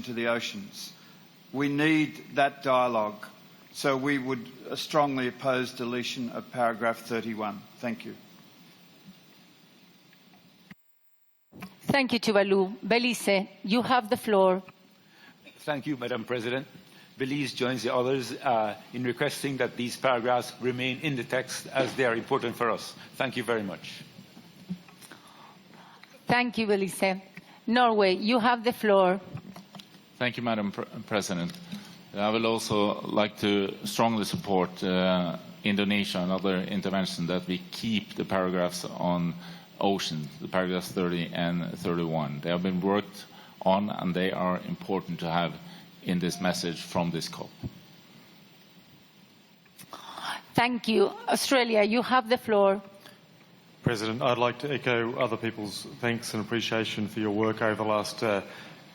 to the oceans. We need that dialogue, so we would strongly oppose deletion of paragraph 31. Thank you. Thank you, Tuvalu. Belize, you have the floor. Thank you, Madam President. Belize joins the others in requesting that these paragraphs remain in the text as they are important for us. Thank you very much. Thank you, Belize. Norway, you have the floor. Thank you, Madam President. I will also like to strongly support Indonesia and other interventions that we keep the paragraphs on oceans, the paragraphs 30 and 31. They have been worked on and they are important to have in this message from this COP. Thank you. Australia, you have the floor. President, I'd like to echo other people's thanks and appreciation for your work over the last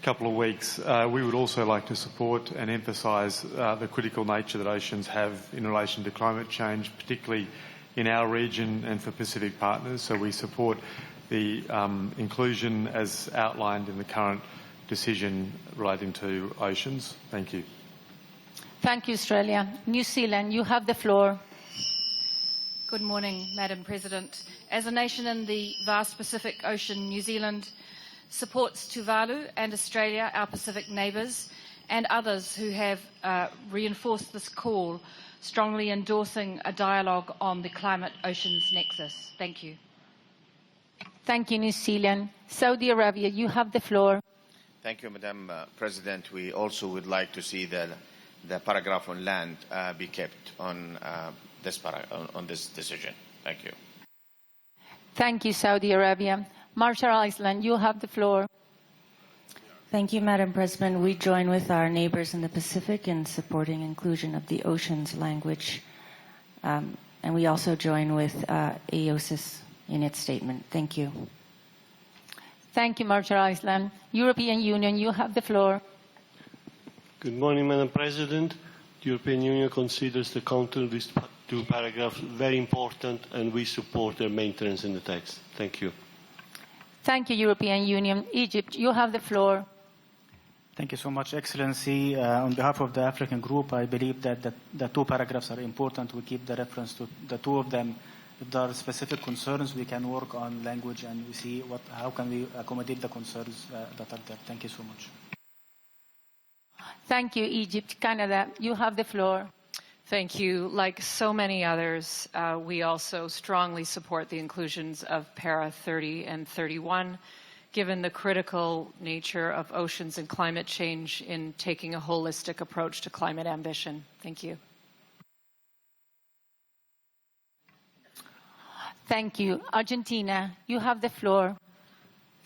couple of weeks. We would also like to support and emphasise the critical nature that oceans have in relation to climate change, particularly in our region and for Pacific partners. So we support the inclusion as outlined in the current decision relating to oceans. Thank you. Thank you, Australia. New Zealand, you have the floor. Good morning, Madam President. As a nation in the vast Pacific Ocean, New Zealand supports Tuvalu and Australia, our Pacific neighbours, and others who have reinforced this call, strongly endorsing a dialogue on the climate-oceans nexus. Thank you. Thank you, New Zealand. Saudi Arabia, you have the floor. Thank you, Madam President. We also would like to see the paragraph on land be kept on this decision. Thank you. Thank you, Saudi Arabia. Marshall Islands, you have the floor. Thank you, Madam President. We join with our neighbours in the Pacific in supporting inclusion of the oceans language. And we also join with AOSIS in its statement. Thank you. Thank you, Marshall Islands. European Union, you have the floor. Good morning, Madam President. The European Union considers the content of these two paragraphs very important and we support their maintenance in the text. Thank you. Thank you, European Union. Egypt, you have the floor. Thank you so much, Excellency. On behalf of the African Group, I believe that the two paragraphs are important. We keep the reference to the two of them. If there are specific concerns, we can work on language and we see how can we accommodate the concerns that are there. Thank you so much. Thank you, Egypt. Canada, you have the floor. Thank you. Like so many others, we also strongly support the inclusions of para 30 and 31, given the critical nature of oceans and climate change in taking a holistic approach to climate ambition. Thank you. Thank you. Argentina, you have the floor.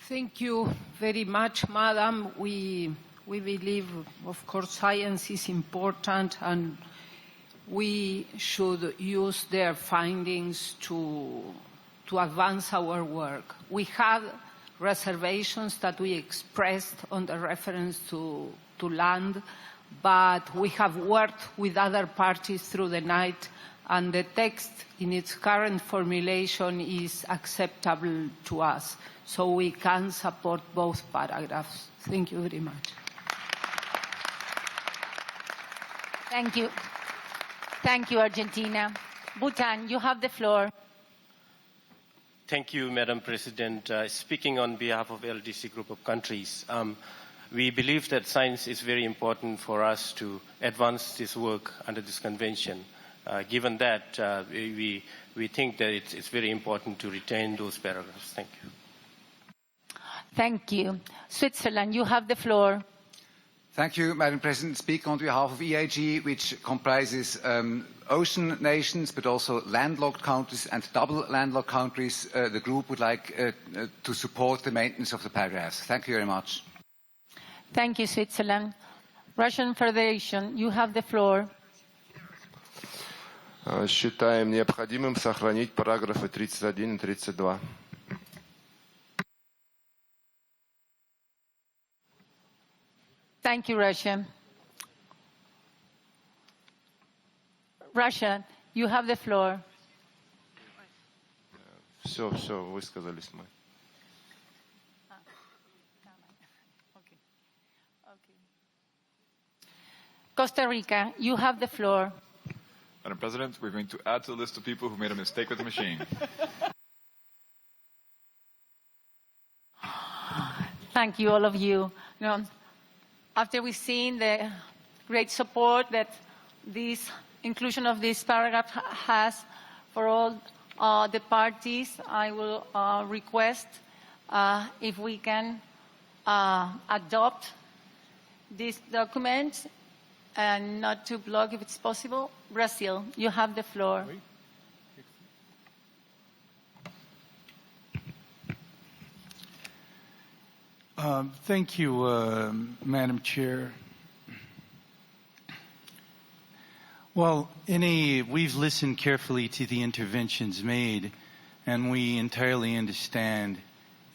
Thank you very much, Madam. We believe, of course, science is important and we should use their findings to advance our work. We have reservations that we expressed on the reference to land, but we have worked with other parties through the night and the text in its current formulation is acceptable to us. So we can support both paragraphs. Thank you very much. Thank you. Thank you, Argentina. Bhutan, you have the floor. Thank you, Madam President. Speaking on behalf of LDC group of countries, we believe that science is very important for us to advance this work under this convention. Given that, we think that it's very important to retain those paragraphs. Thank you. Thank you. Switzerland, you have the floor. Thank you, Madam President. Speak on behalf of EIG, which comprises ocean nations, but also landlocked countries and double landlocked countries. The group would like to support the maintenance of the paragraphs. Thank you very much. Thank you, Switzerland. Russian Federation, you have the floor. Считаем необходимым сохранить параграфы 31 и 32. Thank you, Russia. Russia, you have the floor. Все, высказались мы. Okay. Costa Rica, you have the floor. Madam President, we're going to add to the list of people who made a mistake with the machine. Thank you, all of you. After we've seen the great support that this inclusion of this paragraph has for all the parties, I will request if we can adopt this document and not to block if it's possible. Brazil, you have the floor. Thank you, Madam Chair. Well, we've listened carefully to the interventions made, and we entirely understand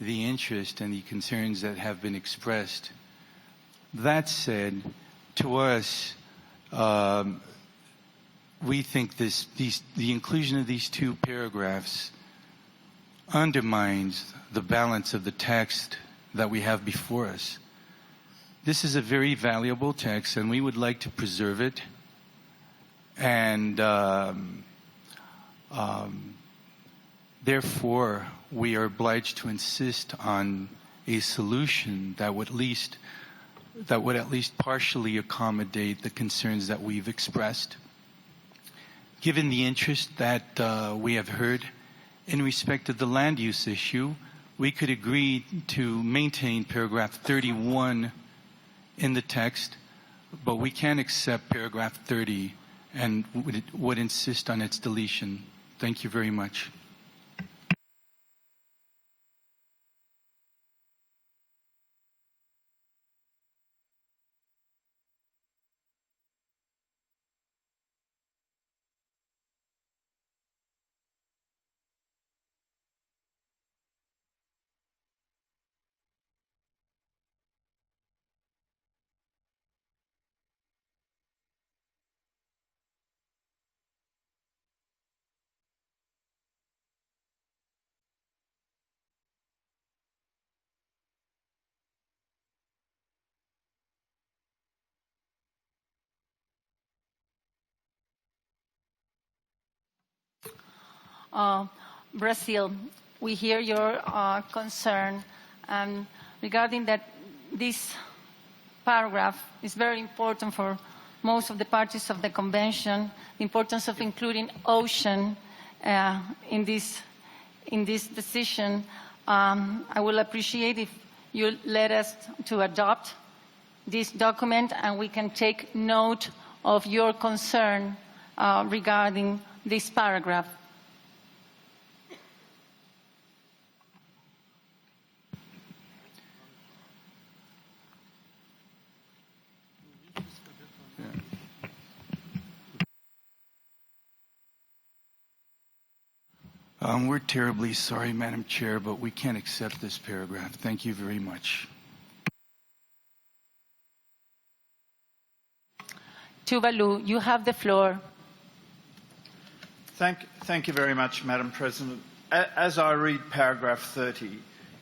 the interest and the concerns that have been expressed. That said, to us, we think the inclusion of these two paragraphs undermines the balance of the text that we have before us. This is a very valuable text, and we would like to preserve it. And therefore, we are obliged to insist on a solution that would at least partially accommodate the concerns that we've expressed. Given the interest that we have heard in respect of the land use issue, we could agree to maintain paragraph 31 in the text, but we can't accept paragraph 30 and would insist on its deletion. Thank you very much. Brazil, we hear your concern regarding that this paragraph is very important for most of the parties of the convention, the importance of including ocean in this decision. I will appreciate if you let us to adopt this document and we can take note of your concern regarding this paragraph. We're terribly sorry, Madam Chair, but we can't accept this paragraph. Thank you very much. Tuvalu, you have the floor. Thank you very much, Madam President. As I read paragraph 30,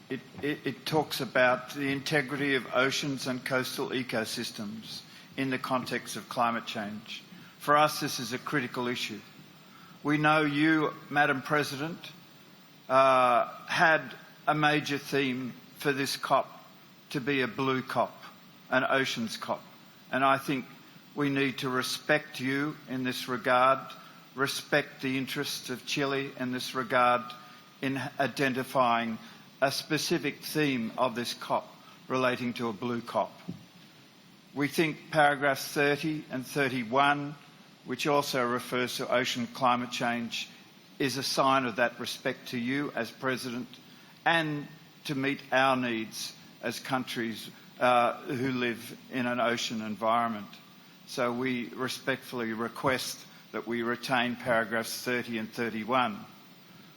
it talks about the integrity of oceans and coastal ecosystems in the context of climate change. For us, this is a critical issue. We know you, Madam President, had a major theme for this COP to be a blue COP, an oceans COP. And I think we need to respect you in this regard, respect the interests of Chile in this regard in identifying a specific theme of this COP relating to a blue COP. We think paragraphs 30 and 31, which also refers to ocean climate change, is a sign of that respect to you as President and to meet our needs as countries who live in an ocean environment. So we respectfully request that we retain paragraphs 30 and 31.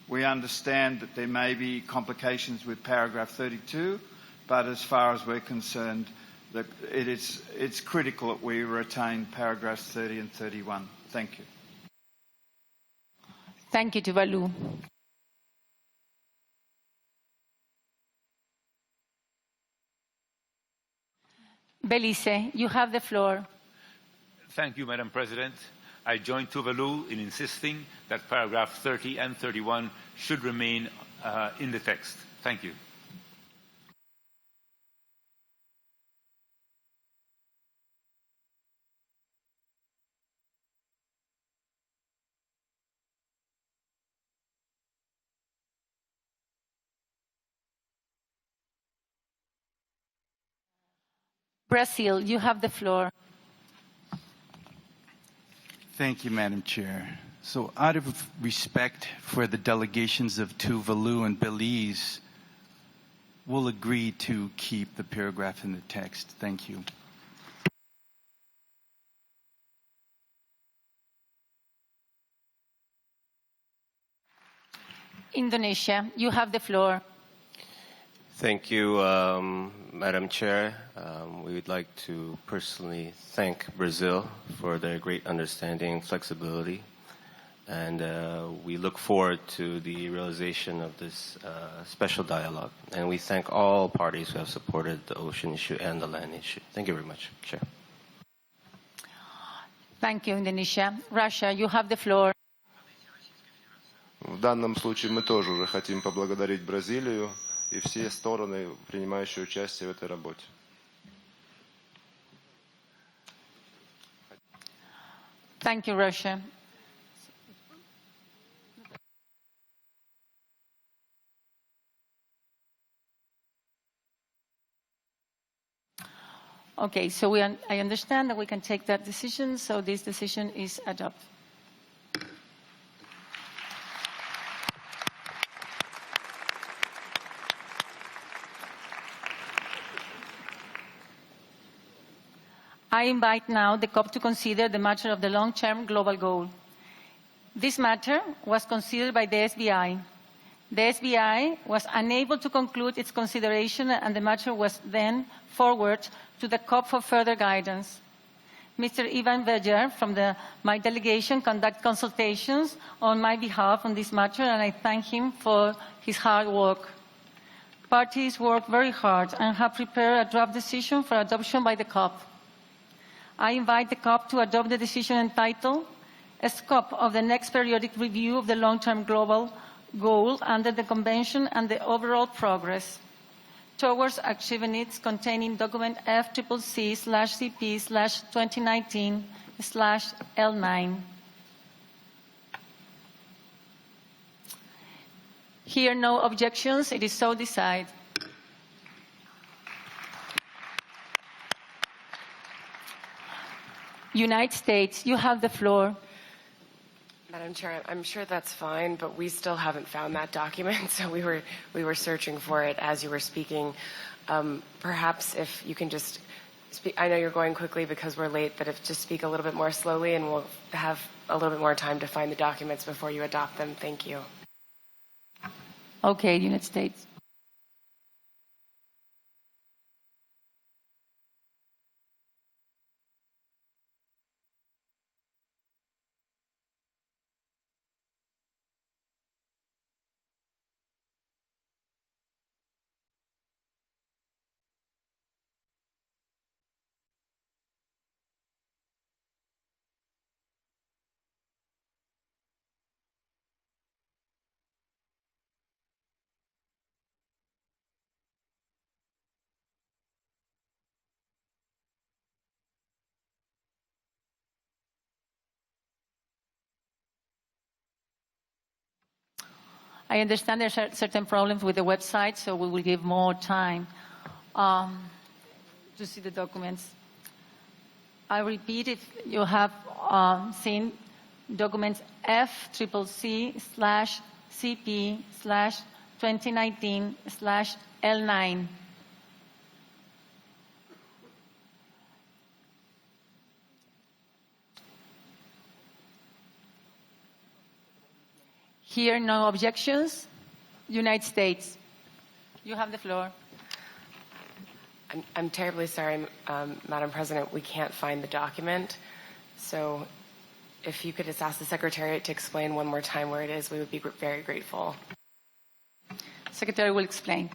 We understand that there may be complications with paragraph 32, but as far as we're concerned, that it's critical that we retain paragraphs 30 and 31. Thank you. Thank you, Tuvalu. Belize, you have the floor. Thank you, Madam President. I join Tuvalu in insisting that paragraph 30 and 31 should remain in the text. Thank you. Brazil, you have the floor. Thank you, Madam Chair. So out of respect for the delegations of Tuvalu and Belize, we'll agree to keep the paragraph in the text. Thank you. Indonesia, you have the floor. Thank you, Madam Chair. We would like to personally thank Brazil for their great understanding and flexibility. And we look forward to the realization of this special dialogue. And we thank all parties who have supported the ocean issue and the land issue. Thank you very much, Chair. Thank you, Indonesia. Russia, you have the floor. В данном случае мы тоже уже хотим поблагодарить Бразилию и все стороны, принимающие участие в этой работе. Thank you, Russia. Okay, so I understand that we can take that decision, so this decision is adopted. I invite now the COP to consider the matter of the long-term global goal. This matter was considered by the SBI. The SBI was unable to conclude its consideration, and the matter was then forwarded to the COP for further guidance. Mr. Ivan Vejer from my delegation conducted consultations on my behalf on this matter, and I thank him for his hard work. Parties worked very hard and have prepared a draft decision for adoption by the COP. I invite the COP to adopt the decision entitled "A Scope of the Next Periodic Review of the Long-Term Global Goal under the Convention and the Overall Progress towards achieving its containing document FCCP/CP/2019/L9. Here, no objections. It is so decided. United States, you have the floor. Madam Chair, I'm sure that's fine, but we still haven't found that document, so we were searching for it as you were speaking. Perhaps if you can just speak, I know you're going quickly because we're late, but if just speak a little bit more slowly and we'll have a little bit more time to find the documents before you adopt them. Thank you. Okay, United States. I understand there are certain problems with the website, so we will give more time to see the documents. I repeat, if you have seen documents FCCP/CP/2019/L9. Here, no objections. United States, you have the floor. I'm terribly sorry, Madam President, we can't find the document. So if you could just ask the Secretariat to explain one more time where it is, we would be very grateful. Secretary will explain.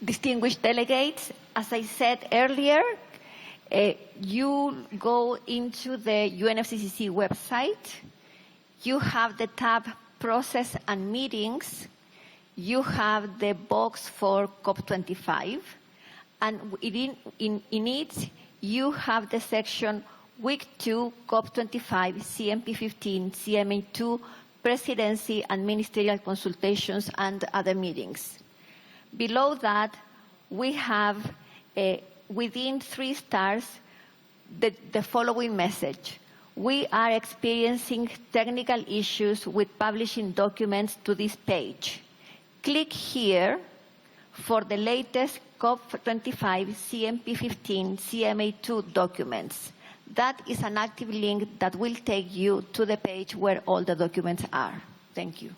distinguished delegates, as I said earlier, you go into the UNFCCC website, you have the tab Process and Meetings, you have the box for COP25, and in it you have the section Week 2, COP25, CMP15, CMA2, Presidency and Ministerial Consultations and other meetings. Below that, we have, within 3 stars, the following message. We are experiencing technical issues with publishing documents to this page. Click here for the latest COP25, CMP15, CMA2 documents. That is an active link that will take you to the page where all the documents are. Thank you.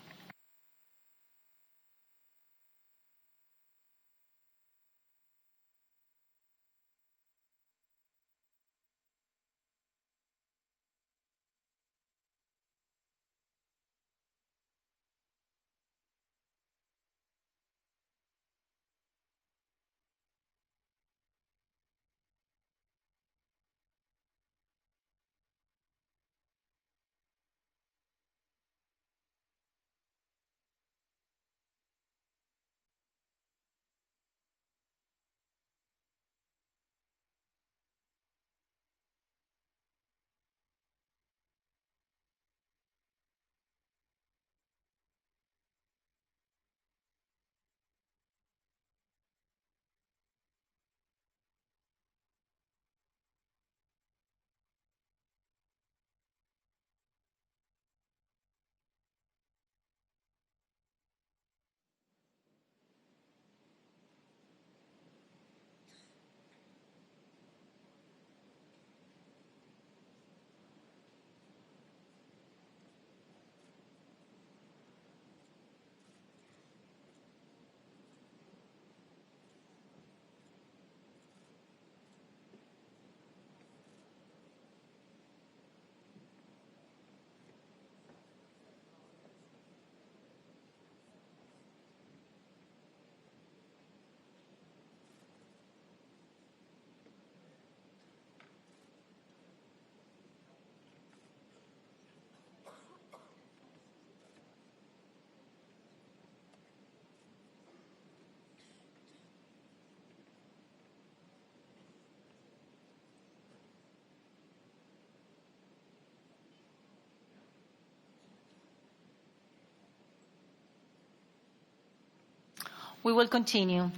We will continue.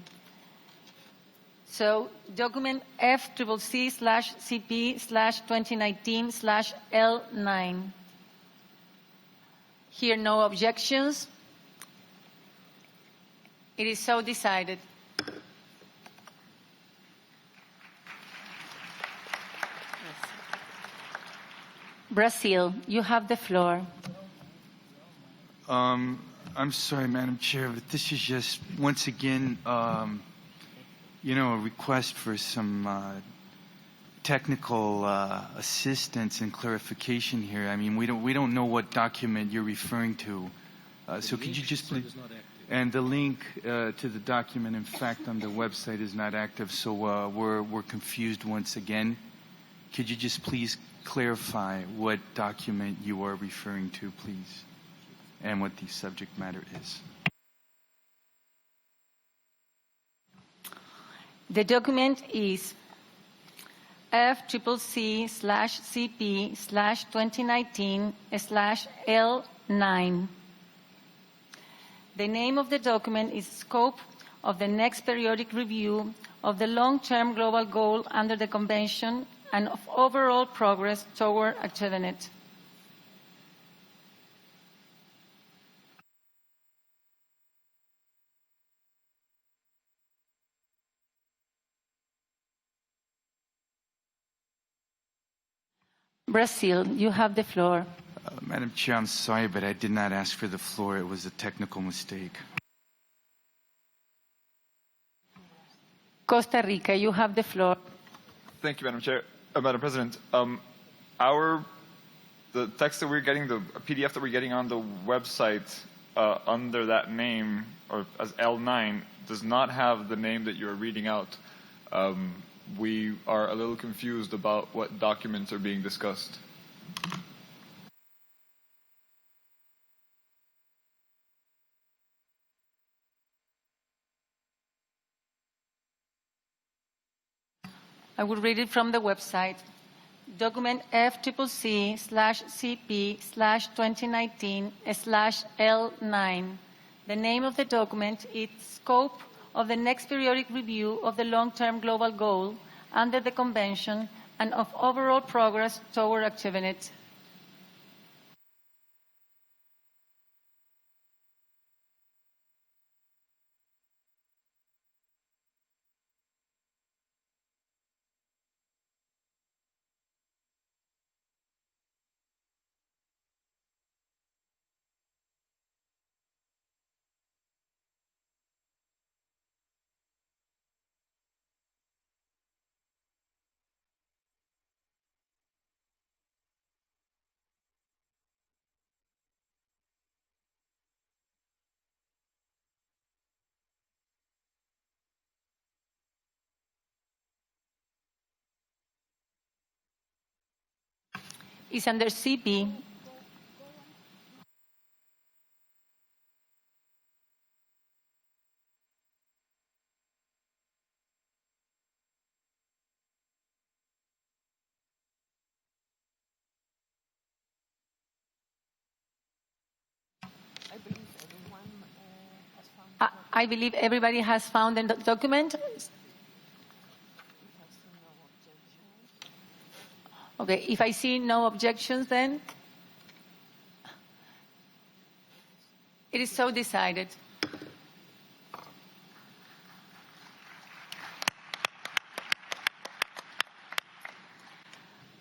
So document FCCC/CP/2019/L9. Here no objections. It is so decided. Brazil, you have the floor. I'm sorry, Madam Chair, but this is just, once again, a request for some technical assistance and clarification here. I mean, we don't know what document you're referring to. So could you just please... And the link to the document, in fact, on the website is not active, so we're confused once again. Could you just please clarify what document you are referring to, please? And what the subject matter is. The document is FCCC/CP/2019/L9. The name of the document is Scope of the Next Periodic Review of the Long-Term Global Goal under the Convention and of Overall Progress Toward Achieving it. Brazil, you have the floor. Madam Chair, I'm sorry, but I did not ask for the floor. It was a technical mistake. Costa Rica, you have the floor. Thank you, Madam Chair. Madam President, the text that we're getting, the PDF that we're getting on the website under that name, or as L9, does not have the name that you're reading out. We are a little confused about what documents are being discussed. I will read it from the website. Document FCC/CP/2019/L9. The name of the document is Scope of the Next Periodic Review of the Long-Term Global Goal under the Convention and of overall progress toward achieving it. Is under CP. I believe everybody has found the document. Okay, if I see no objections, then it is so decided.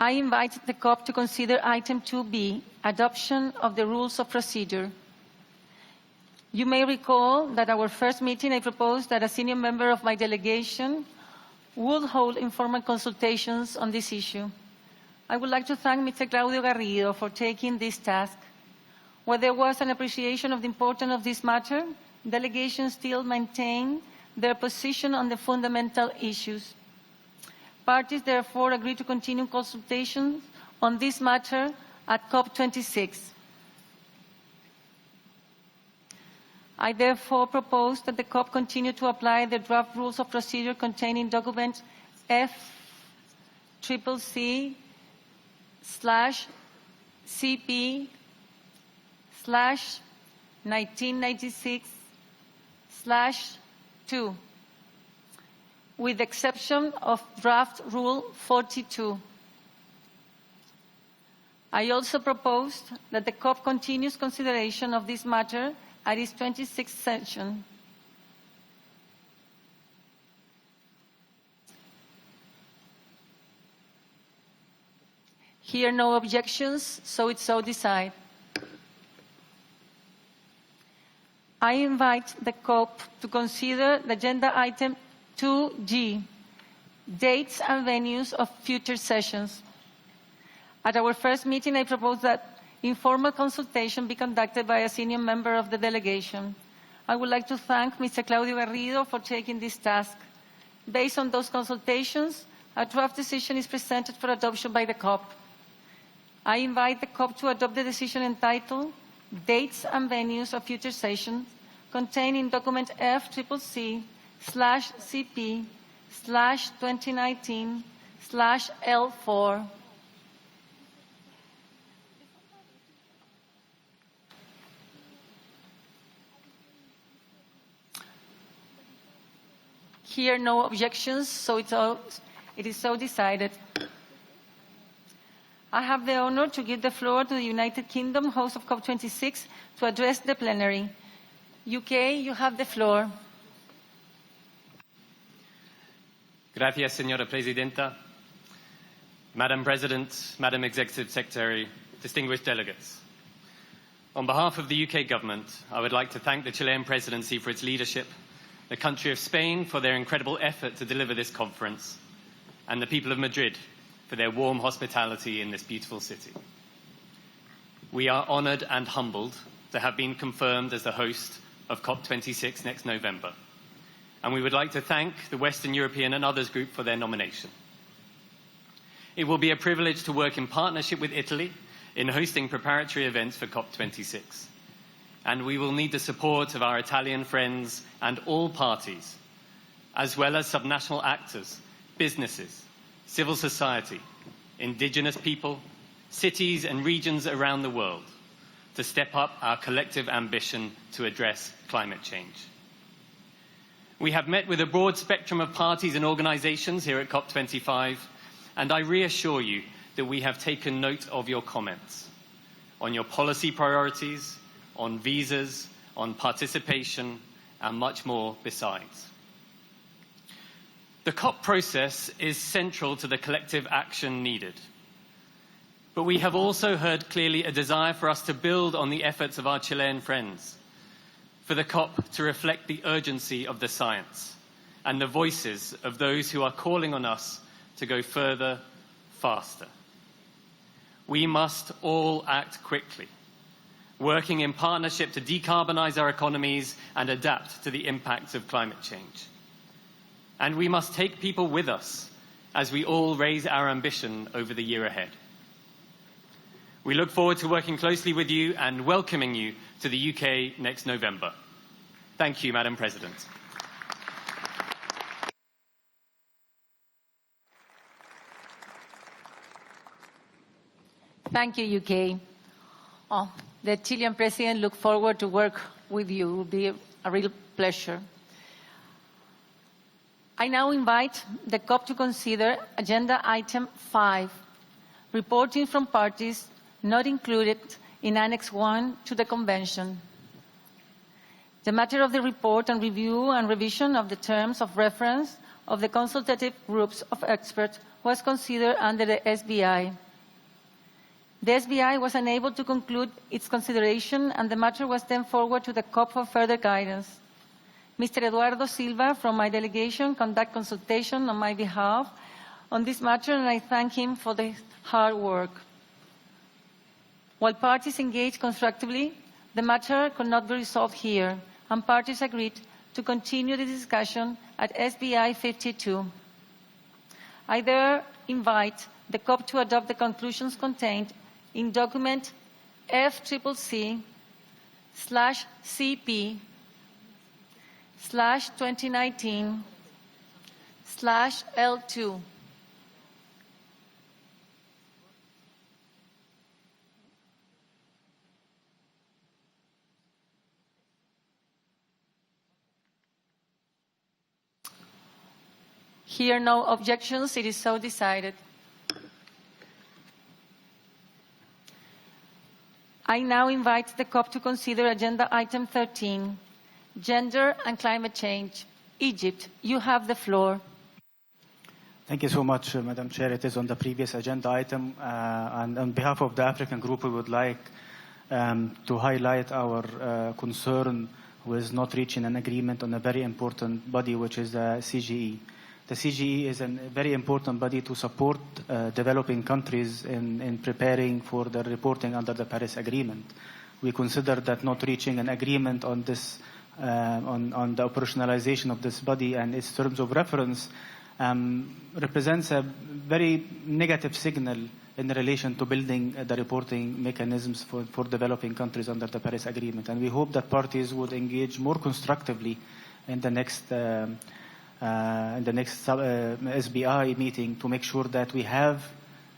I invite the COP to consider item 2B, adoption of the rules of procedure. You may recall that at our first meeting I proposed that a senior member of my delegation would hold informal consultations on this issue. I would like to thank Mr. Claudio Garrido for taking this task. Where there was an appreciation of the importance of this matter, delegations still maintain their position on the fundamental issues. Parties therefore agreed to continue consultations on this matter at COP26. I therefore propose that the COP continue to apply the draft rules of procedure containing document FCCC/1996/2, with the exception of draft Rule 42. I also proposed that the COP continues consideration of this matter at its 26th session. Here no objections, so it's so decided. I invite the COP to consider the agenda item 2G, dates and venues of future sessions. At our first meeting, I proposed that informal consultation be conducted by a senior member of the delegation. I would like to thank Mr. Claudio Garrido for taking this task. Based on those consultations, a draft decision is presented for adoption by the COP. I invite the COP to adopt the decision entitled Dates and Venues of Future Sessions, containing document FCCC/CP/2019/L4. Here no objections, so it is so decided. I have the honor to give the floor to the United Kingdom, host of COP26, to address the plenary. UK, you have the floor. Gracias, señora presidenta. Madam President, Madam Executive Secretary, distinguished delegates. On behalf of the UK government, I would like to thank the Chilean presidency for its leadership, the country of Spain for their incredible effort to deliver this conference, and the people of Madrid for their warm hospitality in this beautiful city. We are honoured and humbled to have been confirmed as the host of COP26 next November. and we would like to thank the Western European and Others Group for their nomination. It will be a privilege to work in partnership with Italy in hosting preparatory events for COP26. And we will need the support of our Italian friends and all parties, as well as subnational actors, businesses, civil society, indigenous people, cities and regions around the world to step up our collective ambition to address climate change. We have met with a broad spectrum of parties and organizations here at COP25, and I reassure you that we have taken note of your comments on your policy priorities, on visas, on participation, and much more besides. The COP process is central to the collective action needed. But we have also heard clearly a desire for us to build on the efforts of our Chilean friends, for the COP to reflect the urgency of the science and the voices of those who are calling on us to go further, faster. We must all act quickly, working in partnership to decarbonize our economies and adapt to the impacts of climate change. And we must take people with us as we all raise our ambition over the year ahead. We look forward to working closely with you and welcoming you to the UK next November. Thank you, Madam President. Thank you, UK. The Chilean President looks forward to work with you. It will be a real pleasure. I now invite the COP to consider Agenda Item 5, reporting from parties not included in Annex 1 to the Convention. The matter of the report and review and revision of the terms of reference of the consultative groups of experts was considered under the SBI. The SBI was unable to conclude its consideration, and the matter was then forwarded to the COP for further guidance. Mr. Eduardo Silva from my delegation conducted consultation on my behalf on this matter, and I thank him for the hard work. While parties engaged constructively, the matter could not be resolved here, and parties agreed to continue the discussion at SBI 52. I therefore invite the COP to adopt the conclusions contained in document FCC/CP/2019/L2. Here, no objections. It is so decided. I now invite the COP to consider Agenda Item 13, Gender and Climate Change. Egypt, you have the floor. Thank you so much, Madam Chair. It is on the previous agenda item. And on behalf of the African Group, we would like to highlight our concern with not reaching an agreement on a very important body, which is the CGE. The CGE is a very important body to support developing countries in preparing for the reporting under the Paris Agreement. We consider that not reaching an agreement on this, on the operationalization of this body and its terms of reference represents a very negative signal in relation to building the reporting mechanisms for developing countries under the Paris Agreement. And we hope that parties would engage more constructively in the next SBI meeting to make sure that we have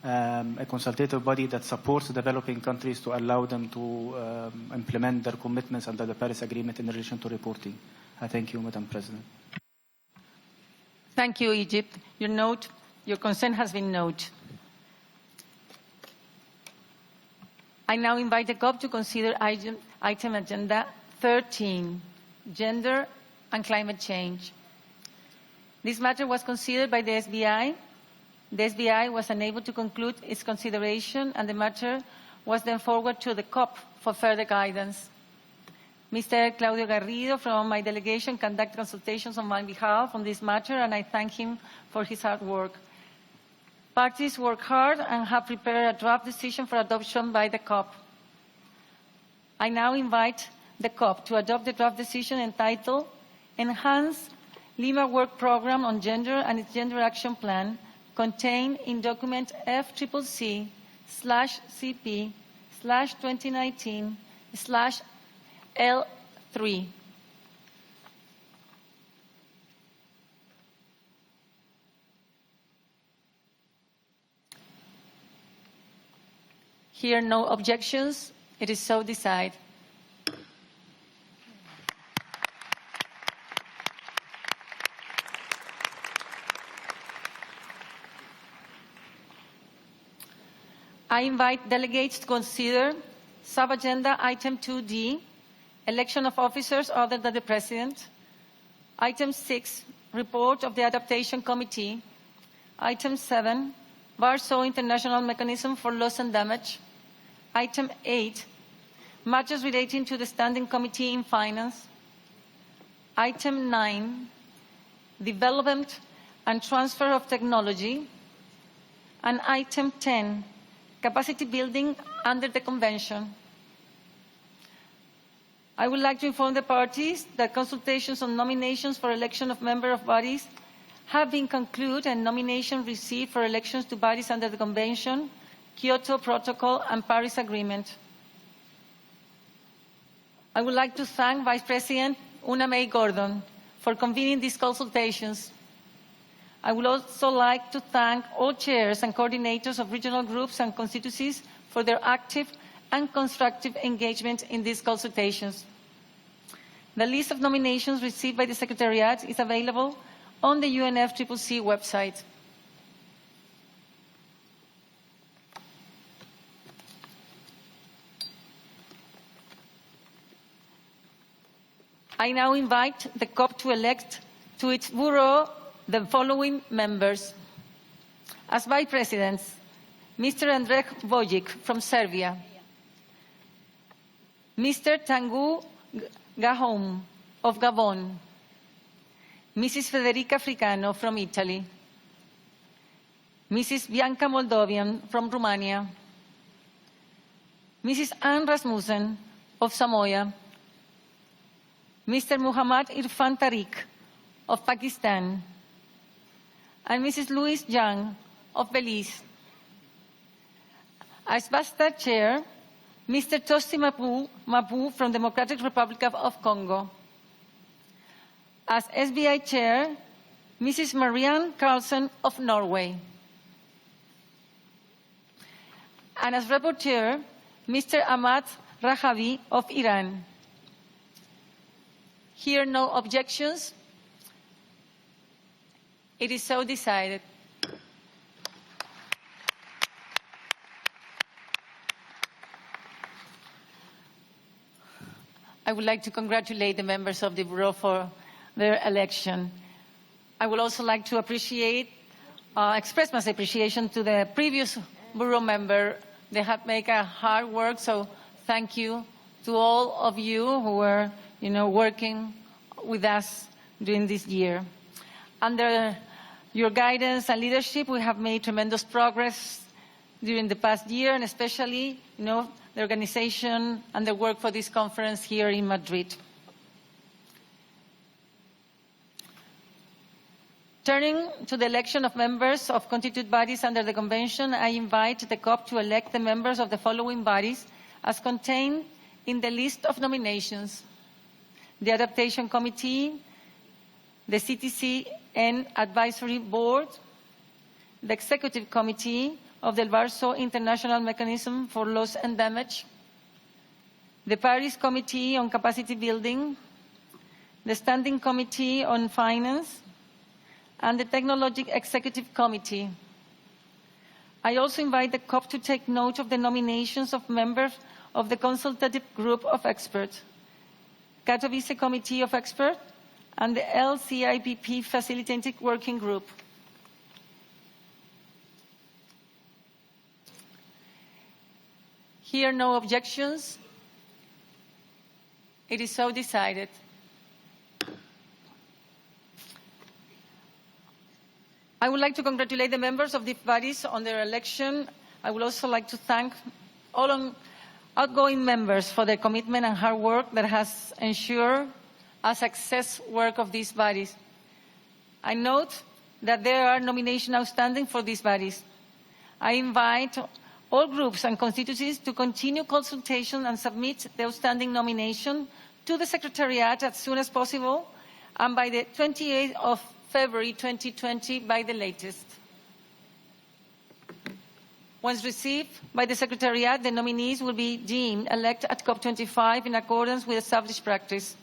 a consultative body that supports developing countries to allow them to implement their commitments under the Paris Agreement in relation to reporting. I thank you, Madam President. Thank you, Egypt. Your consent has been noted. I now invite the COP to consider item Agenda 13, Gender and Climate Change. This matter was considered by the SBI. The SBI was unable to conclude its consideration, and the matter was then forwarded to the COP for further guidance. Mr. Claudio Garrido from my delegation conducted consultations on my behalf on this matter, and I thank him for his hard work. Parties worked hard and have prepared a draft decision for adoption by the COP. I now invite the COP to adopt the draft decision entitled Enhance Lima Work Program on Gender and its Gender Action Plan contained in document FCCC/CP/2019/L3. Here, no objections. It is so decided. I invite delegates to consider sub-agenda item 2D, election of officers other than the President. Item 6, report of the Adaptation Committee. Item 7, Warsaw International Mechanism for Loss and Damage. Item 8, matters relating to the Standing Committee in Finance. Item 9, development and transfer of technology. And item 10, capacity building under the Convention. I would like to inform the parties that consultations on nominations for election of members of bodies have been concluded and nominations received for elections to bodies under the Convention, Kyoto Protocol, and Paris Agreement. I would like to thank Vice President Una May Gordon for convening these consultations. I would also like to thank all chairs and coordinators of regional groups and constituencies for their active and constructive engagement in these consultations. The list of nominations received by the Secretariat is available on the UNFCCC website. I now invite the COP to elect to its bureau the following members. As Vice Presidents, Mr. Andrzej Wojcik from Serbia, Mr. Tanguy Gahom of Gabon, Mrs. Federica Africano from Italy, Mrs. Bianca Moldovan from Romania, Mrs. Anne Rasmussen of Samoa, Mr. Muhammad Irfan Tariq of Pakistan, and Mrs. Louise Zhang of Belize. As Basta Chair, Mr. Tosti Mapu from the Democratic Republic of Congo. As SBI Chair, Mrs. Marianne Carlsen of Norway. And as Rapporteur, Mr. Ahmad Rajavi of Iran. Here, no objections. It is so decided. I would like to congratulate the members of the Bureau for their election. I would also like to express my appreciation to the previous Bureau member. They have made hard work, so thank you to all of you who were working with us during this year. Under your guidance and leadership, we have made tremendous progress during the past year, and especially, the organization and the work for this conference here in Madrid. Turning to the election of members of constituted bodies under the Convention, I invite the COP to elect the members of the following bodies as contained in the list of nominations: the Adaptation Committee, the CTCN Advisory Board, the Executive Committee of the Warsaw International Mechanism for Loss and Damage, the Paris Committee on Capacity Building, the Standing Committee on Finance, and the Technologic Executive Committee. I also invite the COP to take note of the nominations of members of the Consultative Group of Experts, Katowice Committee of Experts, and the LCIPP Facilitating Working Group. Here, no objections. It is so decided. I would like to congratulate the members of the bodies on their election. I would also like to thank all outgoing members for their commitment and hard work that has ensured a success work of these bodies. I note that there are nominations outstanding for these bodies. I invite all groups and constituencies to continue consultation and submit the outstanding nomination to the Secretariat as soon as possible and by the 28th of February 2020 by the latest. Once received by the Secretariat, the nominees will be deemed elected at COP25 in accordance with established practice.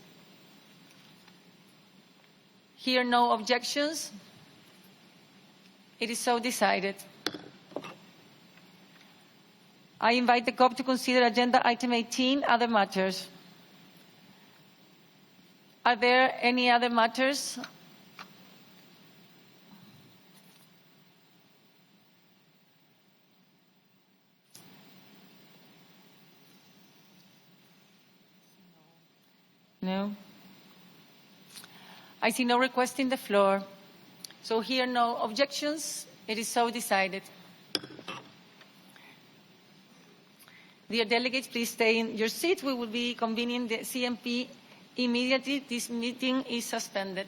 Here, no objections. It is so decided. I invite the COP to consider Agenda Item 18, other matters. Are there any other matters? No? I see no request in the floor. So here, no objections. It is so decided. Dear delegates, please stay in your seats. We will be convening the CMP immediately. This meeting is suspended.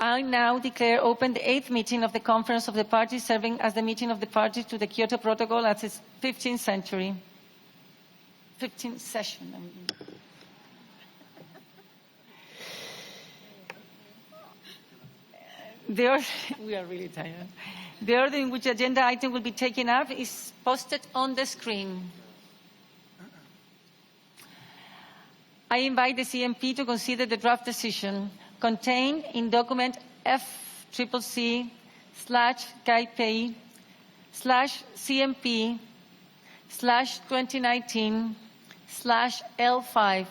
I now declare open the 8th meeting of the Conference of the Parties, serving as the meeting of the parties to the Kyoto Protocol at its 15th session. We are really tired. The order in which agenda item will be taken up is posted on the screen. I invite the CMP to consider the draft decision contained in document FCCC/KP/CMP/2019/L5.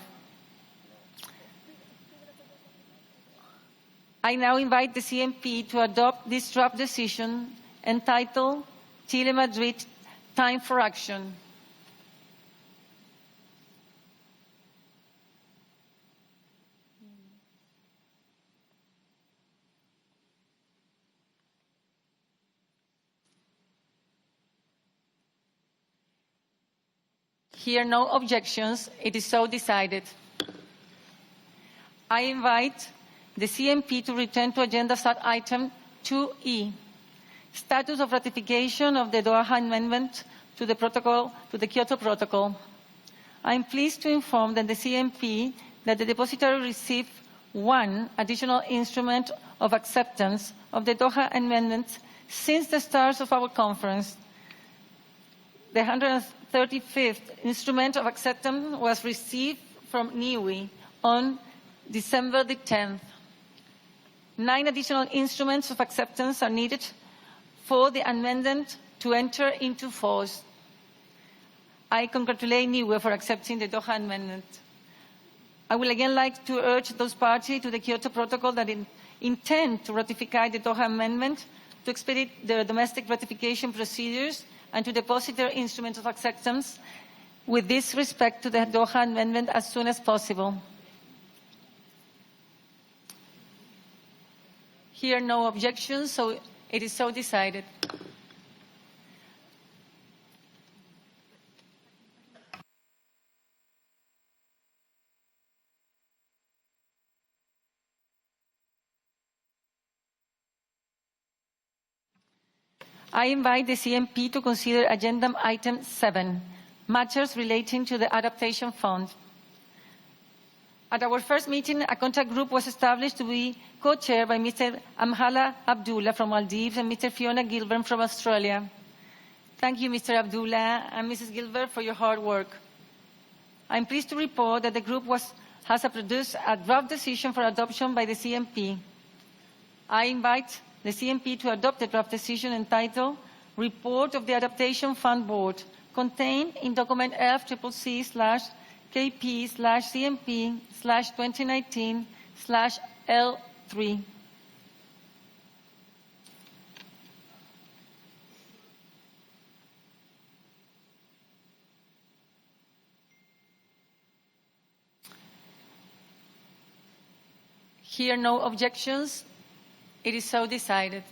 I now invite the CMP to adopt this draft decision entitled Chile Madrid Time for Action. Here, no objections. It is so decided. I invite the CMP to return to agenda item 2E, status of ratification of the Doha Amendment to the Kyoto Protocol. I am pleased to inform the CMP that the depository received one additional instrument of acceptance of the Doha Amendment since the start of our conference. The 135th instrument of acceptance was received from NIUI on December the 10th. 9 additional instruments of acceptance are needed for the amendment to enter into force. I congratulate NIUE for accepting the Doha Amendment. I would again like to urge those parties to the Kyoto Protocol that intend to ratify the Doha Amendment to expedite their domestic ratification procedures and to deposit their instruments of acceptance with this respect to the Doha Amendment as soon as possible. Here, no objections, so it is so decided. I invite the CMP to consider agenda item 7, matters relating to the Adaptation Fund. At our first meeting, a contact group was established to be co-chaired by Mr. Amhala Abdullah from Maldives and Mr. Fiona Gilbert from Australia. Thank you, Mr. Abdullah and Mrs. Gilbert, for your hard work. I'm pleased to report that the group has produced a draft decision for adoption by the CMP. I invite the CMP to adopt the draft decision entitled Report of the Adaptation Fund Board, contained in document FCCC/KP/CMP/2019/L3. Here, no objections. It is so decided.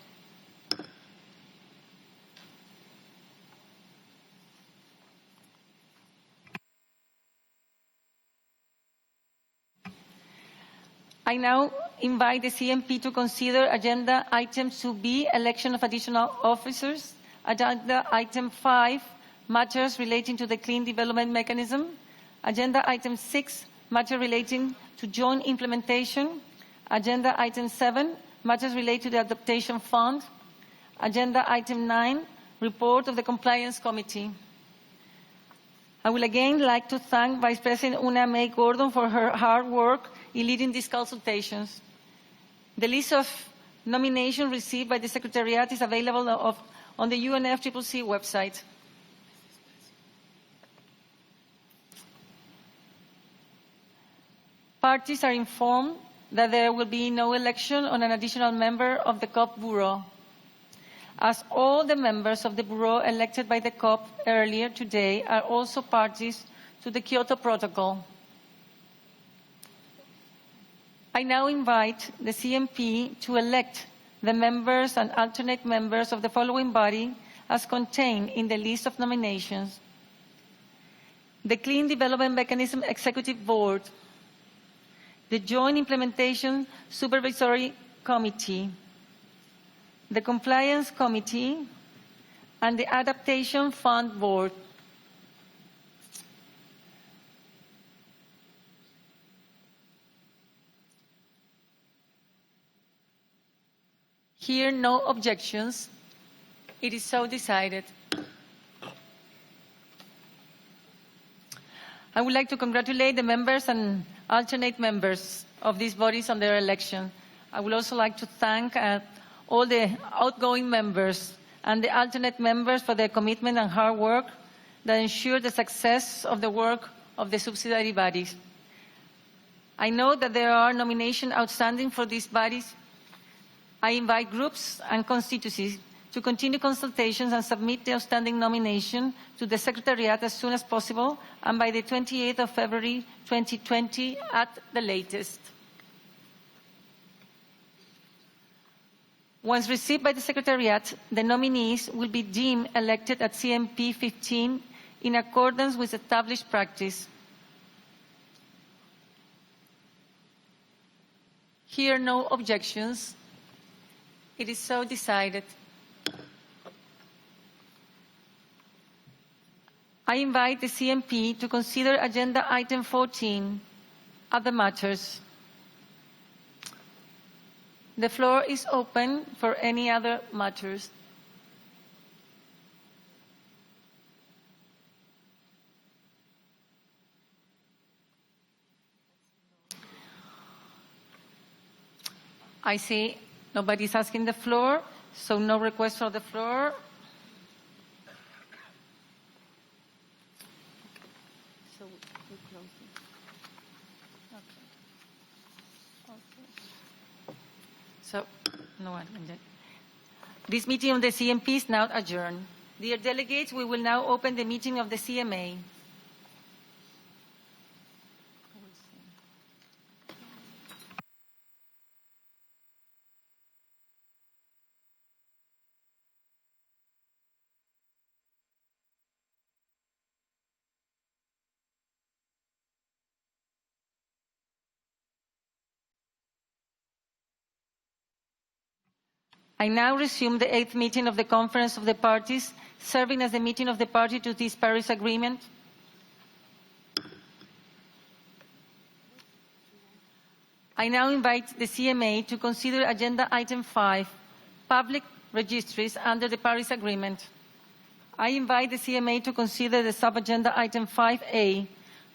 I now invite the CMP to consider agenda item 2B, election of additional officers, agenda item 5, matters relating to the clean development mechanism, agenda item 6, matter relating to joint implementation, agenda item 7, matters related to the adaptation fund, agenda item 9, report of the compliance committee. I would again like to thank Vice President Una May Gordon for her hard work in leading these consultations. The list of nominations received by the Secretariat is available on the UNFCCC website. Parties are informed that there will be no election on an additional member of the COP Bureau. As all the members of the Bureau elected by the COP earlier today are also parties to the Kyoto Protocol. I now invite the CMP to elect the members and alternate members of the following body as contained in the list of nominations. The Clean Development Mechanism Executive Board, the Joint Implementation Supervisory Committee, the Compliance Committee, and the Adaptation Fund Board. Here, no objections. It is so decided. I would like to congratulate the members and alternate members of these bodies on their election. I would also like to thank all the outgoing members and the alternate members for their commitment and hard work that ensure the success of the work of the subsidiary bodies. I know that there are nominations outstanding for these bodies. I invite groups and constituencies to continue consultations and submit the outstanding nomination to the Secretariat as soon as possible and by the 28th of February 2020 at the latest. Once received by the Secretariat, the nominees will be deemed elected at CMP 15 in accordance with established practice. Here, no objections. It is so decided. I invite the CMP to consider agenda item 14, other matters. The floor is open for any other matters. I see nobody's asking the floor, so no request for the floor. So we close it. Okay. So, no one. This meeting of the CMP is now adjourned. Dear delegates, we will now open the meeting of the CMA. I now resume the 8th meeting of the Conference of the Parties, serving as the meeting of the party to this Paris Agreement. I now invite the CMA to consider Agenda Item 5, public registries under the Paris Agreement. I invite the CMA to consider the sub-agenda Item 5A,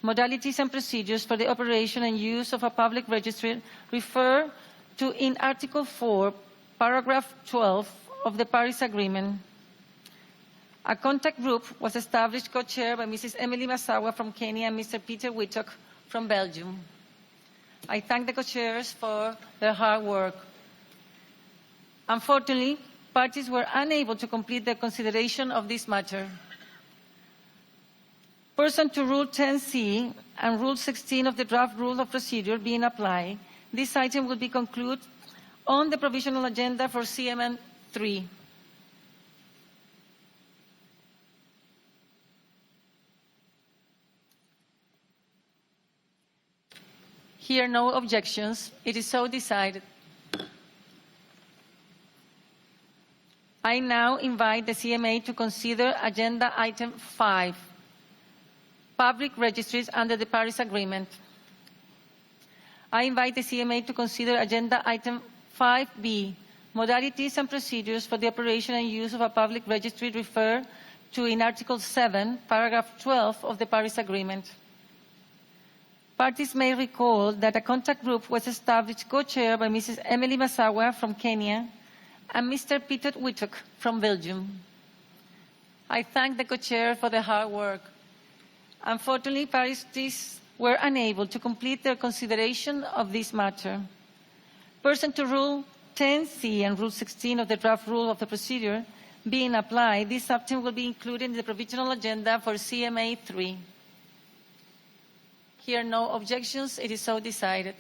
modalities and procedures for the operation and use of a public registry referred to in Article 4, Paragraph 12 of the Paris Agreement. A contact group was established, co-chaired by Mrs. Emily Massawa from Kenya and Mr. Peter Wittock from Belgium. I thank the co-chairs for their hard work. Unfortunately, parties were unable to complete their consideration of this matter. Pursuant to Rule 10C and Rule 16 of the draft Rule of Procedure being applied, this item will be concluded on the provisional agenda for CMN 3. Here, no objections. It is so decided. I now invite the CMA to consider Agenda Item 5, Public Registries under the Paris Agreement. I invite the CMA to consider Agenda Item 5B, Modalities and Procedures for the Operation and Use of a Public Registry referred to in Article 7, Paragraph 12 of the Paris Agreement. Parties may recall that a contact group was established co-chaired by Mrs. Emily Masawa from Kenya and Mr. Peter Wittek from Belgium. I thank the co-chair for their hard work. Unfortunately, parties were unable to complete their consideration of this matter. Pursuant to Rule 10C and Rule 16 of the draft rule of the procedure being applied, this item will be included in the provisional agenda for CMA 3. Here, no objections. It is so decided.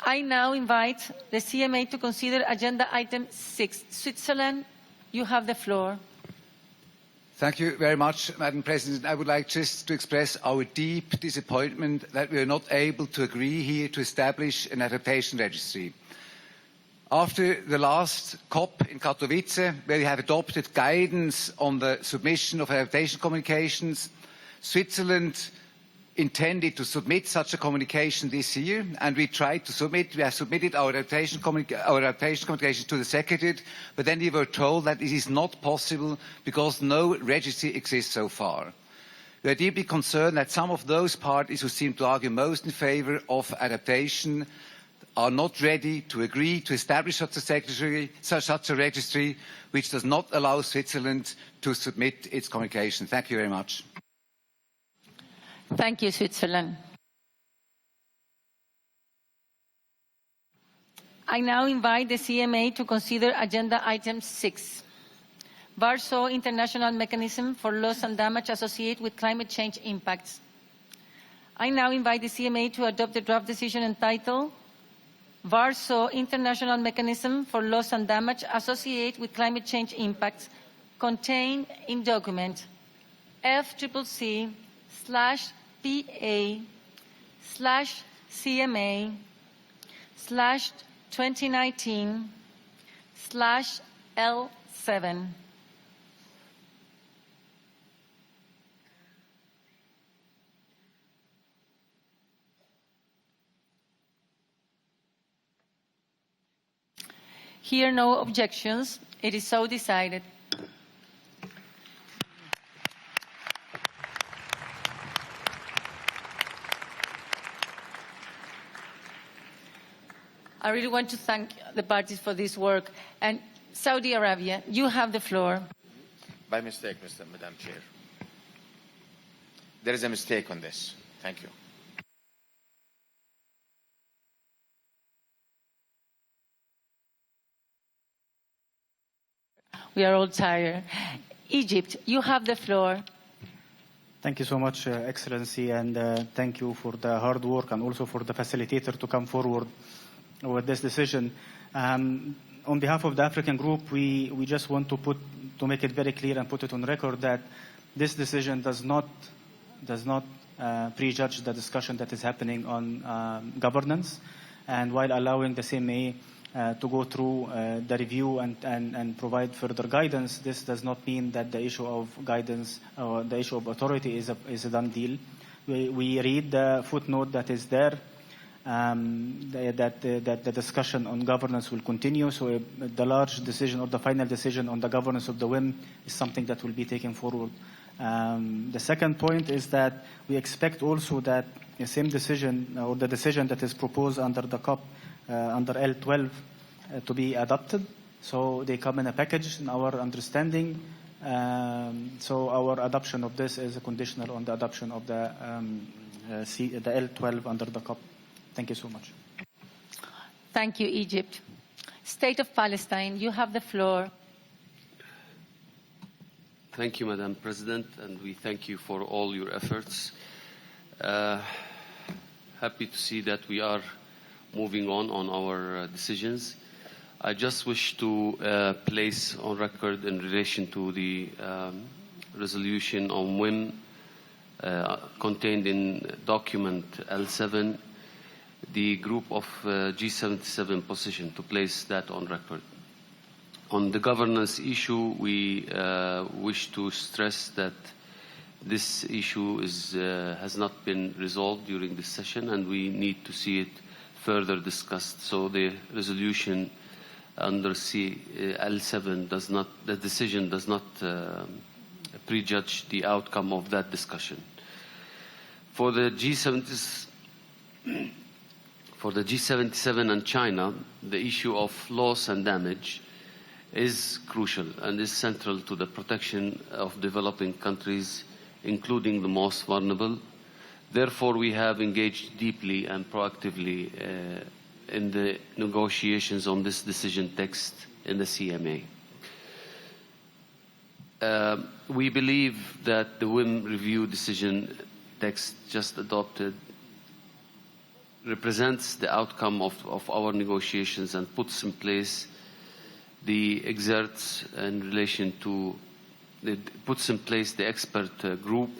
I now invite the CMA to consider Agenda Item 6, Switzerland. You have the floor. Thank you very much, Madam President. I would like just to express our deep disappointment that we are not able to agree here to establish an adaptation registry. After the last COP in Katowice, where we have adopted guidance on the submission of adaptation communications, Switzerland intended to submit such a communication this year, and we tried to submit. We have submitted our adaptation communications to the Secretariat, but then we were told that it is not possible because no registry exists so far. We are deeply concerned that some of those parties who seem to argue most in favour of adaptation are not ready to agree to establish such a registry, which does not allow Switzerland to submit its communication. Thank you very much. Thank you, Switzerland. I now invite the CMA to consider Agenda Item 6, Warsaw International Mechanism for Loss and Damage Associated with Climate Change Impacts. I now invite the CMA to adopt the draft decision entitled Warsaw International Mechanism for Loss and Damage Associated with Climate Change Impacts, contained in document FCCPA/PA/2019/L7. Here, no objections. It is so decided. I really want to thank the parties for this work. And Saudi Arabia, you have the floor. By mistake, Madam Chair. There is a mistake on this. Thank you. We are all tired. Egypt, you have the floor. Thank you so much, Excellency, and thank you for the hard work and also for the facilitator to come forward with this decision. On behalf of the African group, we just want to make it very clear and put it on record that this decision does not prejudge the discussion that is happening on governance, and while allowing the CMA to go through the review and provide further guidance, this does not mean that the issue of guidance or the issue of authority is a done deal. We read the footnote that is there, that the discussion on governance will continue. So the large decision or the final decision on the governance of the WIM is something that will be taken forward. The second point is that we expect also that the same decision or the decision that is proposed under the COP under L12 to be adopted. So they come in a package in our understanding. So our adoption of this is conditional on the adoption of the L12 under the COP. Thank you so much. Thank you, Egypt. State of Palestine, you have the floor. Thank you, Madam President, and we thank you for all your efforts. Happy to see that we are moving on our decisions. I just wish to place on record in relation to the resolution on WIM contained in document L7, the group of G77 position to place that on record. On the governance issue, we wish to stress that this issue has not been resolved during this session, and we need to see it further discussed. So the resolution under L7 does not, the decision does not prejudge the outcome of that discussion. For the G77 and China, the issue of loss and damage is crucial and is central to the protection of developing countries, including the most vulnerable. Therefore, we have engaged deeply and proactively in the negotiations on this decision text in the CMA. We believe that the WIM review decision text just adopted represents the outcome of our negotiations and puts in place the exerts in relation to, puts in place the expert group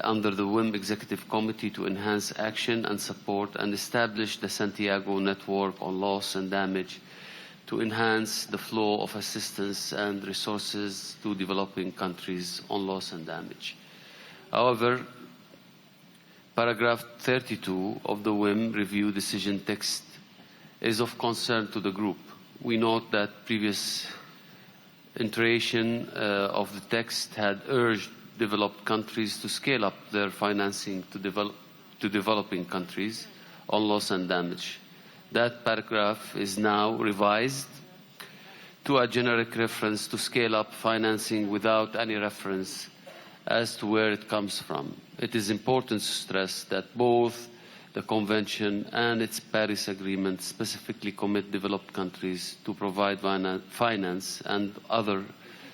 under the WIM Executive Committee to enhance action and support and establish the Santiago Network on Loss and Damage to enhance the flow of assistance and resources to developing countries on loss and damage. However, paragraph 32 of the WIM review decision text is of concern to the group. We note that previous iteration of the text had urged developed countries to scale up their financing to developing countries on loss and damage. That paragraph is now revised to a generic reference to scale up financing without any reference as to where it comes from. It is important to stress that both the Convention and its Paris Agreement specifically commit developed countries to provide finance and other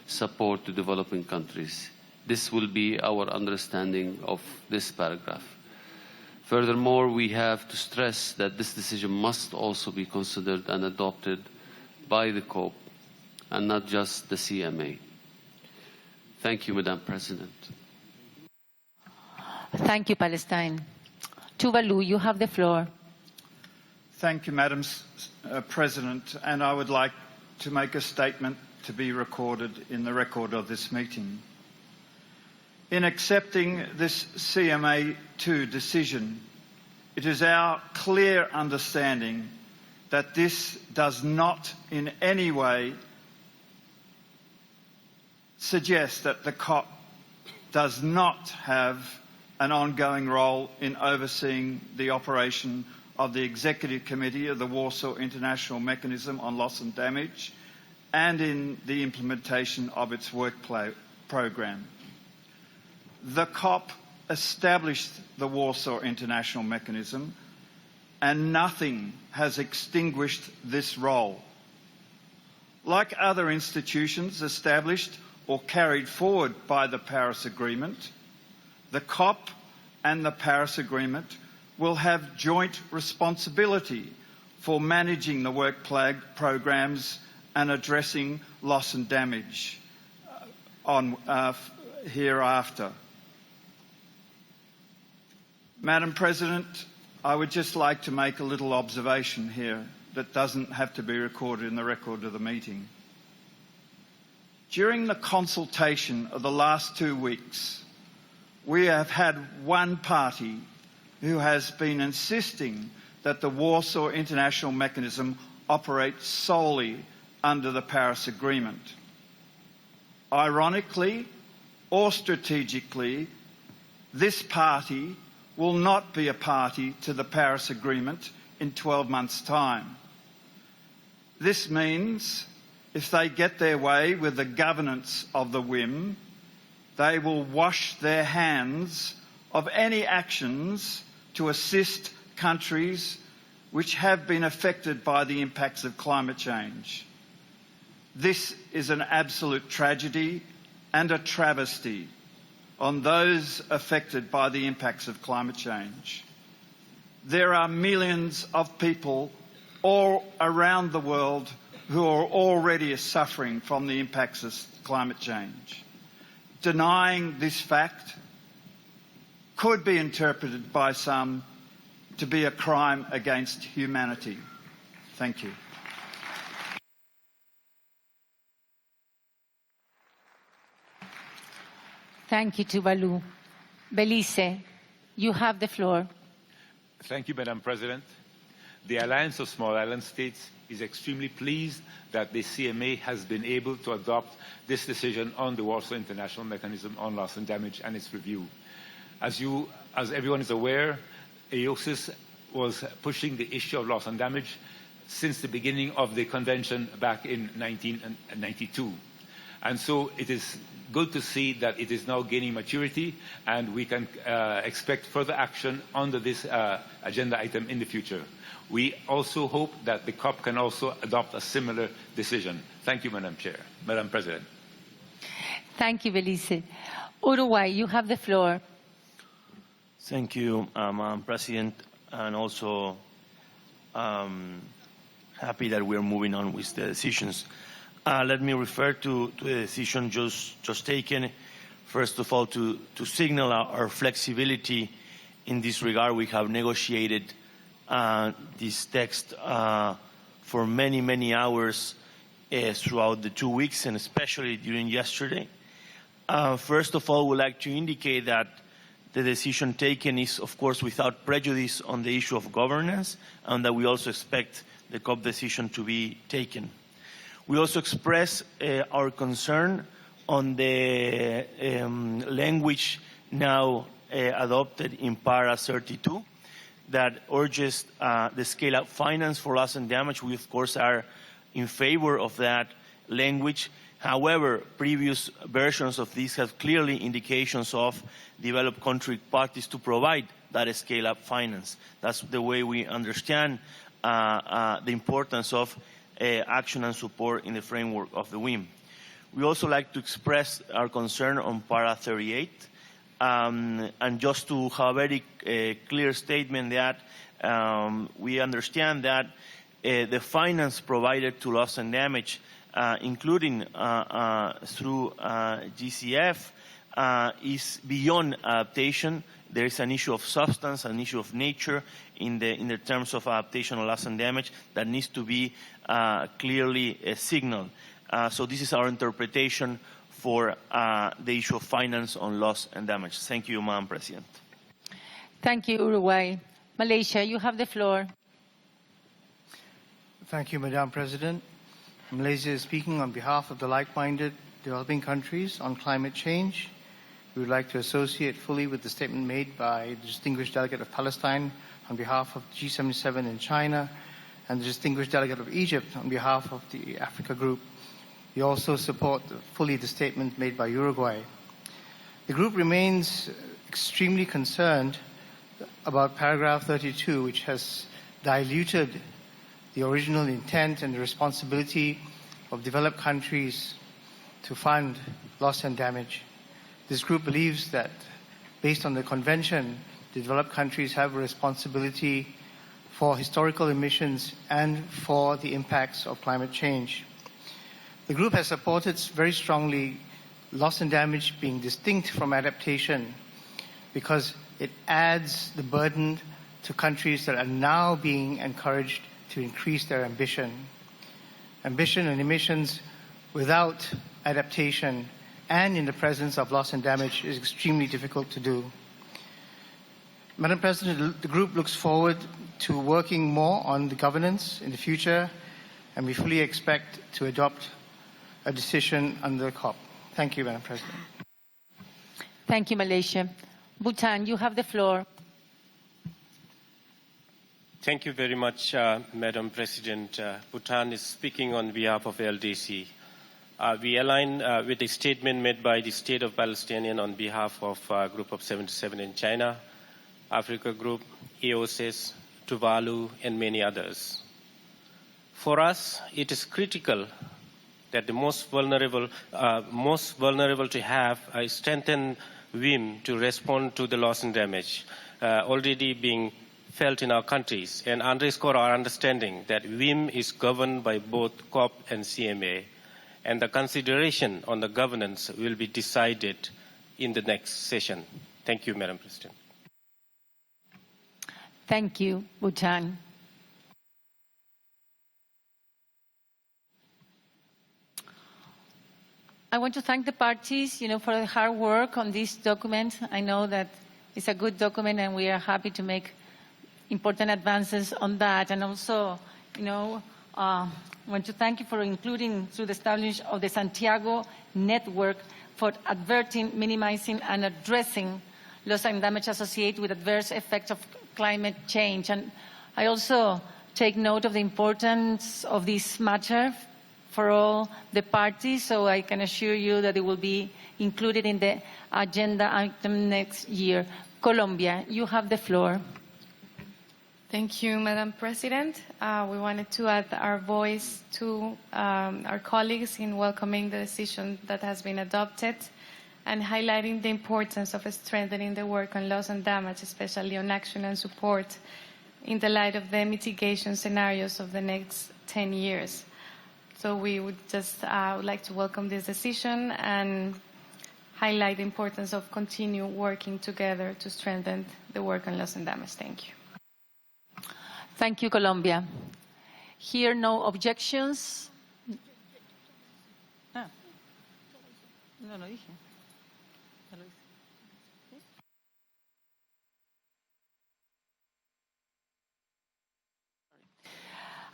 support to developing countries. This will be our understanding of this paragraph. Furthermore, we have to stress that this decision must also be considered and adopted by the COP and not just the CMA. Thank you, Madam President. Thank you, Palestine. Tuvalu, you have the floor. Thank you, Madam President, and I would like to make a statement to be recorded in the record of this meeting. In accepting this CMA2 decision, it is our clear understanding that this does not in any way suggest that the COP does not have an ongoing role in overseeing the operation of the Executive Committee of the Warsaw International Mechanism on Loss and Damage and in the implementation of its work programme. The COP established the Warsaw International Mechanism, and nothing has extinguished this role. Like other institutions established or carried forward by the Paris Agreement, the COP and the Paris Agreement will have joint responsibility for managing the work programmes and addressing loss and damage hereafter. Madam President, I would just like to make a little observation here that doesn't have to be recorded in the record of the meeting. During the consultation of the last 2 weeks, we have had one party who has been insisting that the Warsaw International Mechanism operates solely under the Paris Agreement. Ironically or strategically, this party will not be a party to the Paris Agreement in 12 months' time. This means if they get their way with the governance of the WIM, they will wash their hands of any actions to assist countries which have been affected by the impacts of climate change. This is an absolute tragedy and a travesty on those affected by the impacts of climate change. There are millions of people all around the world who are already suffering from the impacts of climate change. Denying this fact could be interpreted by some to be a crime against humanity. Thank you. Thank you, Tuvalu. Belize, you have the floor. Thank you, Madam President. The Alliance of Small Island States is extremely pleased that the CMA has been able to adopt this decision on the Warsaw International Mechanism on Loss and Damage and its review. As everyone is aware, AOSIS was pushing the issue of loss and damage since the beginning of the convention back in 1992. And so it is good to see that it is now gaining maturity, and we can expect further action under this agenda item in the future. We also hope that the COP can also adopt a similar decision. Thank you, Madam President. Thank you, Belize. Uruguay, you have the floor. Thank you, Madam President, and also happy that we're moving on with the decisions. Let me refer to the decision just taken. First of all, to signal our flexibility in this regard. We have negotiated this text for many, many hours throughout the 2 weeks, and especially during yesterday. First of all, we'd like to indicate that the decision taken is, of course, without prejudice on the issue of governance, and that we also expect the COP decision to be taken. We also express our concern on the language now adopted in Para 32 that urges the scale-up finance for loss and damage. We, of course, are in favor of that language. However, previous versions of this have clearly indications of developed country parties to provide that scale-up finance. That's the way we understand the importance of action and support in the framework of the WIM. We also like to express our concern on Para 38, and just to have a very clear statement that we understand that the finance provided to loss and damage, including through GCF, is beyond adaptation. There is an issue of substance, an issue of nature in the terms of adaptation or loss and damage that needs to be clearly signaled. So this is our interpretation for the issue of finance on loss and damage. Thank you, Madam President. Thank you, Uruguay. Malaysia, you have the floor. Thank you, Madam President. Malaysia is speaking on behalf of the like-minded developing countries on climate change. We would like to associate fully with the statement made by the distinguished delegate of Palestine on behalf of G77 in China and the distinguished delegate of Egypt on behalf of the Africa Group. We also support fully the statement made by Uruguay. The group remains extremely concerned about paragraph 32, which has diluted the original intent and the responsibility of developed countries to fund loss and damage. This group believes that, based on the convention, the developed countries have a responsibility for historical emissions and for the impacts of climate change. The group has supported very strongly loss and damage being distinct from adaptation because it adds the burden to countries that are now being encouraged to increase their ambition. Ambition and emissions without adaptation and in the presence of loss and damage is extremely difficult to do. Madam President, the group looks forward to working more on the governance in the future, and we fully expect to adopt a decision under the COP. Thank you, Madam President. Thank you, Malaysia. Bhutan, you have the floor. Thank you very much, Madam President. Bhutan is speaking on behalf of LDC. We align with the statement made by the State of Palestinian on behalf of Group of 77 in China, Africa Group, AOSIS, Tuvalu, and many others. For us, it is critical that the most vulnerable to have a strengthened WIM to respond to the loss and damage already being felt in our countries, and underscore our understanding that WIM is governed by both COP and CMA, and the consideration on the governance will be decided in the next session. Thank you, Madam President. Thank you, Bhutan. I want to thank the parties, for the hard work on this document. I know that it's a good document, and we are happy to make important advances on that. And also, I want to thank you for including through the establishment of the Santiago Network for averting, minimizing, and addressing loss and damage associated with adverse effects of climate change. And I also take note of the importance of this matter for all the parties, so I can assure you that it will be included in the agenda item next year. Colombia, you have the floor. Thank you, Madam President. We wanted to add our voice to our colleagues in welcoming the decision that has been adopted and highlighting the importance of strengthening the work on loss and damage, especially on action and support in the light of the mitigation scenarios of the next 10 years. So we would just would like to welcome this decision and highlight the importance of continue working together to strengthen the work on loss and damage. Thank you. Thank you, Colombia. Here, no objections. No lo dije.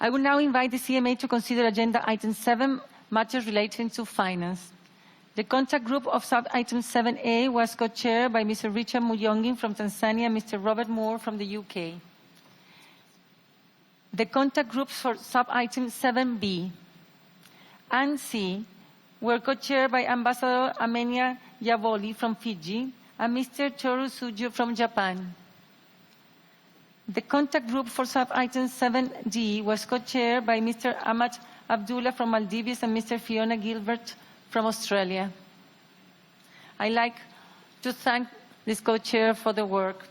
I will now invite the CMA to consider Agenda Item 7, matters relating to finance. The contact group of sub-item 7A was co-chaired by Mr. Richard Muyongi from Tanzania and Mr. Robert Moore from the UK. The contact groups for sub-item 7B and C were co-chaired by Ambassador Amenia Yavoli from Fiji and Mr. Toru Suju from Japan. The contact group for sub-item 7D was co-chaired by Mr. Ahmad Abdullah from Maldives and Mr. Fiona Gilbert from Australia. I'd like to thank this co-chair for the work.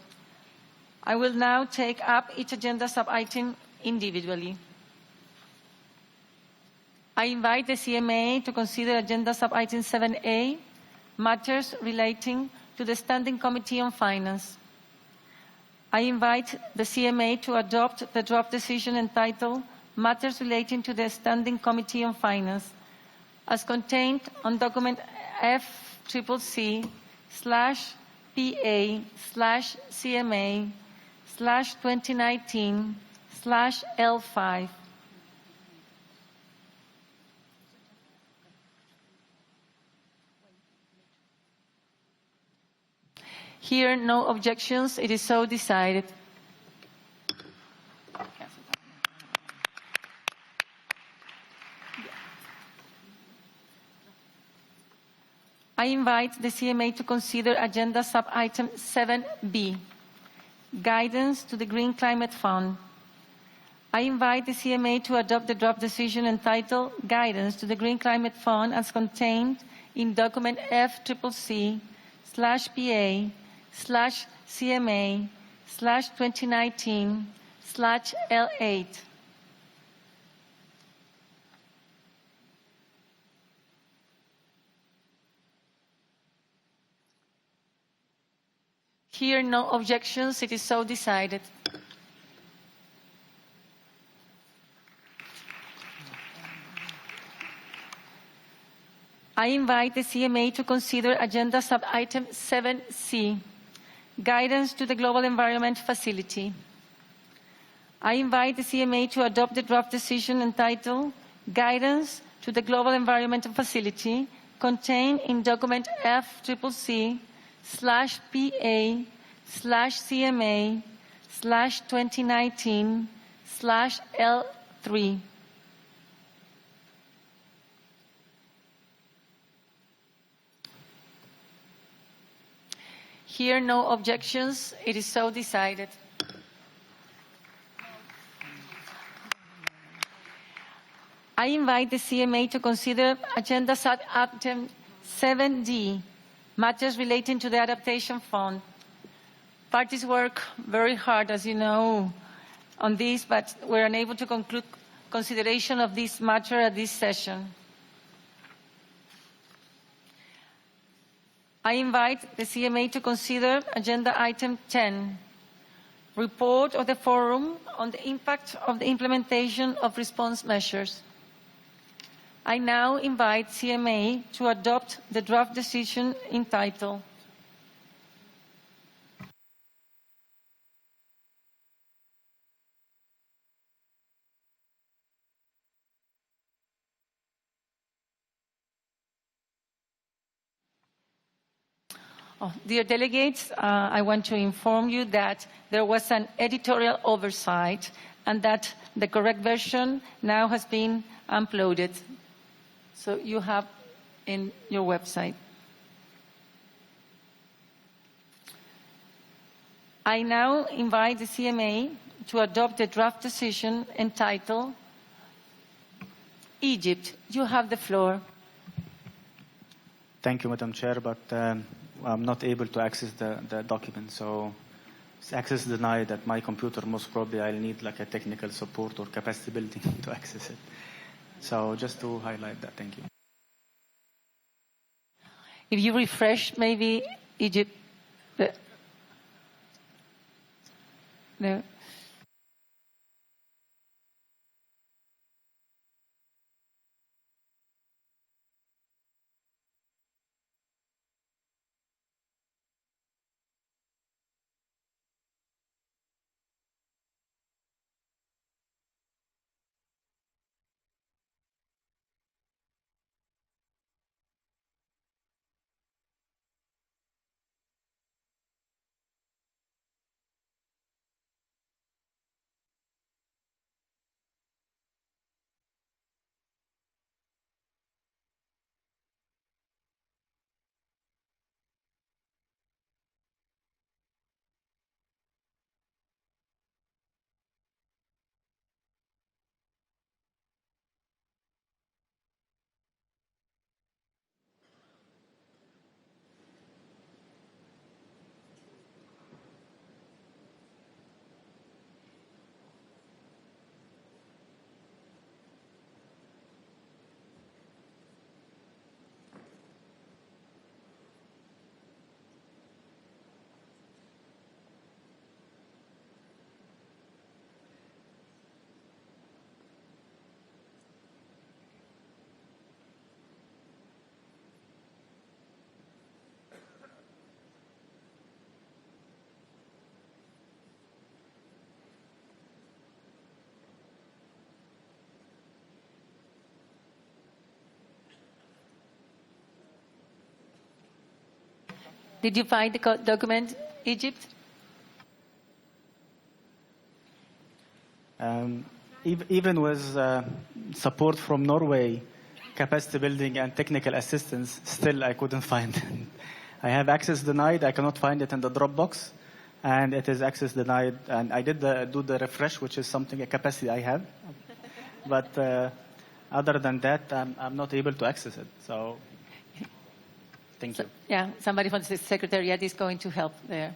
I will now take up each agenda sub-item individually. I invite the CMA to consider agenda sub-item 7A, matters relating to the Standing Committee on Finance. I invite the CMA to adopt the draft decision entitled Matters Relating to the Standing Committee on Finance, as contained on document FCCC/PA/CMA/2019/L5. Here, no objections. It is so decided. I invite the CMA to consider agenda sub-item 7B, guidance to the Green Climate Fund. I invite the CMA to adopt the draft decision entitled Guidance to the Green Climate Fund as contained in document FCCC/PA/CMA/2019/L8. Here, no objections. It is so decided. I invite the CMA to consider agenda sub-item 7C, guidance to the Global Environment Facility. I invite the CMA to adopt the draft decision entitled Guidance to the Global Environment Facility, contained in document FCCC/PA/CMA/2019/L3. Here, no objections. It is so decided. I invite the CMA to consider agenda sub-item 7D, matters relating to the Adaptation Fund. Parties work very hard, as you know, on this, but we're unable to conclude consideration of this matter at this session. I invite the CMA to consider agenda item 10, report of the Forum on the impact of the implementation of response measures. I now invite CMA to adopt the draft decision entitled Dear delegates, I want to inform you that there was an editorial oversight and that the correct version now has been uploaded. So you have in your website. I now invite the CMA to adopt the draft decision entitled Egypt. You have the floor. Thank you, Madam Chair, but I'm not able to access the document, so it's access denied at my computer. Most probably I'll need like a technical support or capacity building to access it. So just to highlight that, thank you. If you refresh, maybe Egypt. No. Did you find the document, Egypt? Even with support from Norway, capacity building and technical assistance, still I couldn't find it. I have access denied. I cannot find it in the Dropbox, and it is access denied. And I did do the refresh, which is something, a capacity I have. But other than that, I'm not able to access it. So thank you. Yeah, somebody from the Secretariat is going to help there.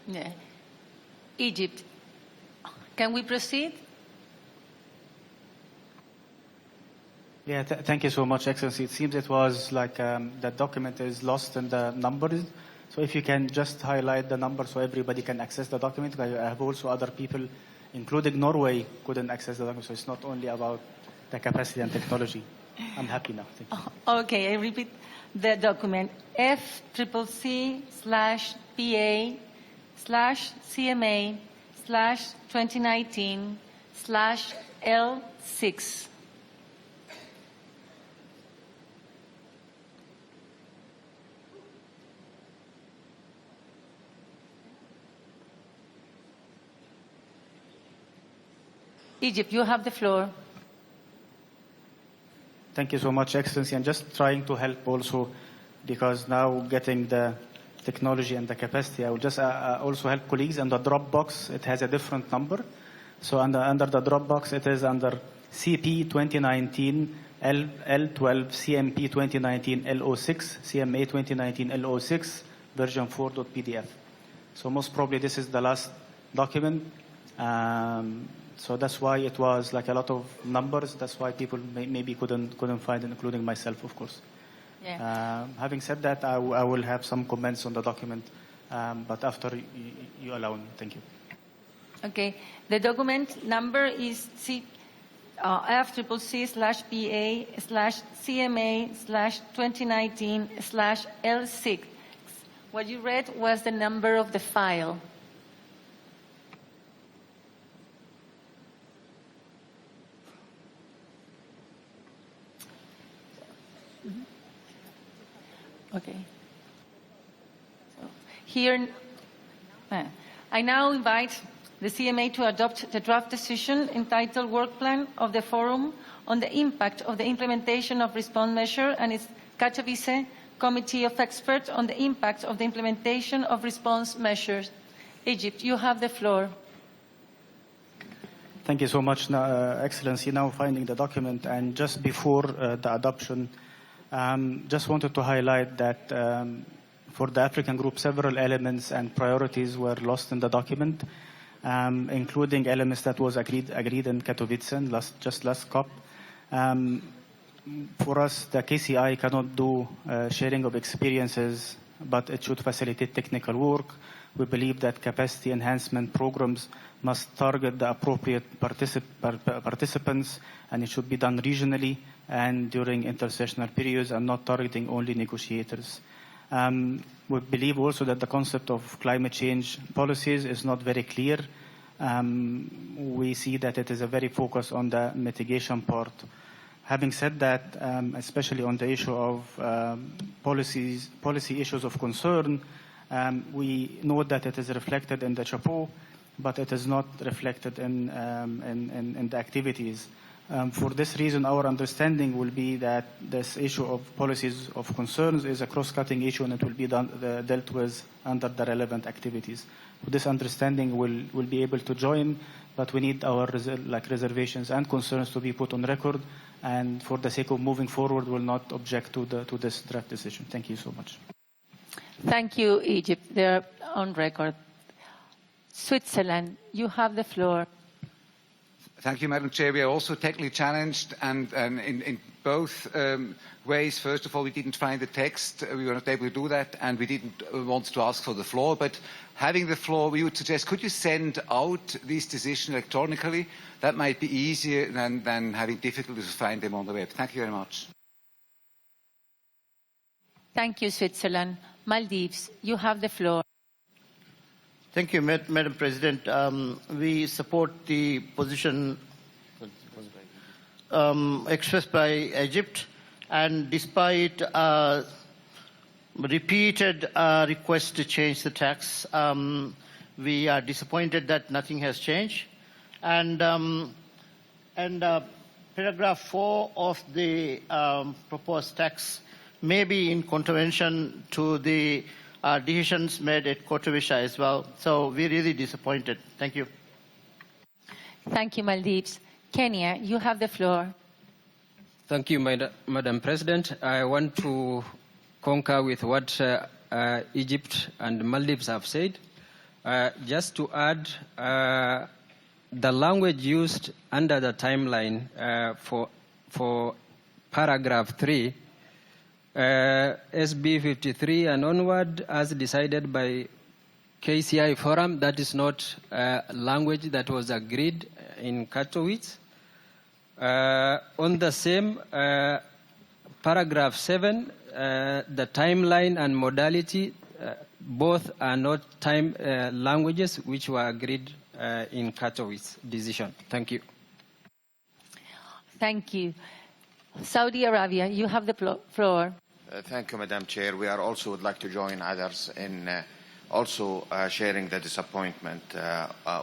Yeah. Egypt. Can we proceed? Yeah, thank you so much, Excellency. It seems it was like the document is lost in the numbers. So if you can just highlight the number so everybody can access the document. I have also other people, including Norway, couldn't access the document. So it's not only about the capacity and technology. I'm happy now. Thank you. Okay, I repeat the document. FCCC/PA/CMA/2019/L6. Egypt, you have the floor. Thank you so much, Excellency. I'm just trying to help also because now getting the technology and the capacity, I will just also help colleagues. In the Dropbox, it has a different number. So under the Dropbox, it is under CP 2019 L12, CMP 2019 L06, CMA 2019 L06, version 4.pdf. So most probably this is the last document. So that's why it was like a lot of numbers. That's why people maybe couldn't find it, including myself, of course. Yeah. Having said that, I will have some comments on the document, but after you allow me. Thank you. Okay. The document number is FCCC/PA/CMA/2019/L6. What you read was the number of the file. Okay. So here, I now invite the CMA to adopt the draft decision entitled Work Plan of the Forum on the Impact of the Implementation of Response Measure and its Katowice Committee of Experts on the Impact of the Implementation of Response Measures. Egypt, you have the floor. Thank you so much, Excellency. Now finding the document, and just before the adoption, just wanted to highlight that for the African group, several elements and priorities were lost in the document, including elements that was agreed in Katowice just last COP. For us, the KCI cannot do sharing of experiences, but it should facilitate technical work. We believe that capacity enhancement programs must target the appropriate participants, and it should be done regionally and during intersessional periods and not targeting only negotiators. We believe also that the concept of climate change policies is not very clear. We see that it is a very focus on the mitigation part. Having said that, especially on the issue of policy issues of concern, we know that it is reflected in the chapeau, but it is not reflected in the activities. For this reason, our understanding will be that this issue of policies of concerns is a cross-cutting issue and it will be dealt with under the relevant activities. With this understanding, we'll be able to join, but we need our reservations and concerns to be put on record. And for the sake of moving forward, we'll not object to this draft decision. Thank you so much. Thank you, Egypt. They're on record. Switzerland, you have the floor. Thank you, Madam Chair. We are also technically challenged, and in both ways. First of all, we didn't find the text. We were not able to do that, and we didn't want to ask for the floor. But having the floor, we would suggest, could you send out these decisions electronically? That might be easier than having difficulties to find them on the web. Thank you very much. Thank you, Switzerland. Maldives, you have the floor. Thank you, Madam President. We support the position expressed by Egypt, and despite repeated requests to change the tax, we are disappointed that nothing has changed. And paragraph 4 of the proposed tax may be in contravention to the decisions made at Katowice as well. So we're really disappointed. Thank you. Thank you, Maldives. Kenya, you have the floor. Thank you, Madam President. I want to concur with what Egypt and Maldives have said. Just to add, the language used under the timeline for paragraph 3, SB 53 and onward, as decided by KCI Forum, that is not language that was agreed in Katowice. On the same paragraph 7, the timeline and modality, both are not languages which were agreed in Katowice decision. Thank you. Thank you. Saudi Arabia, you have the floor. Thank you, Madam Chair. We also would like to join others in also sharing the disappointment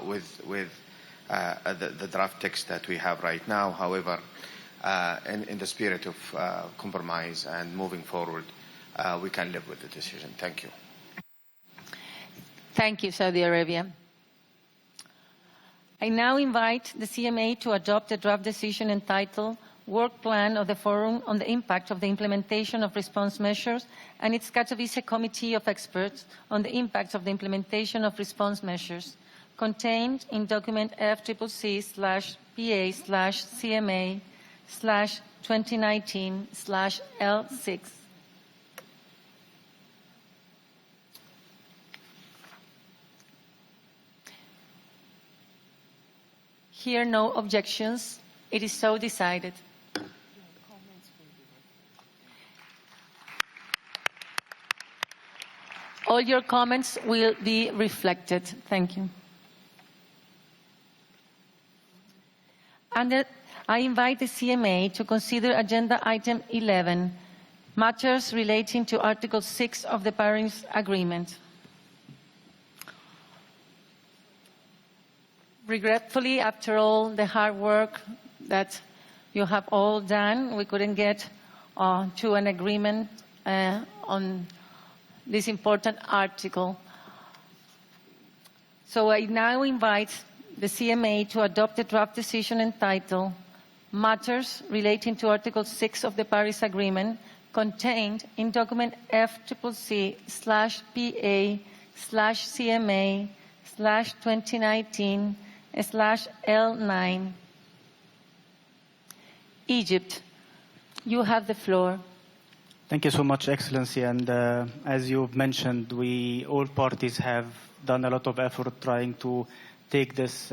with the draft text that we have right now. However, in the spirit of compromise and moving forward, we can live with the decision. Thank you. Thank you, Saudi Arabia. I now invite the CMA to adopt a draft decision entitled Work Plan of the Forum on the Impact of the Implementation of Response Measures and its Katowice Committee of Experts on the Impact of the Implementation of Response Measures, contained in document FCCC/PA/CMA/2019/L6. Here, no objections. It is so decided. All your comments will be reflected. Thank you. And I invite the CMA to consider Agenda Item 11, matters relating to Article 6 of the Paris Agreement. Regretfully, after all the hard work that you have all done, we couldn't get to an agreement on this important article. So I now invite the CMA to adopt a draft decision entitled Matters Relating to Article 6 of the Paris Agreement, contained in document FCCC/PA/CMA/2019/L9. Egypt, you have the floor. Thank you so much, Excellency. And as you've mentioned, all parties have done a lot of effort trying to take this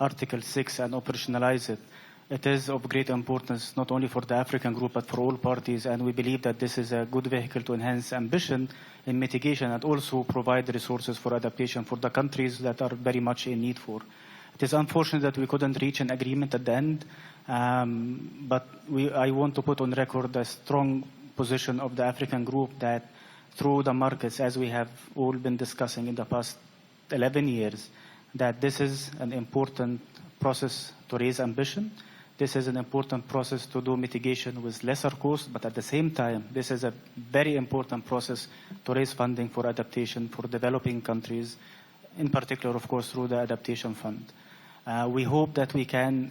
Article 6 and operationalize it. It is of great importance not only for the African group but for all parties, and we believe that this is a good vehicle to enhance ambition in mitigation and also provide resources for adaptation for the countries that are very much in need for. It is unfortunate that we couldn't reach an agreement at the end, but I want to put on record a strong position of the African group that through the markets, as we have all been discussing in the past 11 years, that this is an important process to raise ambition. This is an important process to do mitigation with lesser cost, but at the same time, this is a very important process to raise funding for adaptation for developing countries, in particular, of course, through the Adaptation Fund. We hope that we can,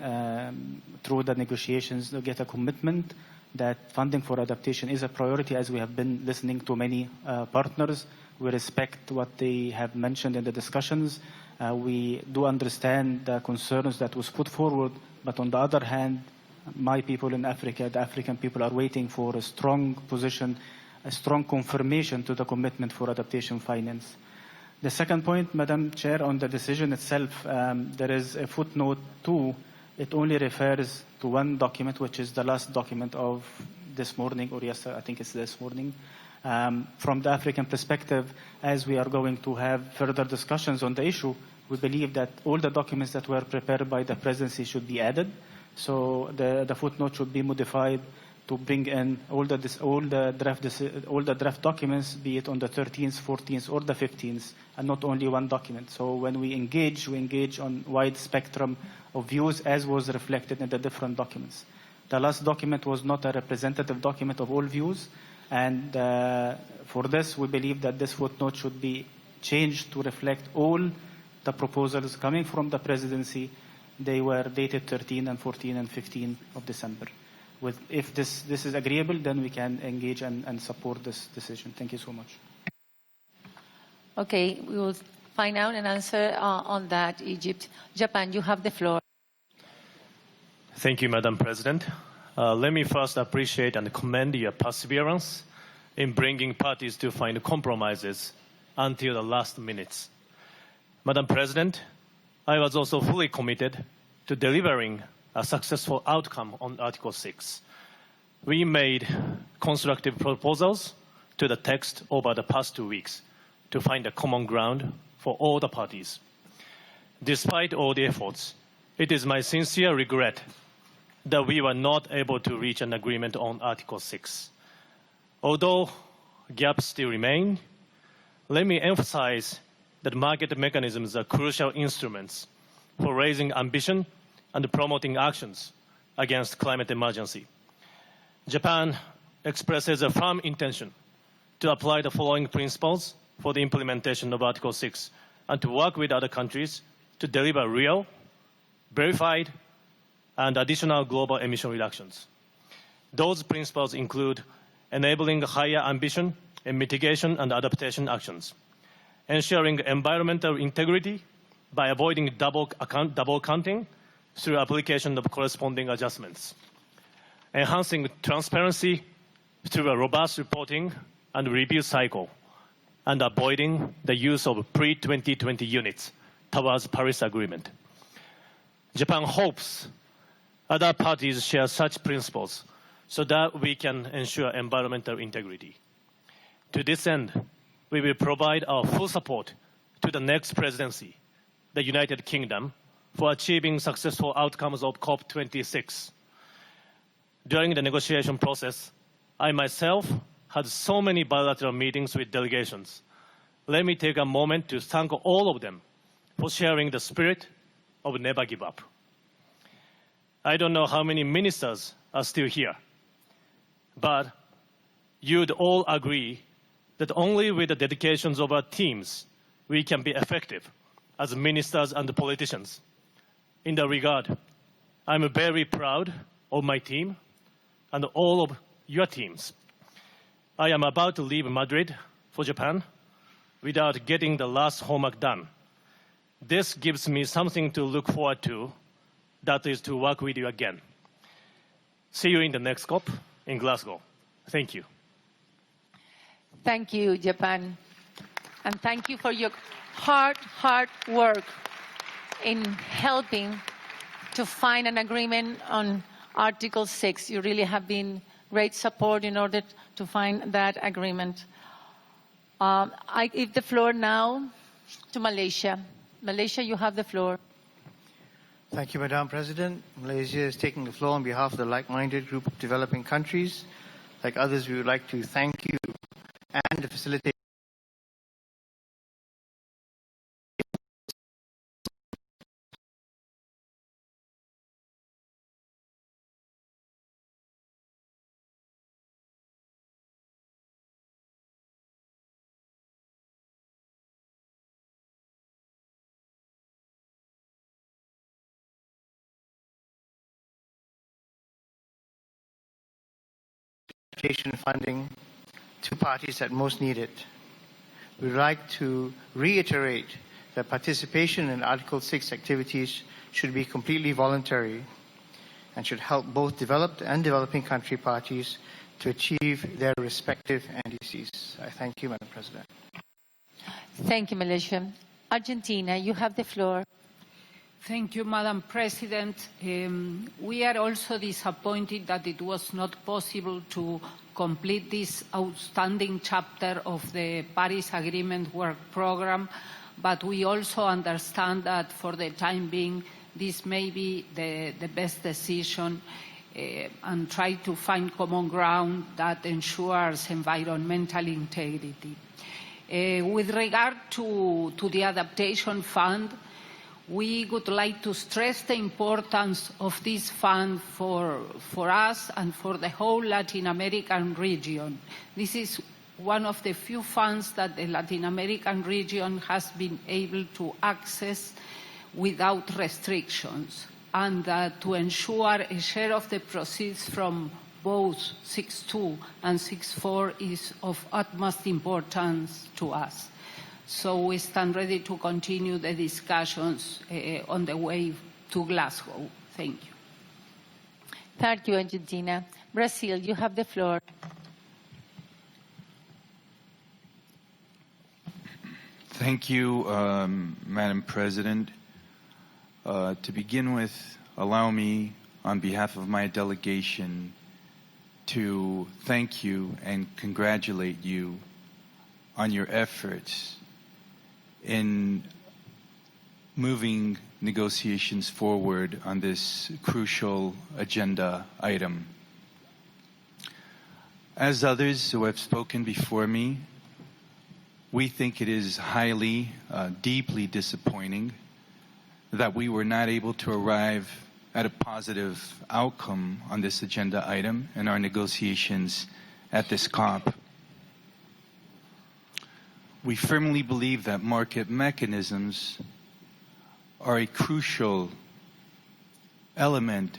through the negotiations, get a commitment that funding for adaptation is a priority, as we have been listening to many partners. We respect what they have mentioned in the discussions. We do understand the concerns that was put forward, but on the other hand, my people in Africa, the African people, are waiting for a strong position, a strong confirmation to the commitment for adaptation finance. The second point, Madam Chair, on the decision itself, there is a footnote 2. It only refers to one document, which is the last document of this morning, or yesterday, I think it's this morning. From the African perspective, as we are going to have further discussions on the issue, we believe that all the documents that were prepared by the presidency should be added. So the footnote should be modified to bring in all the draft documents, be it on the 13th, 14th, or the 15th, and not only one document. So when we engage on wide spectrum of views, as was reflected in the different documents. The last document was not a representative document of all views, and for this, we believe that this footnote should be changed to reflect all the proposals coming from the presidency. They were dated 13 and 14 and 15 of December. If this is agreeable, then we can engage and support this decision. Thank you so much. Okay, we will find out and answer on that, Egypt. Japan, you have the floor. Thank you, Madam President. Let me first appreciate and commend your perseverance in bringing parties to find compromises until the last minutes. Madam President, I was also fully committed to delivering a successful outcome on Article 6. We made constructive proposals to the text over the past 2 weeks to find a common ground for all the parties. Despite all the efforts, it is my sincere regret that we were not able to reach an agreement on Article 6. Although gaps still remain, let me emphasize that market mechanisms are crucial instruments for raising ambition and promoting actions against climate emergency. Japan expresses a firm intention to apply the following principles for the implementation of Article 6 and to work with other countries to deliver real, verified, and additional global emission reductions. Those principles include enabling higher ambition in mitigation and adaptation actions, ensuring environmental integrity by avoiding double counting through application of corresponding adjustments, enhancing transparency through a robust reporting and review cycle, and avoiding the use of pre-2020 units towards Paris Agreement. Japan hopes other parties share such principles so that we can ensure environmental integrity. To this end, we will provide our full support to the next presidency, the United Kingdom, for achieving successful outcomes of COP26. During the negotiation process, I myself had so many bilateral meetings with delegations. Let me take a moment to thank all of them for sharing the spirit of never give up. I don't know how many ministers are still here, but you'd all agree that only with the dedications of our teams we can be effective as ministers and politicians. In that regard, I'm very proud of my team and all of your teams. I am about to leave Madrid for Japan without getting the last homework done. This gives me something to look forward to, that is to work with you again. See you in the next COP in Glasgow. Thank you. Thank you, Japan. And thank you for your hard work in helping to find an agreement on Article 6. You really have been great support in order to find that agreement. I give the floor now to Malaysia. Malaysia, you have the floor. Thank you, Madam President. Malaysia is taking the floor on behalf of the like-minded group of developing countries. Like others, we would like to thank you and the facilitator funding to parties that most need it. We'd like to reiterate that participation in Article 6 activities should be completely voluntary and should help both developed and developing country parties to achieve their respective NDCs. I thank you, Madam President. Thank you, Malaysia. Argentina, you have the floor. Thank you, Madam President. We are also disappointed that it was not possible to complete this outstanding chapter of the Paris Agreement work program, but we also understand that for the time being, this may be the best decision and try to find common ground that ensures environmental integrity. With regard to the Adaptation Fund, we would like to stress the importance of this fund for us and for the whole Latin American region. This is one of the few funds that the Latin American region has been able to access without restrictions, and to ensure a share of the proceeds from both 6.2 and 6.4 is of utmost importance to us. So we stand ready to continue the discussions on the way to Glasgow. Thank you. Thank you, Argentina. Brazil, you have the floor. Thank you, Madam President. To begin with, allow me, on behalf of my delegation, to thank you and congratulate you on your efforts in moving negotiations forward on this crucial agenda item. As others who have spoken before me, we think it is highly, deeply disappointing that we were not able to arrive at a positive outcome on this agenda item in our negotiations at this COP. We firmly believe that market mechanisms are a crucial element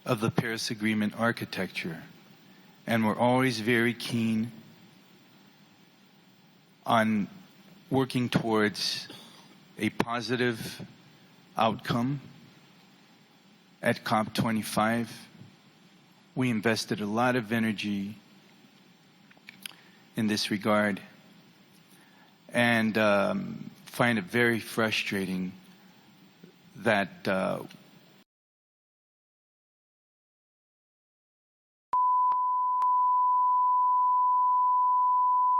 of the Paris Agreement architecture, and we're always very keen on working towards a positive outcome. At COP25, we invested a lot of energy in this regard, and find it very frustrating that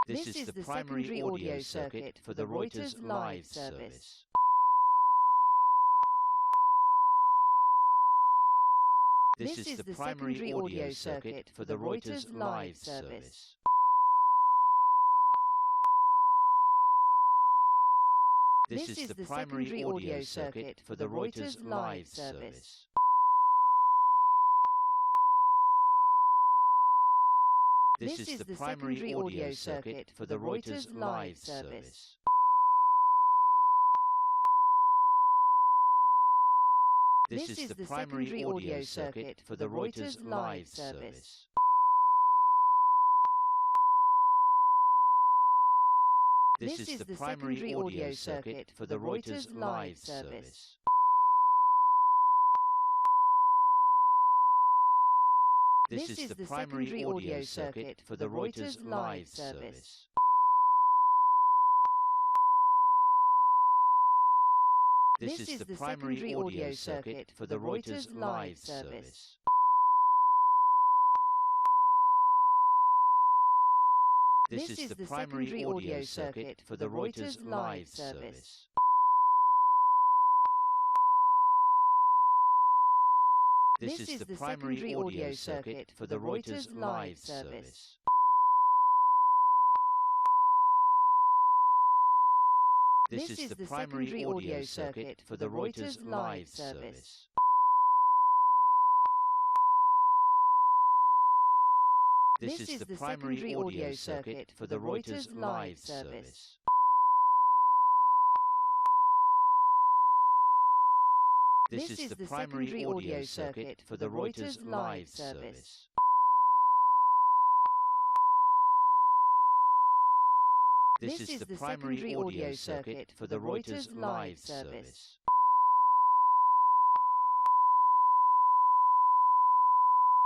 This is the primary audio circuit for the Reuters live service. This is the primary audio circuit for the Reuters live service. This is the primary audio circuit for the Reuters live service. This is the primary audio circuit for the Reuters live service. This is the primary audio circuit for the Reuters live service. This is the primary audio circuit for the Reuters live service. This is the primary audio circuit for the Reuters live service. This is the primary audio circuit for the Reuters live service. This is the primary audio circuit for the Reuters live service. This is the primary audio circuit for the Reuters live service. This is the primary audio circuit for the Reuters live service. This is the primary audio circuit for the Reuters live service. This is the primary audio circuit for the Reuters live service. This is the primary audio circuit for the Reuters live service.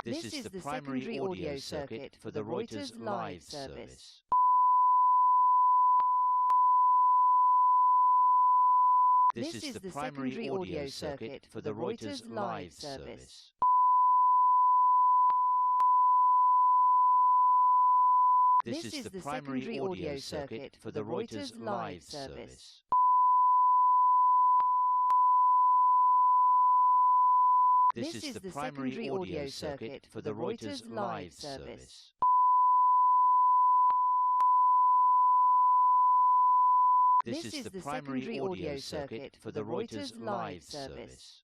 This is the primary audio circuit for the Reuters live service. This is the primary audio circuit for the Reuters live service. This is the primary audio circuit for the Reuters live service. This is the primary audio circuit for the Reuters live service. This is the primary audio circuit for the Reuters live service.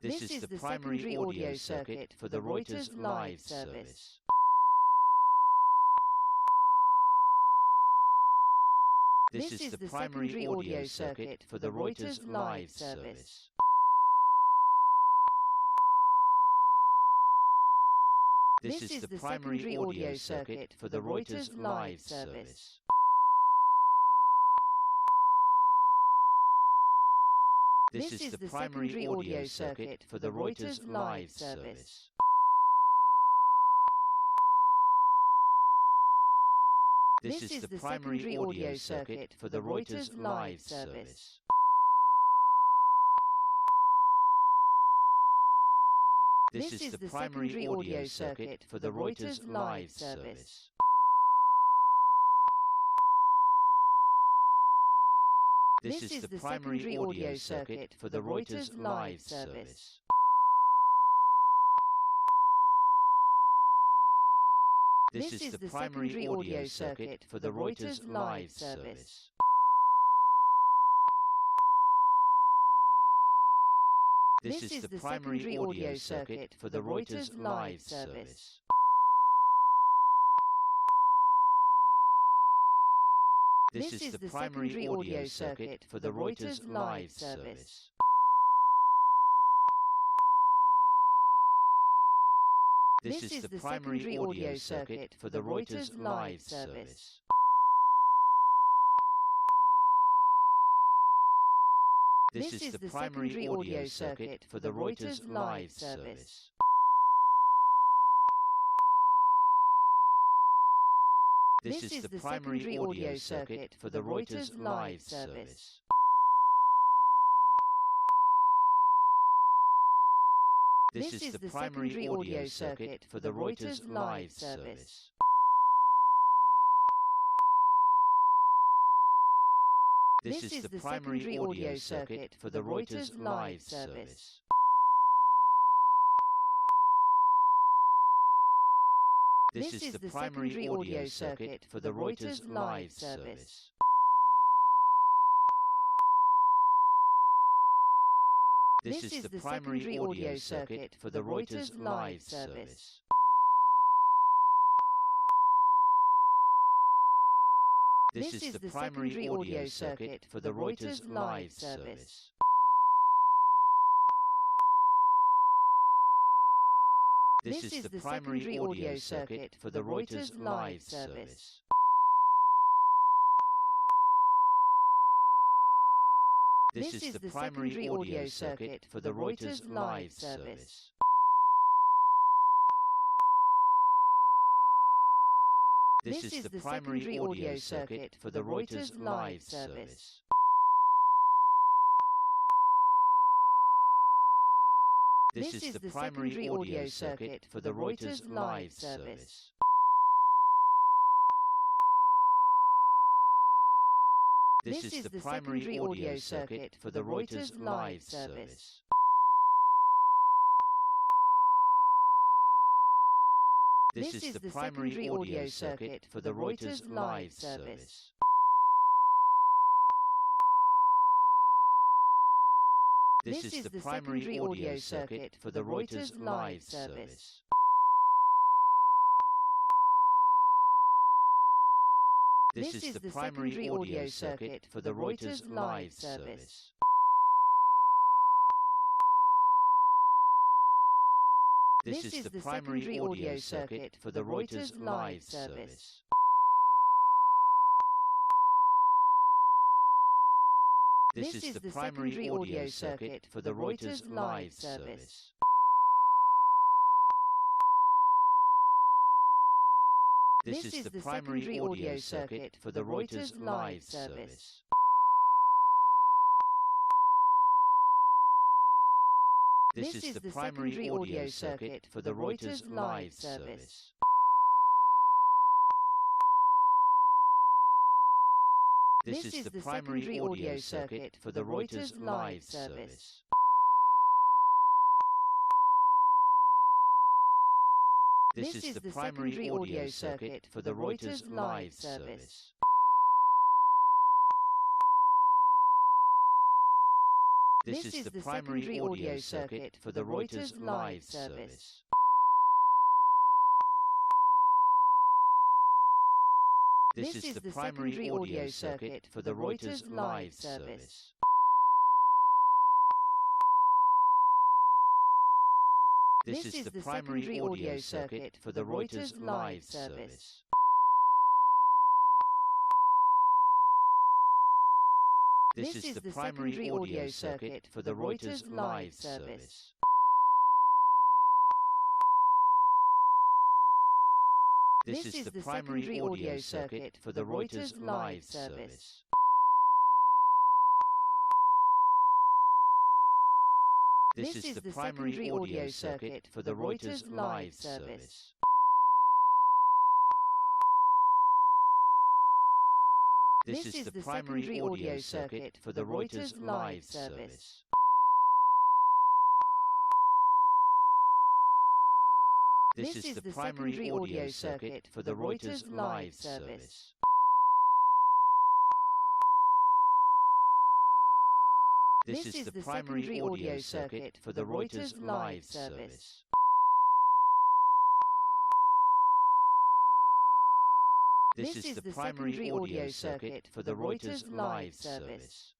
This is the primary audio circuit for the Reuters live service. This is the primary audio circuit for the Reuters live service. This is the primary audio circuit for the Reuters live service. This is the primary audio circuit for the Reuters live service. This is the primary audio circuit for the Reuters live service. This is the primary audio circuit for the Reuters live service. This is the primary audio circuit for the Reuters live service. This is the primary audio circuit for the Reuters live service. This is the primary audio circuit for the Reuters live service. This is the primary audio circuit for the Reuters live service. This is the primary audio circuit for the Reuters live service. This is the primary audio circuit for the Reuters live service. This is the primary audio circuit for the Reuters live service. This is the primary audio circuit for the Reuters live service. This is the primary audio circuit for the Reuters live service. This is the primary audio circuit for the Reuters live service. This is the primary audio circuit for the Reuters live service. This is the primary audio circuit for the Reuters live service. This is the primary audio circuit for the Reuters live service. This is the primary audio circuit for the Reuters live service. This is the primary audio circuit for the Reuters live service. This is the primary audio circuit for the Reuters live service. This is the primary audio circuit for the Reuters live service. This is the primary audio circuit for the Reuters live service. This is the primary audio circuit for the Reuters live service. This is the primary audio circuit for the Reuters live service. This is the primary audio circuit for the Reuters live service. This is the primary audio circuit for the Reuters live service. This is the primary audio circuit for the Reuters live service. This is the primary audio circuit for the Reuters live service. This is the primary audio circuit for the Reuters live service. This is the primary audio circuit for the Reuters live service. This is the primary audio circuit for the Reuters live service. This is the primary audio circuit for the Reuters live service. This is the primary audio circuit for the Reuters live service. This is the primary audio circuit for the Reuters live service. This is the primary audio circuit for the Reuters live service. This is the primary audio circuit for the Reuters live service. This is the primary audio circuit for the Reuters live service. This is the primary audio circuit for the Reuters live service. This is the primary audio circuit for the Reuters live service. This is the primary audio circuit for the Reuters live service.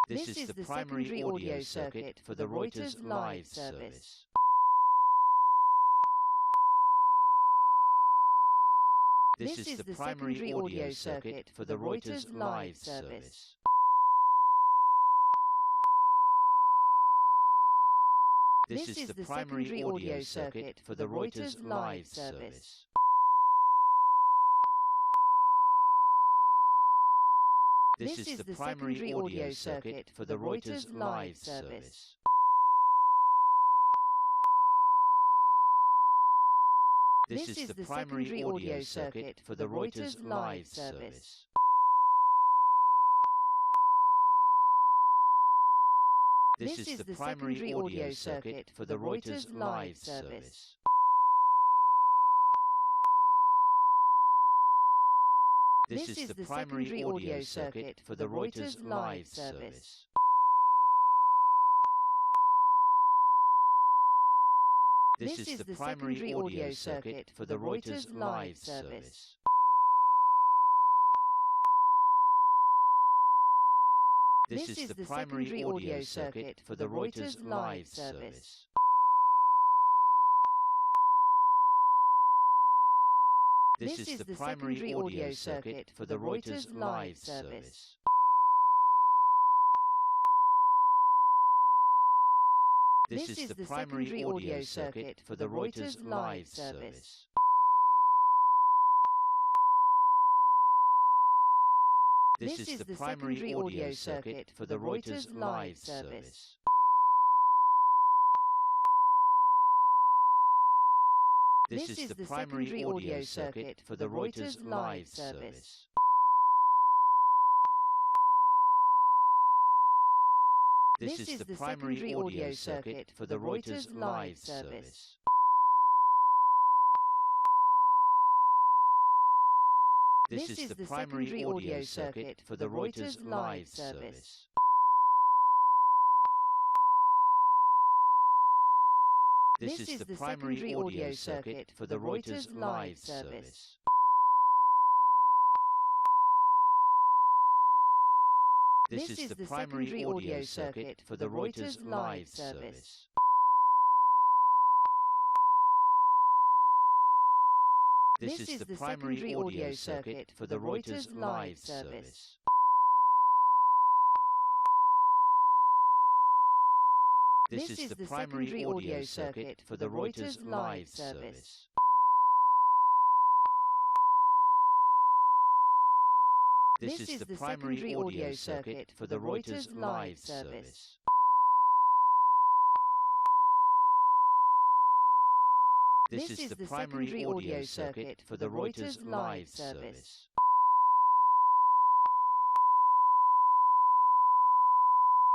This is the primary audio circuit for the Reuters live service. This is the primary audio circuit for the Reuters live service. This is the primary audio circuit for the Reuters live service. This is the primary audio circuit for the Reuters live service. This is the primary audio circuit for the Reuters live service. This is the primary audio circuit for the Reuters live service. This is the primary audio circuit for the Reuters live service. This is the primary audio circuit for the Reuters live service. This is the primary audio circuit for the Reuters live service. This is the primary audio circuit for the Reuters live service. This is the primary audio circuit for the Reuters live service. This is the primary audio circuit for the Reuters live service. This is the primary audio circuit for the Reuters live service. This is the primary audio circuit for the Reuters live service. This is the primary audio circuit for the Reuters live service. This is the primary audio circuit for the Reuters live service. This is the primary audio circuit for the Reuters live service. This is the primary audio circuit for the Reuters live service. This is the primary audio circuit for the Reuters live service. This is the primary audio circuit for the Reuters live service. This is the primary audio circuit for the Reuters live service.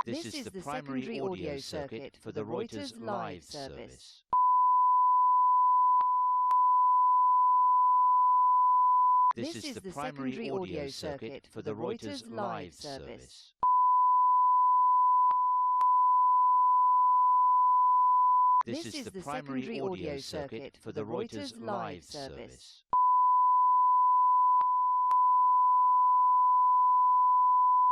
This is the primary audio circuit for the Reuters live service. This is the primary audio circuit for the Reuters live service. This is the primary audio circuit for the Reuters live service.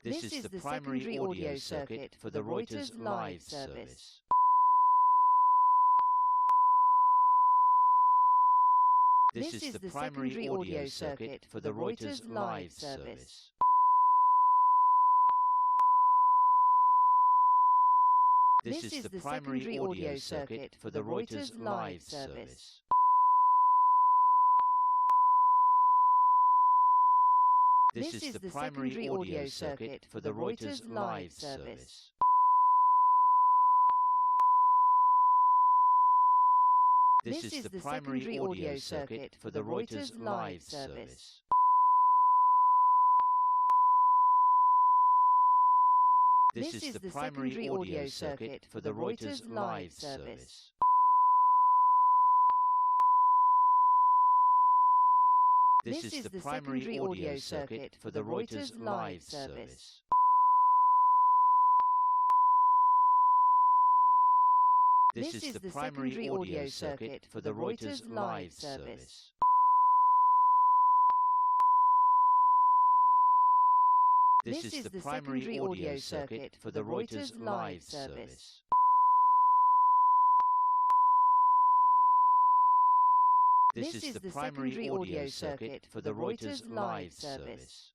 This is the primary audio circuit for the Reuters live service. This is the primary audio circuit for the Reuters live service. This is the primary audio circuit for the Reuters live service. This is the primary audio circuit for the Reuters live service. This is the primary audio circuit for the Reuters live service. This is the primary audio circuit for the Reuters live service. This is the primary audio circuit for the Reuters live service. This is the primary audio circuit for the Reuters live service. This is the primary audio circuit for the Reuters live service. This is the primary audio circuit for the Reuters live service.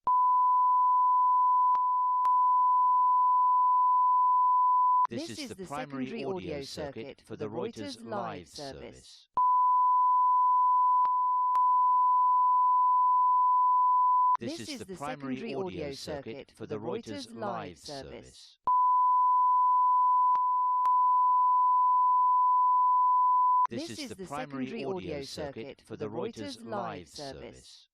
This is the primary audio circuit for the Reuters live service. This is the primary audio circuit for the Reuters live service. This is the primary audio circuit for the Reuters live service.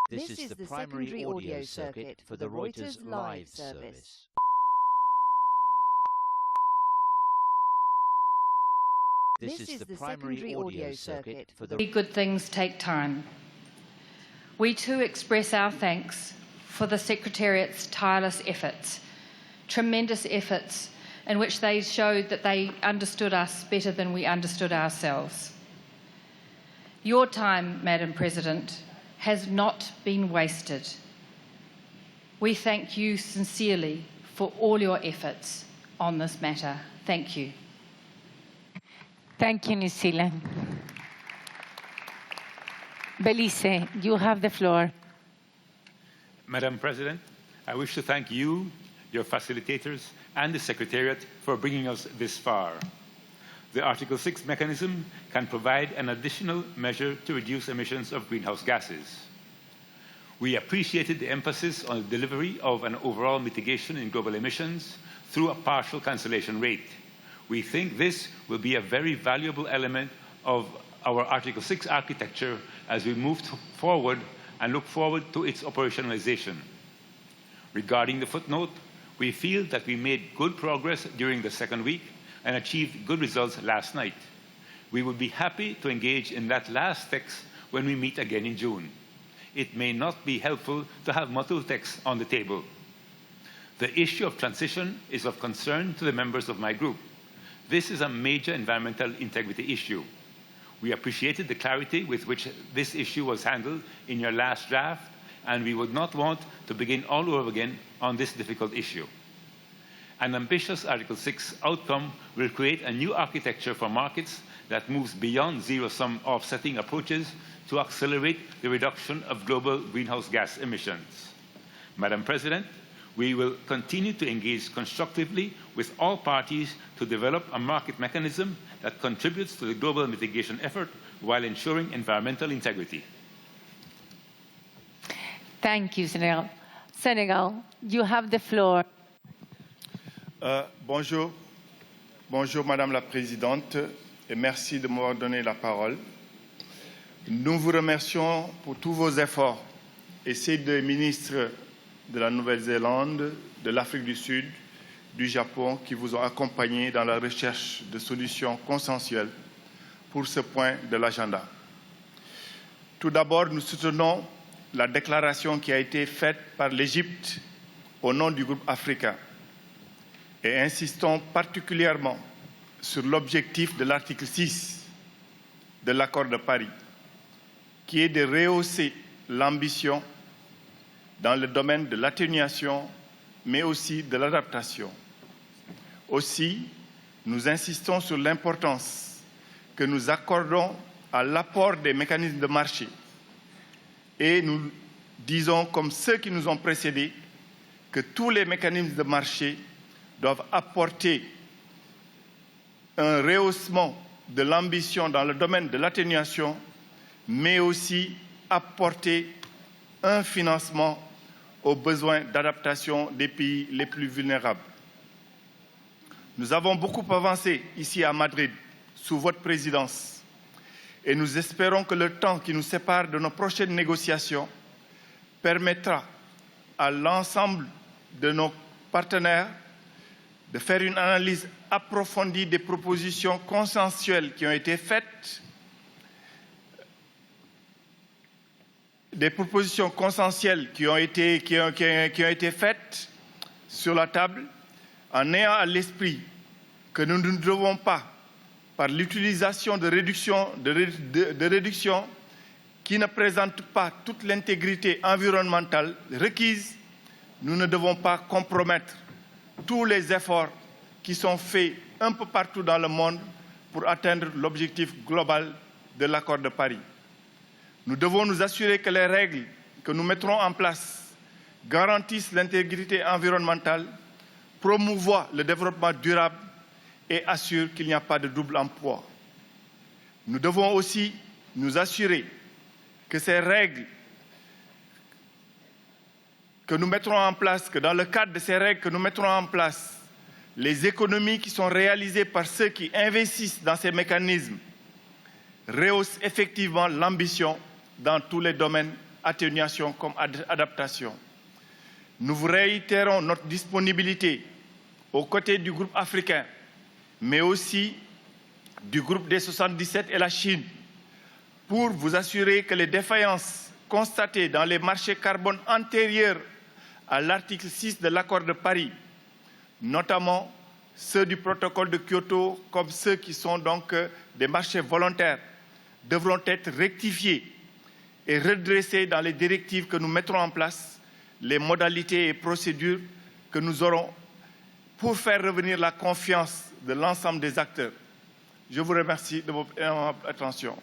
This is the primary audio circuit for the Reuters live service. This is the primary audio circuit for the... Good things take time. We too express our thanks for the Secretariat's tireless efforts, tremendous efforts in which they showed that they understood us better than we understood ourselves. Your time, Madam President, has not been wasted. We thank you sincerely for all your efforts on this matter. Thank you. Thank you, New Zealand. Belize, you have the floor. Madam President, I wish to thank you, your facilitators, and the Secretariat for bringing us this far. The Article 6 mechanism can provide an additional measure to reduce emissions of greenhouse gases. We appreciated the emphasis on the delivery of an overall mitigation in global emissions through a partial cancellation rate. We think this will be a very valuable element of our Article 6 architecture as we move forward and look forward to its operationalization. Regarding the footnote, we feel that we made good progress during the second week and achieved good results last night. We would be happy to engage in that last text when we meet again in June. It may not be helpful to have multiple texts on the table. The issue of transition is of concern to the members of my group. This is a major environmental integrity issue. We appreciated the clarity with which this issue was handled in your last draft, and we would not want to begin all over again on this difficult issue. An ambitious Article 6 outcome will create a new architecture for markets that moves beyond zero-sum offsetting approaches to accelerate the reduction of global greenhouse gas emissions. Madam President, we will continue to engage constructively with all parties to develop a market mechanism that contributes to the global mitigation effort while ensuring environmental integrity. Thank you, Senegal. Senegal, you have the floor. Bonjour. Bonjour, Madame la Présidente, et merci de m'avoir donné la parole. Nous vous remercions pour tous vos efforts et ceux des ministres de la Nouvelle-Zélande, de l'Afrique du Sud, du Japon qui vous ont accompagné dans la recherche de solutions consensuelles pour ce point de l'agenda. Tout d'abord, nous soutenons la déclaration qui a été faite par l'Égypte au nom du groupe africain et insistons particulièrement sur l'objectif de l'article 6 de l'accord de Paris, qui est de rehausser l'ambition dans le domaine de l'atténuation, mais aussi de l'adaptation. Aussi, nous insistons sur l'importance que nous accordons à l'apport des mécanismes de marché. Et nous disons, comme ceux qui nous ont précédés, que tous les mécanismes de marché doivent apporter un rehaussement de l'ambition dans le domaine de l'atténuation, mais aussi apporter un financement aux besoins d'adaptation des pays les plus vulnérables. Nous avons beaucoup avancé ici à Madrid sous votre présidence et nous espérons que le temps qui nous sépare de nos prochaines négociations permettra à l'ensemble de nos partenaires de faire une analyse approfondie des propositions consensuelles qui ont été faites, faites sur la table, en ayant à l'esprit que nous ne devons pas, par l'utilisation de réductions qui ne présentent pas toute l'intégrité environnementale requise, nous ne devons pas compromettre tous les efforts qui sont faits un peu partout dans le monde pour atteindre l'objectif global de l'accord de Paris. Nous devons nous assurer que les règles que nous mettrons en place garantissent l'intégrité environnementale, promouvoient le développement durable et assurent qu'il n'y a pas de double emploi. Nous devons aussi nous assurer que ces règles que nous mettrons en place, que dans le cadre de ces règles que nous mettrons en place, les économies qui sont réalisées par ceux qui investissent dans ces mécanismes rehaussent effectivement l'ambition dans tous les domaines, atténuation comme adaptation. Nous vous réitérons notre disponibilité aux côtés du groupe africain, mais aussi du groupe des 77 et la Chine, pour vous assurer que les défaillances constatées dans les marchés carbone antérieurs à l'article 6 de l'accord de Paris, notamment ceux du protocole de Kyoto, comme ceux qui sont donc des marchés volontaires, devront être rectifiés et redressés dans les directives que nous mettrons en place, les modalités et procédures que nous aurons pour faire revenir la confiance de l'ensemble des acteurs. Je vous remercie de votre attention.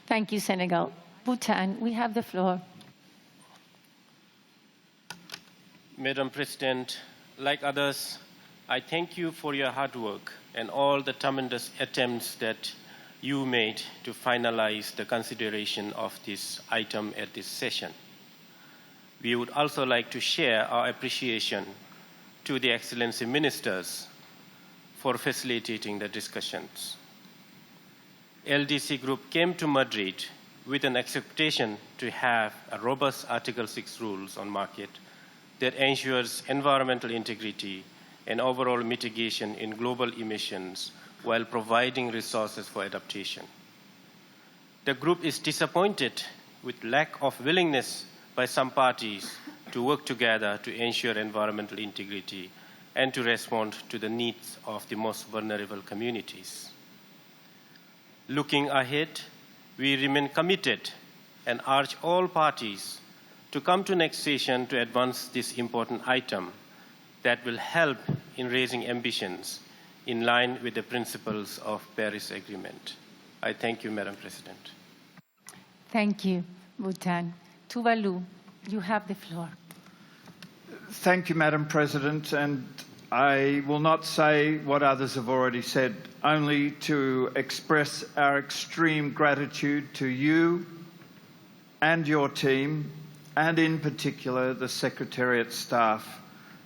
Thank you, Senegal. Bhutan, we have the floor. Madam President, like others, I thank you for your hard work and all the tremendous attempts that you made to finalize the consideration of this item at this session. We would also like to share our appreciation to the Excellency Ministers for facilitating the discussions. LDC Group came to Madrid with an expectation to have a robust Article 6 rules on market that ensures environmental integrity and overall mitigation in global emissions while providing resources for adaptation. The group is disappointed with lack of willingness by some parties to work together to ensure environmental integrity and to respond to the needs of the most vulnerable communities. Looking ahead, we remain committed and urge all parties to come to next session to advance this important item that will help in raising ambitions in line with the principles of Paris Agreement. I thank you, Madam President. Thank you, Bhutan. Tuvalu, you have the floor. Thank you, Madam President, and I will not say what others have already said, only to express our extreme gratitude to you and your team, and in particular the Secretariat staff,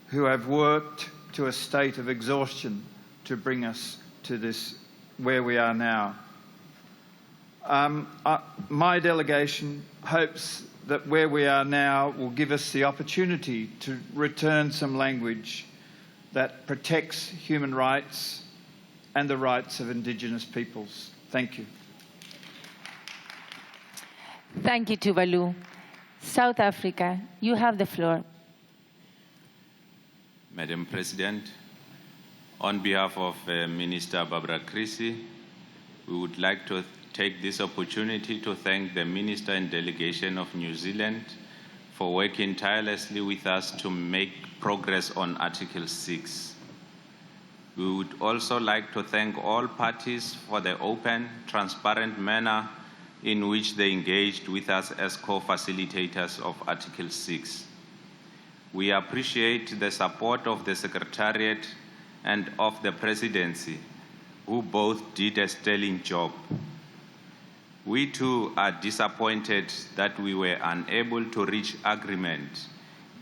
who have worked to a state of exhaustion to bring us to this, where we are now. My delegation hopes that where we are now will give us the opportunity to return some language that protects human rights and the rights of Indigenous peoples. Thank you. Thank you, Tuvalu. South Africa, you have the floor. Madam President, on behalf of Minister Barbara Creasy, we would like to take this opportunity to thank the Minister and Delegation of New Zealand for working tirelessly with us to make progress on Article 6. We would also like to thank all parties for the open, transparent manner in which they engaged with us as co-facilitators of Article 6. We appreciate the support of the Secretariat and of the Presidency, who both did a sterling job. We too are disappointed that we were unable to reach agreement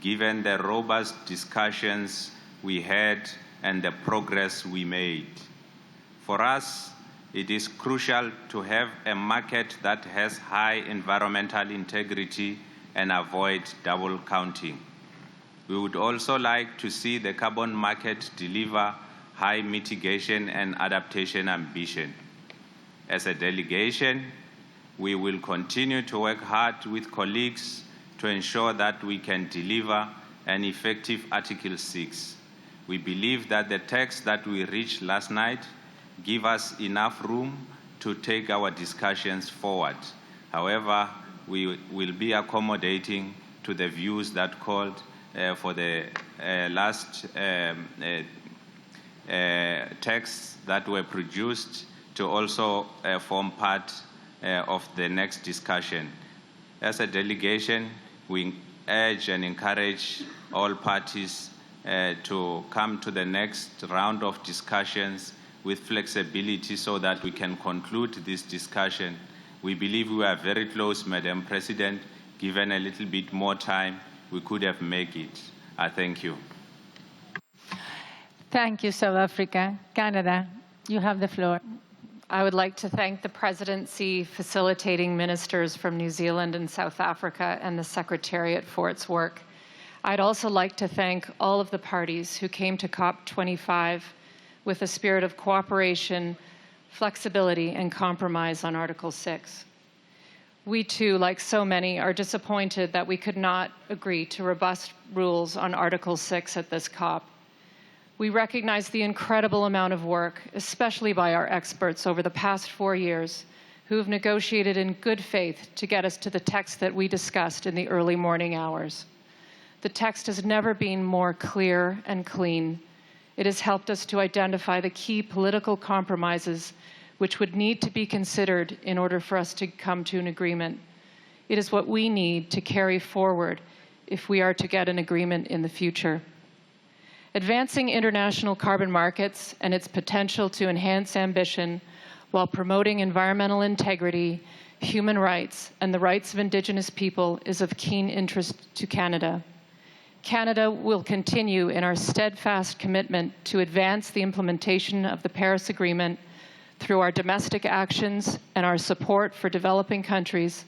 given the robust discussions we had and the progress we made. For us, it is crucial to have a market that has high environmental integrity and avoid double counting. We would also like to see the carbon market deliver high mitigation and adaptation ambition. As a delegation, we will continue to work hard with colleagues to ensure that we can deliver an effective Article 6. We believe that the text that we reached last night gives us enough room to take our discussions forward. However, we will be accommodating to the views that called for the last texts that were produced to also form part of the next discussion. As a delegation, we urge and encourage all parties to come to the next round of discussions with flexibility so that we can conclude this discussion. We believe we are very close, Madam President. Given a little bit more time, we could have made it. I thank you. Thank you, South Africa. Canada, you have the floor. I would like to thank the Presidency facilitating ministers from New Zealand and South Africa and the Secretariat for its work. I'd also like to thank all of the parties who came to COP25 with a spirit of cooperation, flexibility, and compromise on Article 6. We too, like so many, are disappointed that we could not agree to robust rules on Article 6 at this COP. We recognize the incredible amount of work, especially by our experts over the past 4 years, who have negotiated in good faith to get us to the text that we discussed in the early morning hours. The text has never been more clear and clean. It has helped us to identify the key political compromises which would need to be considered in order for us to come to an agreement. It is what we need to carry forward if we are to get an agreement in the future. Advancing international carbon markets and its potential to enhance ambition while promoting environmental integrity, human rights, and the rights of Indigenous people is of keen interest to Canada. Canada will continue in our steadfast commitment to advance the implementation of the Paris Agreement through our domestic actions and our support for developing countries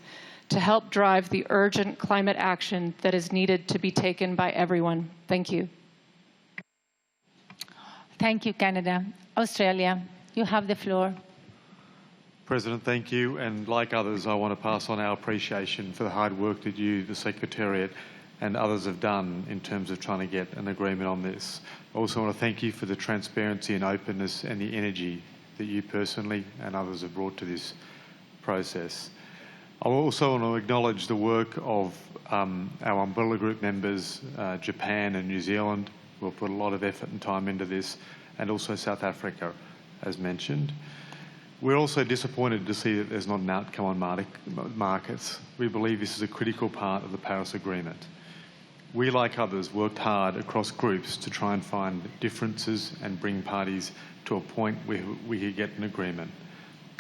to help drive the urgent climate action that is needed to be taken by everyone. Thank you. Thank you, Canada. Australia, you have the floor. President, thank you. And like others, I want to pass on our appreciation for the hard work that you, the Secretariat, and others have done in terms of trying to get an agreement on this. I also want to thank you for the transparency and openness and the energy that you personally and others have brought to this process. I also want to acknowledge the work of our umbrella group members, Japan and New Zealand, who have put a lot of effort and time into this, and also South Africa, as mentioned. We're also disappointed to see that there's not an outcome on markets. We believe this is a critical part of the Paris Agreement. We, like others, worked hard across groups to try and find differences and bring parties to a point where we could get an agreement.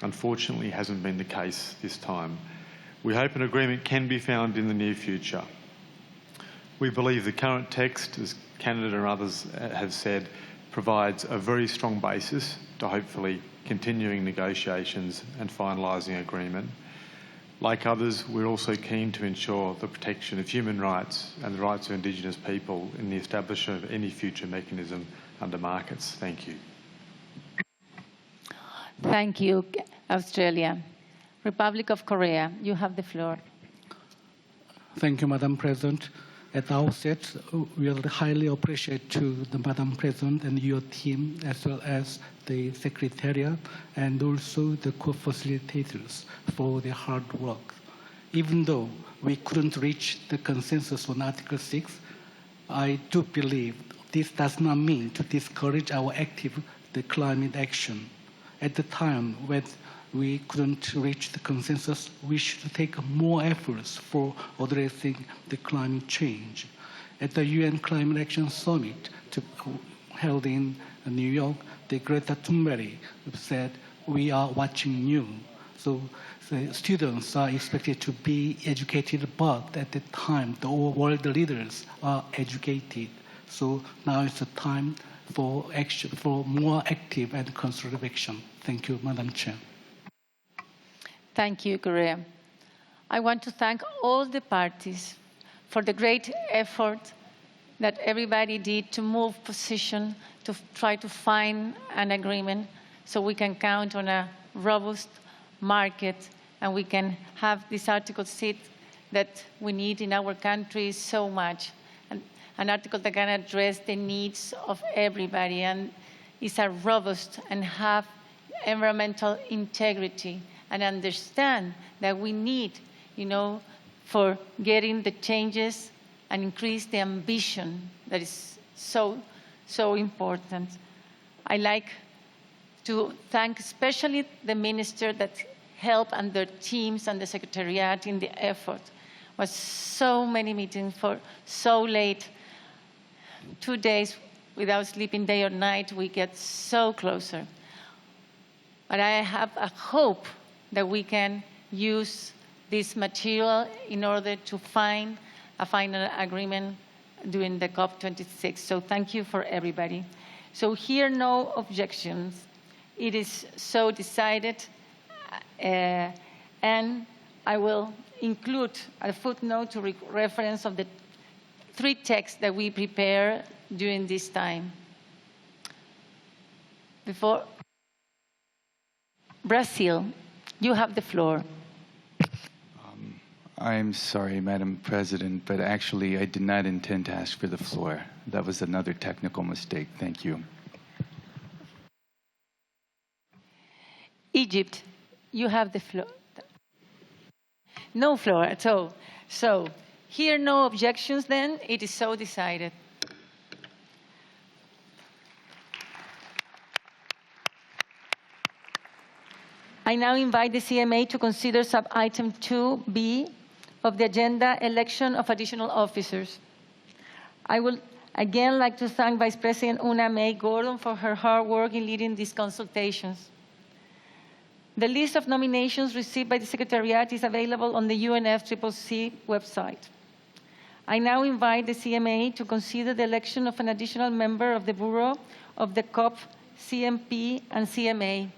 Unfortunately, it hasn't been the case this time. We hope an agreement can be found in the near future. We believe the current text, as Canada and others have said, provides a very strong basis to hopefully continuing negotiations and finalising agreement. Like others, we're also keen to ensure the protection of human rights and the rights of Indigenous people in the establishment of any future mechanism under markets. Thank you. Thank you, Australia. Republic of Korea, you have the floor. Thank you, Madam President. At the outset, we highly appreciate to the Madam President and your team, as well as the Secretariat and also the co-facilitators for their hard work. Even though we couldn't reach the consensus on Article 6, I do believe this does not mean to discourage our active climate action. At the time when we couldn't reach the consensus, we should take more efforts for addressing the climate change. At the UN Climate Action Summit held in New York, the Greta Thunberg said, "We are watching you." So the students are expected to be educated, but at the time, the world leaders are educated. So now is the time for action, for more active and constructive action. Thank you, Madam Chair. Thank you, Korea. I want to thank all the parties for the great effort that everybody did to move position, to try to find an agreement so we can count on a robust market and we can have this Article 6 that we need in our country so much. An article that can address the needs of everybody and is a robust and have environmental integrity and understand that we need, for getting the changes and increase the ambition that is so, so important. I like to thank especially the minister that helped and their teams and the secretariat in the effort. It was so many meetings for so late. 2 days without sleeping day or night, we get so closer. But I have a hope that we can use this material in order to find a final agreement during the COP26. So thank you for everybody. So here, no objections. It is so decided, and I will include a footnote to reference of the 3 texts that we prepare during this time. Before Brazil, you have the floor. I'm sorry, Madam President, but actually I did not intend to ask for the floor. That was another technical mistake. Thank you. Egypt, you have the floor. No floor at all. So, here no objections then, it is so decided. I now invite the CMA to consider sub-item 2B of the agenda, election of additional officers. I would again like to thank Vice President Una May Gordon for her hard work in leading these consultations. The list of nominations received by the Secretariat is available on the UNFCCC website. I now invite the CMA to consider the election of an additional member of the Bureau of the COP, CMP, and CMA.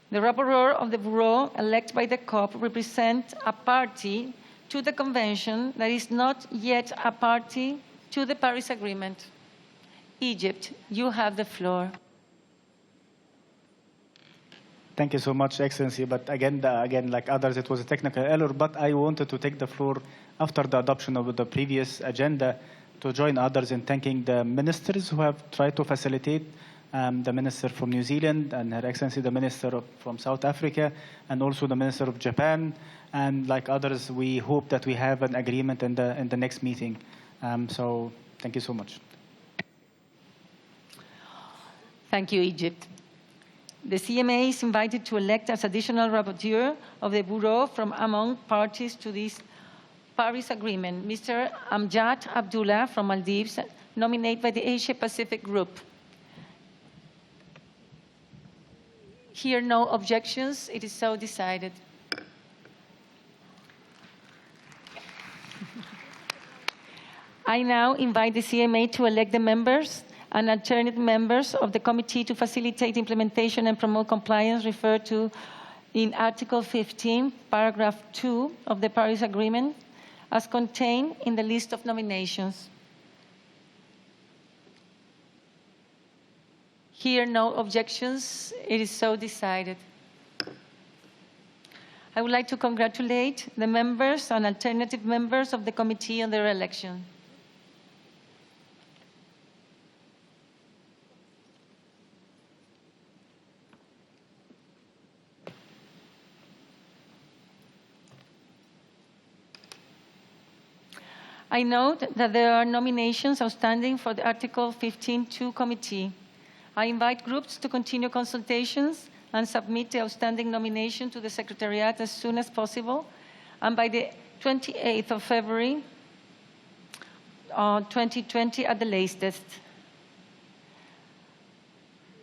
The rapporteur of the Bureau, elected by the COP, represents a party to the Convention that is not yet a party to the Paris Agreement. Egypt, you have the floor. Thank you so much, Excellency. But again, like others, it was a technical error. But I wanted to take the floor after the adoption of the previous agenda to join others in thanking the ministers who have tried to facilitate, the Minister from New Zealand and Her Excellency the Minister from South Africa, and also the Minister of Japan. And like others, we hope that we have an agreement in the next meeting. So thank you so much. Thank you, Egypt. The CMA is invited to elect as additional rapporteur of the Bureau from among parties to this Paris Agreement, Mr. Amjad Abdullah from Maldives, nominated by the Asia-Pacific Group. Here, no objections. It is so decided. I now invite the CMA to elect the members and alternate members of the Committee to facilitate implementation and promote compliance referred to in Article 15, Paragraph 2 of the Paris Agreement, as contained in the list of nominations. Here, no objections. It is so decided. I would like to congratulate the members and alternative members of the committee on their election. I note that there are nominations outstanding for the Article 15.2 committee. I invite groups to continue consultations and submit the outstanding nomination to the Secretariat as soon as possible, and by the 28th of February 2020 at the latest.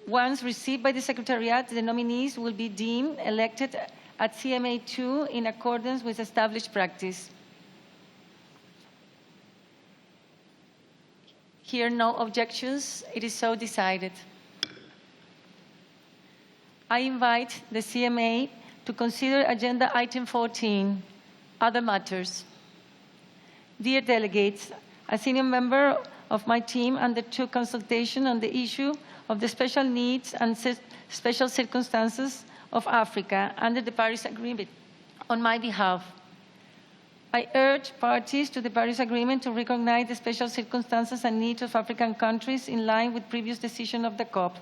Once received by the Secretariat, the nominees will be deemed elected at CMA2 in accordance with established practice. Here, no objections. It is so decided. I invite the CMA to consider Agenda Item 14, Other Matters. Dear delegates, a senior member of my team undertook consultation on the issue of the special needs and special circumstances of Africa under the Paris Agreement on my behalf. I urge parties to the Paris Agreement to recognize the special circumstances and needs of African countries in line with previous decisions of the COP.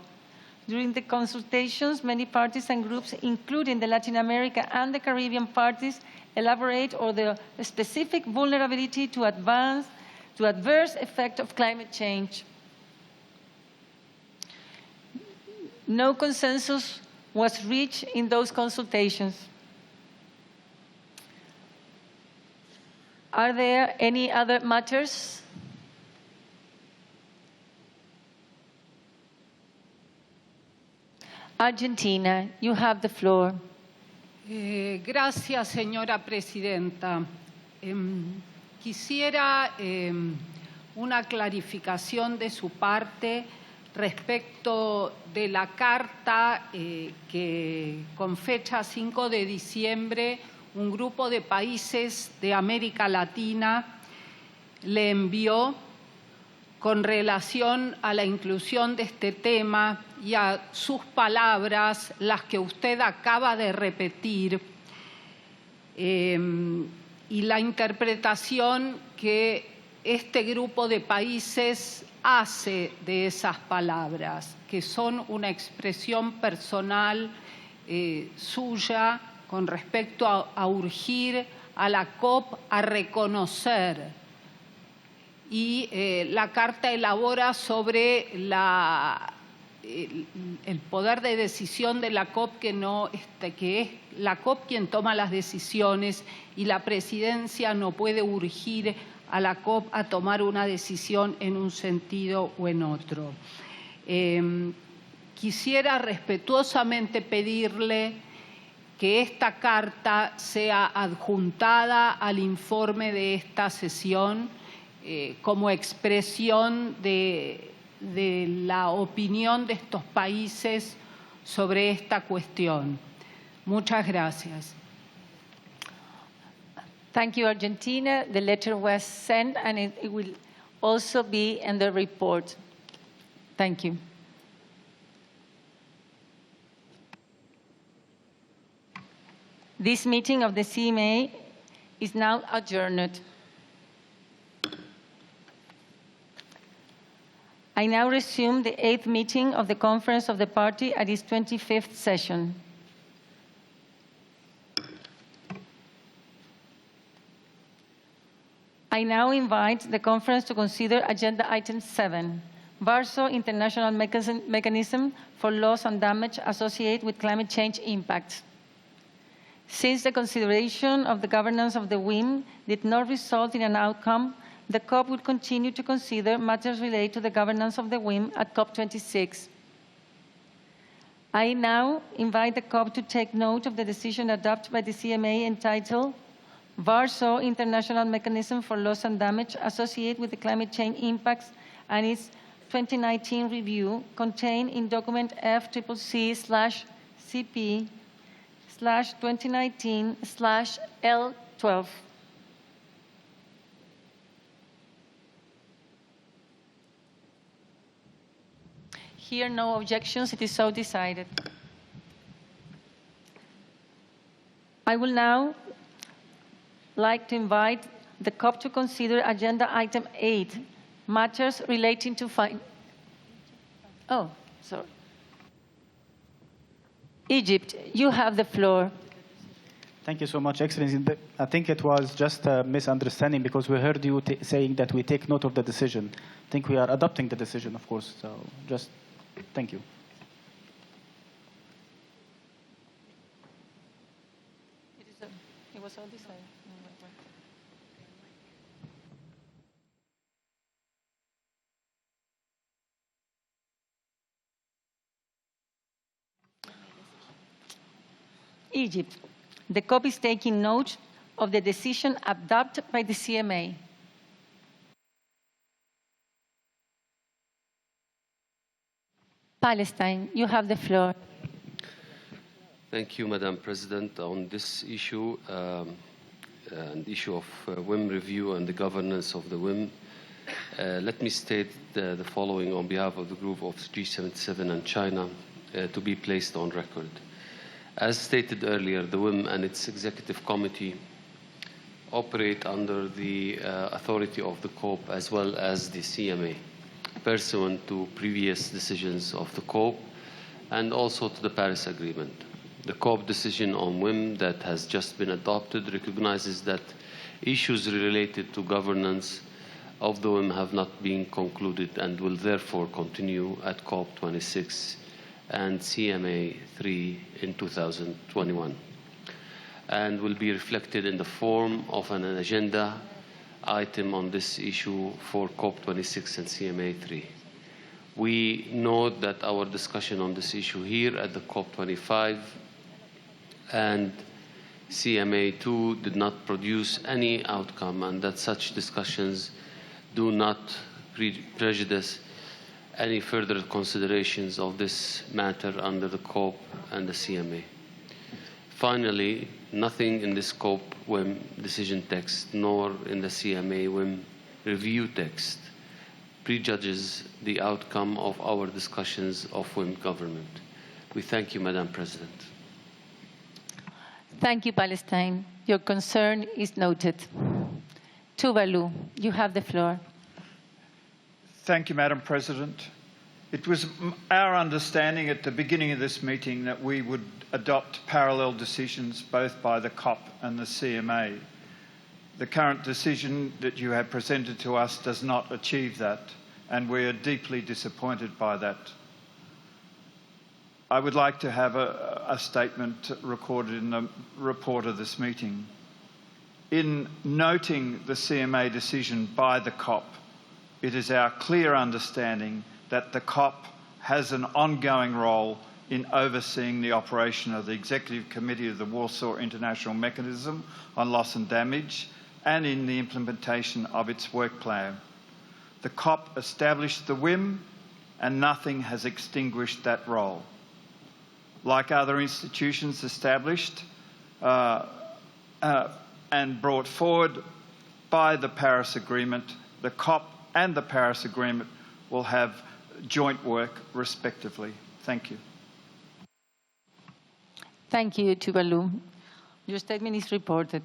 During the consultations, many parties and groups, including the Latin America and the Caribbean parties, elaborate on the specific vulnerability to adverse effect of climate change. No consensus was reached in those consultations. Are there any other matters? Argentina, you have the floor. Gracias, señora presidenta. Quisiera una clarificación de su parte respecto de la carta que con fecha 5 de diciembre un grupo de países de América Latina le envió con relación a la inclusión de este tema y a sus palabras, las que usted acaba de repetir, y la interpretación que este grupo de países hace de esas palabras, que son una expresión personal suya con respecto a urgir a la COP a reconocer. Y la carta elabora sobre el poder de decisión de la COP, que es la COP quien toma las decisiones y la presidencia no puede urgir a la COP a tomar una decisión en un sentido o en otro. Quisiera respetuosamente pedirle que esta carta sea adjuntada al informe de esta sesión como expresión de la opinión de estos países sobre esta cuestión. Muchas gracias. Thank you, Argentina. The letter was sent and it will also be in the report. Thank you. This meeting of the CMA is now adjourned. I now resume the 8th meeting of the Conference of the Party at its 25th session. I now invite the conference to consider Agenda Item 7, Warsaw International Mechanism for Loss and Damage Associated with Climate Change Impacts. Since the consideration of the governance of the WIM did not result in an outcome, the COP will continue to consider matters related to the governance of the WIM at COP26. I now invite the COP to take note of the decision adopted by the CMA entitled Warsaw International Mechanism for Loss and Damage Associated with the Climate Change Impacts and its 2019 review contained in document FCC/CP/2019/L12. Here, no objections. It is so decided. I will now like to invite the COP to consider agenda item 8, matters relating to Egypt, you have the floor. Thank you so much, Excellency. I think it was just a misunderstanding because we heard you saying that we take note of the decision. I think we are adopting the decision, of course. So just thank you. It was all decided. Egypt. The COP is taking note of the decision adopted by the CMA. Palestine, you have the floor. Thank you, Madam President. On this issue, the issue of WIM review and the governance of the WIM, let me state the following on behalf of the group of G77 and China to be placed on record. As stated earlier, the WIM and its executive committee operate under the authority of the COP as well as the CMA, pursuant to previous decisions of the COP and also to the Paris Agreement. The COP decision on WIM that has just been adopted recognizes that issues related to governance of the WIM have not been concluded and will therefore continue at COP26 and CMA 3 in 2021, and will be reflected in the form of an agenda item on this issue for COP26 and CMA 3. We note that our discussion on this issue here at the COP25 and CMA 2 did not produce any outcome, and that such discussions do not prejudice any further considerations of this matter under the COP and the CMA. Finally, nothing in this COP WIM decision text nor in the CMA WIM review text prejudges the outcome of our discussions of WIM government. We thank you, Madam President. Thank you, Palestine. Your concern is noted. Tuvalu, you have the floor. Thank you, Madam President. It was our understanding at the beginning of this meeting that we would adopt parallel decisions both by the COP and the CMA. The current decision that you have presented to us does not achieve that, and we are deeply disappointed by that. I would like to have a statement recorded in the report of this meeting. In noting the CMA decision by the COP, it is our clear understanding that the COP has an ongoing role in overseeing the operation of the Executive Committee of the Warsaw International Mechanism on Loss and Damage and in the implementation of its work plan. The COP established the WIM and nothing has extinguished that role. Like other institutions established and brought forward by the Paris Agreement, the COP and the Paris Agreement will have joint work respectively. Thank you. Thank you, Tuvalu. Your statement is reported.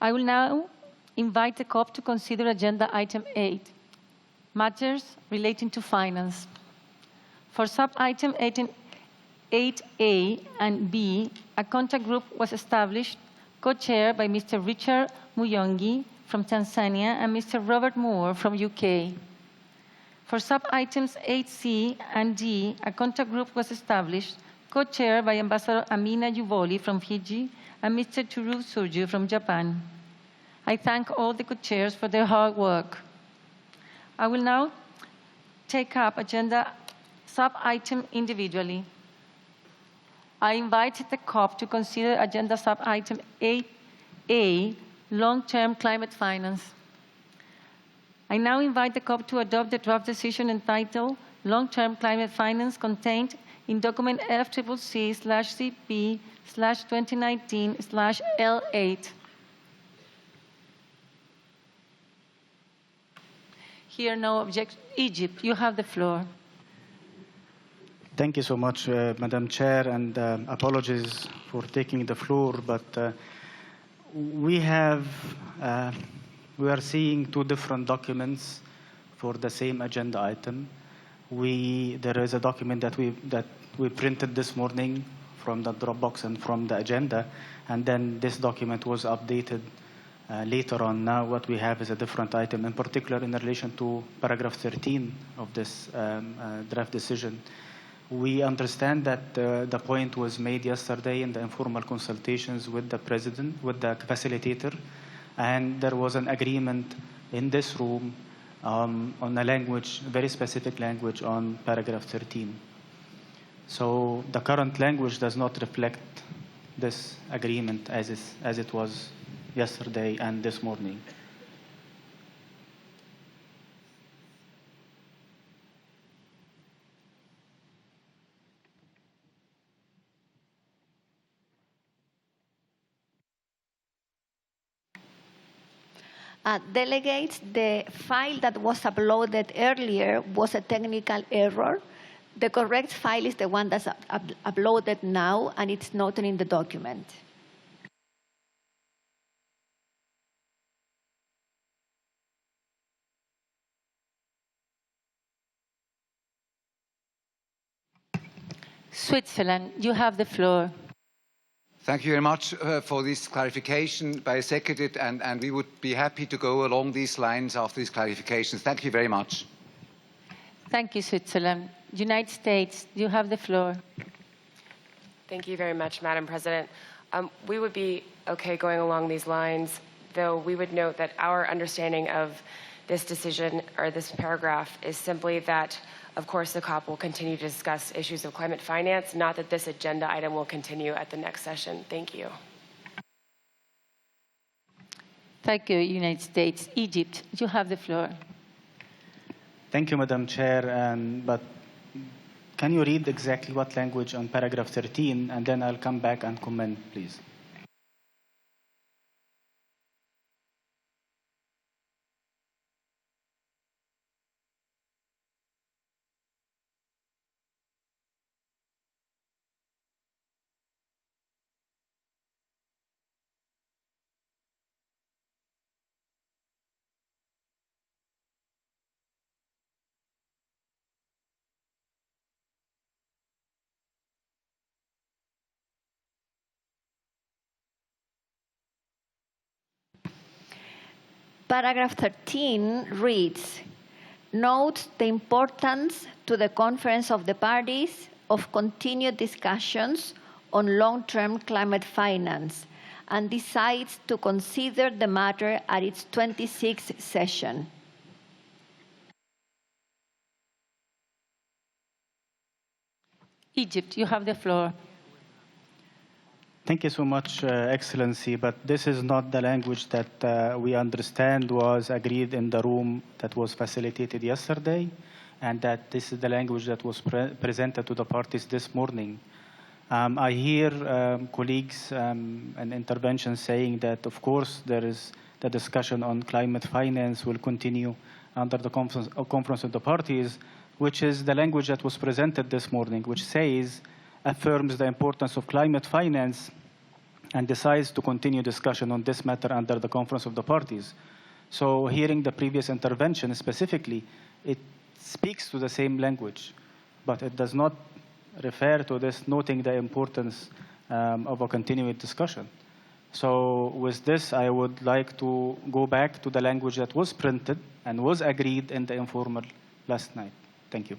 I will now invite the COP to consider agenda item 8, matters relating to finance. For sub-item 8A and B, a contact group was established, co-chaired by Mr. Richard Muyongi from Tanzania and Mr. Robert Moore from UK. For sub-items 8C and D, a contact group was established, co-chaired by Ambassador Amina Yuvoli from Fiji and Mr. Toru Suju from Japan. I thank all the co-chairs for their hard work. I will now take up agenda sub-item individually. I invite the COP to consider agenda sub-item 8A, long-term climate finance. I now invite the COP to adopt the draft decision entitled Long-Term Climate Finance contained in document FCCC/CP/2019/L8. Here, no objection. Egypt, you have the floor. Thank you so much, Madam Chair, and apologies for taking the floor, but we are seeing two different documents for the same agenda item. There is a document that we printed this morning from the Dropbox and from the agenda, and then this document was updated later on. Now what we have is a different item, in particular in relation to paragraph 13 of this draft decision. We understand that the point was made yesterday in the informal consultations with the President, with the facilitator, and there was an agreement in this room on a language, very specific language on paragraph 13. So the current language does not reflect this agreement as it was yesterday and this morning. Delegates, the file that was uploaded earlier was a technical error. The correct file is the one that's uploaded now, and it's noted in the document. Switzerland, you have the floor. Thank you very much for this clarification by Secretary, and we would be happy to go along these lines after these clarifications. Thank you very much. Thank you, Switzerland. United States, you have the floor. Thank you very much, Madam President. We would be okay going along these lines, though we would note that our understanding of this decision or this paragraph is simply that, of course, the COP will continue to discuss issues of climate finance, not that this agenda item will continue at the next session. Thank you. Thank you, United States. Egypt, you have the floor. Thank you, Madam Chair. But can you read exactly what language on paragraph 13, and then I'll come back and comment, please. Paragraph 13 reads, notes the importance to the Conference of the Parties of continued discussions on long-term climate finance and decides to consider the matter at its 26th session. Egypt, you have the floor. Thank you so much, Excellency, but this is not the language that we understand was agreed in the room that was facilitated yesterday, and that this is the language that was presented to the parties this morning. I hear colleagues and interventions saying that, of course, there is the discussion on climate finance will continue under the conference of the parties, which is the language that was presented this morning, which affirms the importance of climate finance and decides to continue discussion on this matter under the conference of the parties. So hearing the previous intervention specifically, it speaks to the same language, but it does not refer to this, noting the importance of a continued discussion. So with this, I would like to go back to the language that was printed and was agreed in the informal last night. Thank you.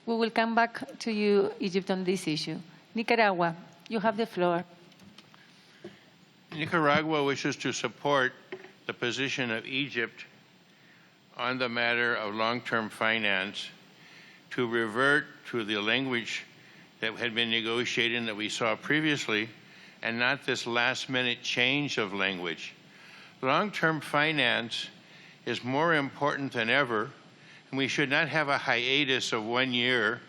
We will come back to you, Egypt, on this issue. Nicaragua, you have the floor. Nicaragua wishes to support the position of Egypt on the matter of long-term finance to revert to the language that had been negotiated and that we saw previously, and not this last-minute change of language. Long-term finance is more important than ever We should not have a hiatus of 1 year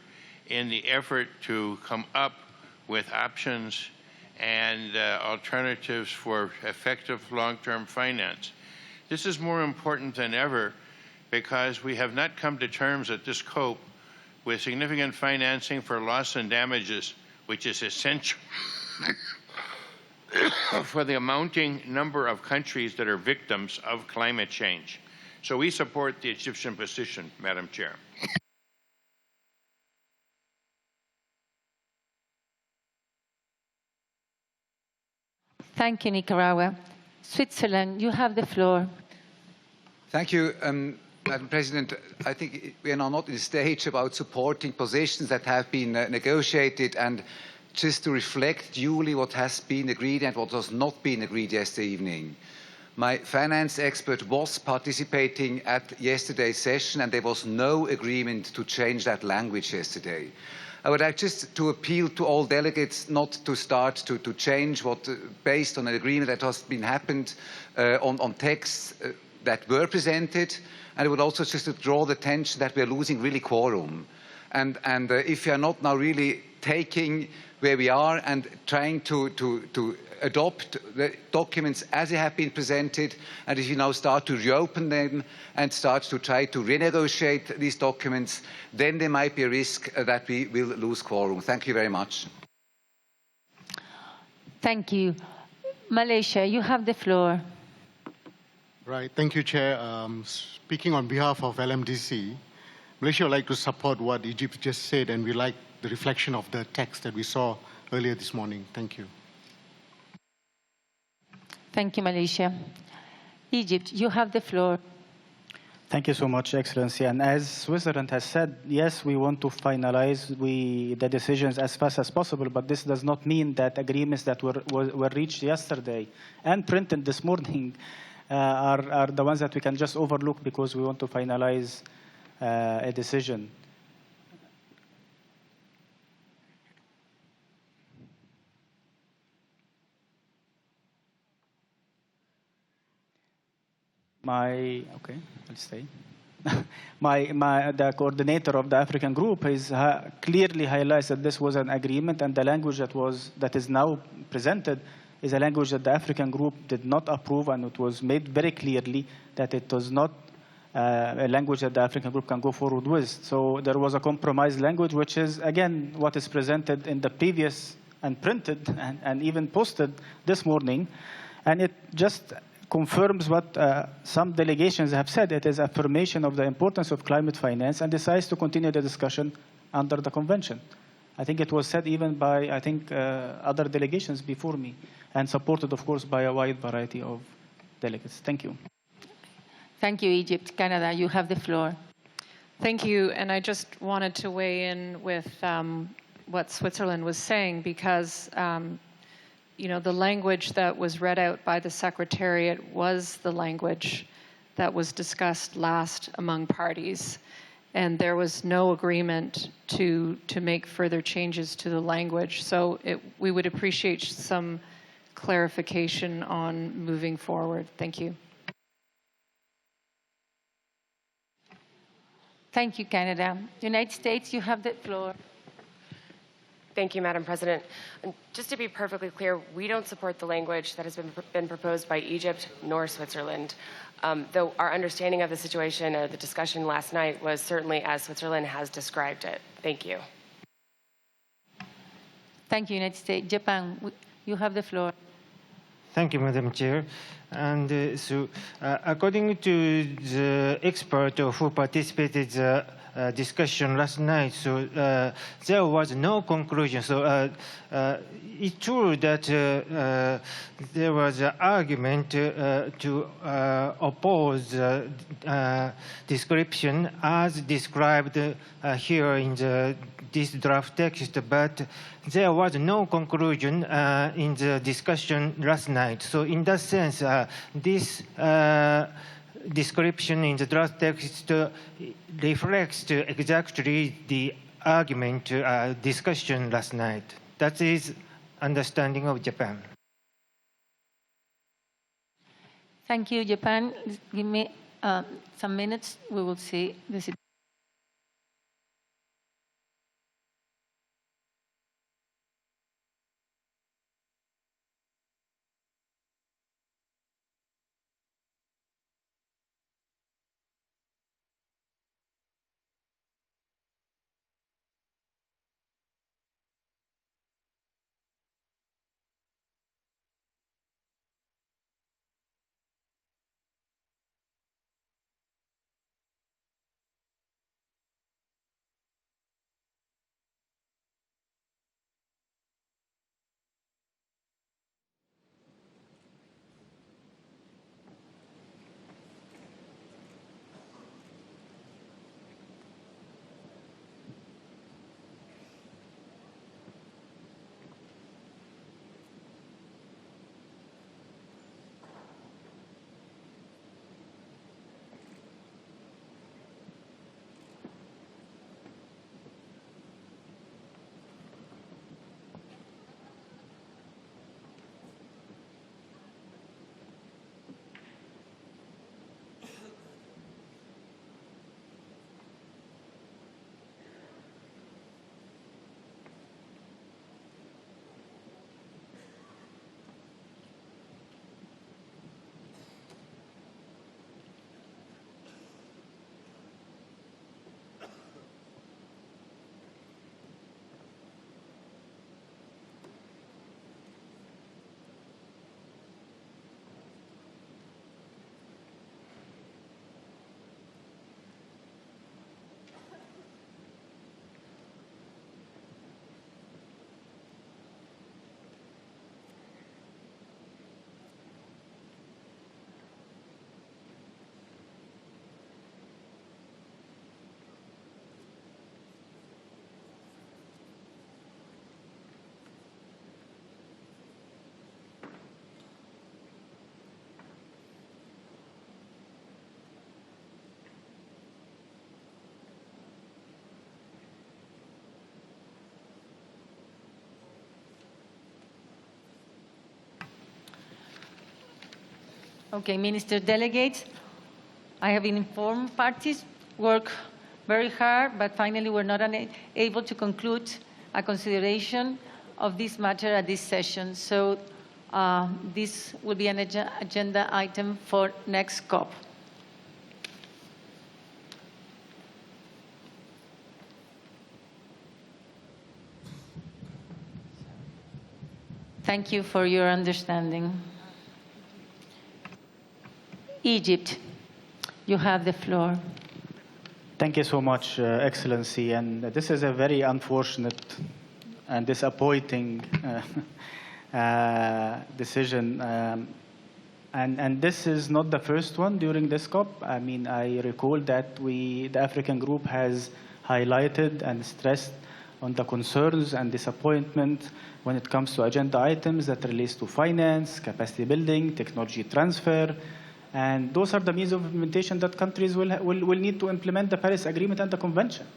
in the effort to come up with options and alternatives for effective long-term finance. This is more important than ever because we have not come to terms at this COP with significant financing for loss and damages, which is essential for the mounting number of countries that are victims of climate change. So we support the Egyptian position, Madam Chair. Thank you, Nicaragua. Switzerland, you have the floor. Thank you, Madam President. I think we are now not in the stage about supporting positions that have been negotiated, and just to reflect duly what has been agreed and what has not been agreed yesterday evening. My finance expert was participating at yesterday's session, and there was no agreement to change that language yesterday. I would like just to appeal to all delegates not to start to change what, based on an agreement that has been happened on texts that were presented, and I would also just to draw the attention that we are losing really quorum. And if we are not now really taking where we are and trying to adopt the documents as they have been presented, and if you now start to reopen them and start to try to renegotiate these documents, then there might be a risk that we will lose quorum. Thank you very much. Thank you. Malaysia, you have the floor. Right. Thank you, Chair. Speaking on behalf of LMDC, Malaysia would like to support what Egypt just said, and we like the reflection of the text that we saw earlier this morning. Thank you. Thank you, Malaysia. Egypt, you have the floor. Thank you so much, Excellency. And as Switzerland has said, yes, we want to finalize the decisions as fast as possible, but this does not mean that agreements that were reached yesterday and printed this morning are the ones that we can just overlook because we want to finalize a decision. Okay, I'll stay. The coordinator of the African group is clearly highlights that this was an agreement, and the language that is now presented is a language that the African group did not approve, and it was made very clearly that it was not a language that the African group can go forward with. So there was a compromise language, which is, again, what is presented in the previous and printed and even posted this morning. And it just confirms what some delegations have said. It is affirmation of the importance of climate finance and decides to continue the discussion under the convention. I think it was said even by, other delegations before me, and supported, of course, by a wide variety of delegates. Thank you. Thank you, Egypt. Canada, you have the floor. Thank you. And I just wanted to weigh in with what Switzerland was saying, because the language that was read out by the Secretariat was the language that was discussed last among parties. And there was no agreement to make further changes to the language. So we would appreciate some clarification on moving forward. Thank you. Thank you, Canada. United States, you have the floor. Thank you, Madam President. And just to be perfectly clear, we don't support the language that has been proposed by Egypt nor Switzerland. Though our understanding of the situation, the discussion last night was certainly as Switzerland has described it. Thank you. Thank you, United States. Japan, you have the floor. Thank you, Madam Chair. And according to the expert who participated in the discussion last night, so there was no conclusion. So it's true that there was an argument to oppose the description as described here in this draft text, but there was no conclusion in the discussion last night. So in that sense, this description in the draft text reflects exactly the argument discussion last night. That is understanding of Japan. Thank you, Japan. Give me some minutes. We will see the situation. Okay, Minister Delegates, I have been informed parties work very hard, but finally we're not able to conclude a consideration of this matter at this session. So this will be an agenda item for next COP. Thank you for your understanding. Egypt, you have the floor. Thank you so much, Excellency. And this is a very unfortunate and disappointing decision. And this is not the first one during this COP. I mean, I recall that the African group has highlighted and stressed on the concerns and disappointment when it comes to agenda items that relates to finance, capacity building, technology transfer. And those are the means of implementation that countries will need to implement the Paris Agreement and the Convention.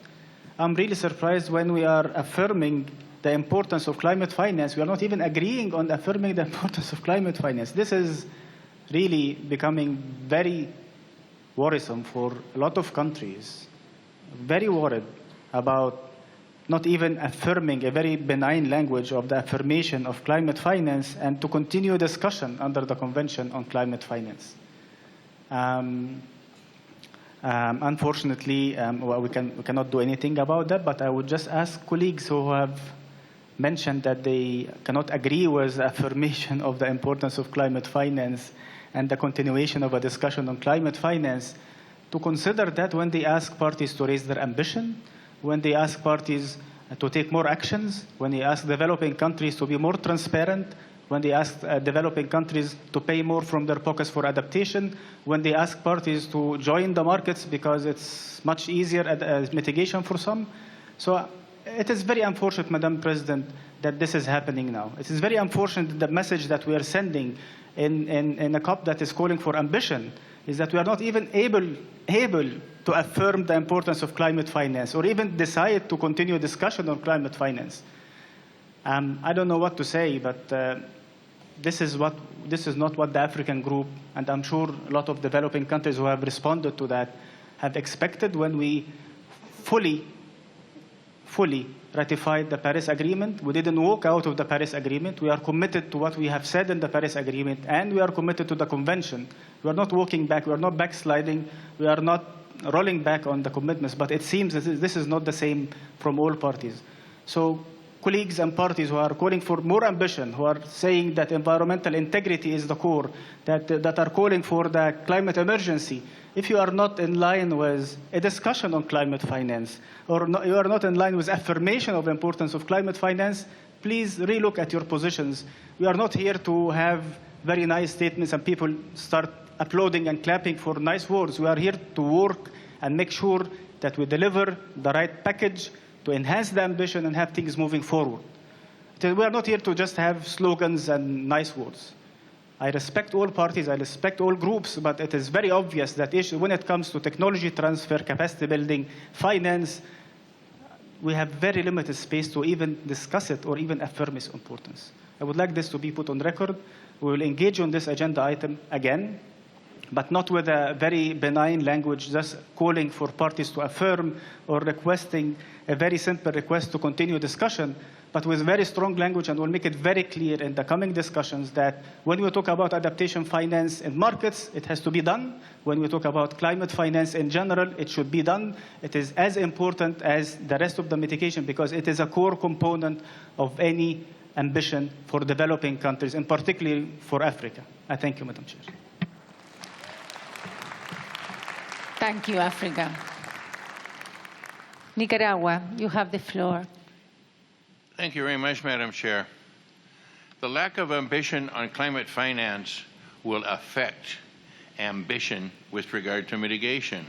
I'm really surprised when we are affirming the importance of climate finance. We are not even agreeing on affirming the importance of climate finance. This is really becoming very worrisome for a lot of countries, very worried about not even affirming a very benign language of the affirmation of climate finance and to continue discussion under the Convention on Climate Finance. Unfortunately, we cannot do anything about that, but I would just ask colleagues who have mentioned that they cannot agree with the affirmation of the importance of climate finance and the continuation of a discussion on climate finance to consider that when they ask parties to raise their ambition, when they ask parties to take more actions, when they ask developing countries to be more transparent, when they ask developing countries to pay more from their pockets for adaptation, when they ask parties to join the markets because it's much easier as mitigation for some. So it is very unfortunate, Madam President, that this is happening now. It is very unfortunate that the message that we are sending in a COP that is calling for ambition is that we are not even able to affirm the importance of climate finance or even decide to continue discussion on climate finance. I don't know what to say, but this is not what the African group, and I'm sure a lot of developing countries who have responded to that, have expected when we fully ratified the Paris Agreement. We didn't walk out of the Paris Agreement. We are committed to what we have said in the Paris Agreement, and we are committed to the Convention. We are not walking back. We are not backsliding. We are not rolling back on the commitments, but it seems that this is not the same from all parties. So colleagues and parties who are calling for more ambition, who are saying that environmental integrity is the core, that are calling for the climate emergency, if you are not in line with a discussion on climate finance, or you are not in line with affirmation of the importance of climate finance, please relook at your positions. We are not here to have very nice statements and people start applauding and clapping for nice words. We are here to work and make sure that we deliver the right package to enhance the ambition and have things moving forward. We are not here to just have slogans and nice words. I respect all parties, I respect all groups, but it is very obvious that when it comes to technology transfer, capacity building, finance, we have very limited space to even discuss it or even affirm its importance. I would like this to be put on record. We will engage on this agenda item again, but not with a very benign language, just calling for parties to affirm or requesting a very simple request to continue discussion, but with very strong language, and we'll make it very clear in the coming discussions that when we talk about adaptation finance in markets, it has to be done. When we talk about climate finance in general, it should be done. It is as important as the rest of the mitigation because it is a core component of any ambition for developing countries, and particularly for Africa. I thank you, Madam Chair. Thank you, Africa. Nicaragua, you have the floor. Thank you very much, Madam Chair. The lack of ambition on climate finance will affect ambition with regard to mitigation.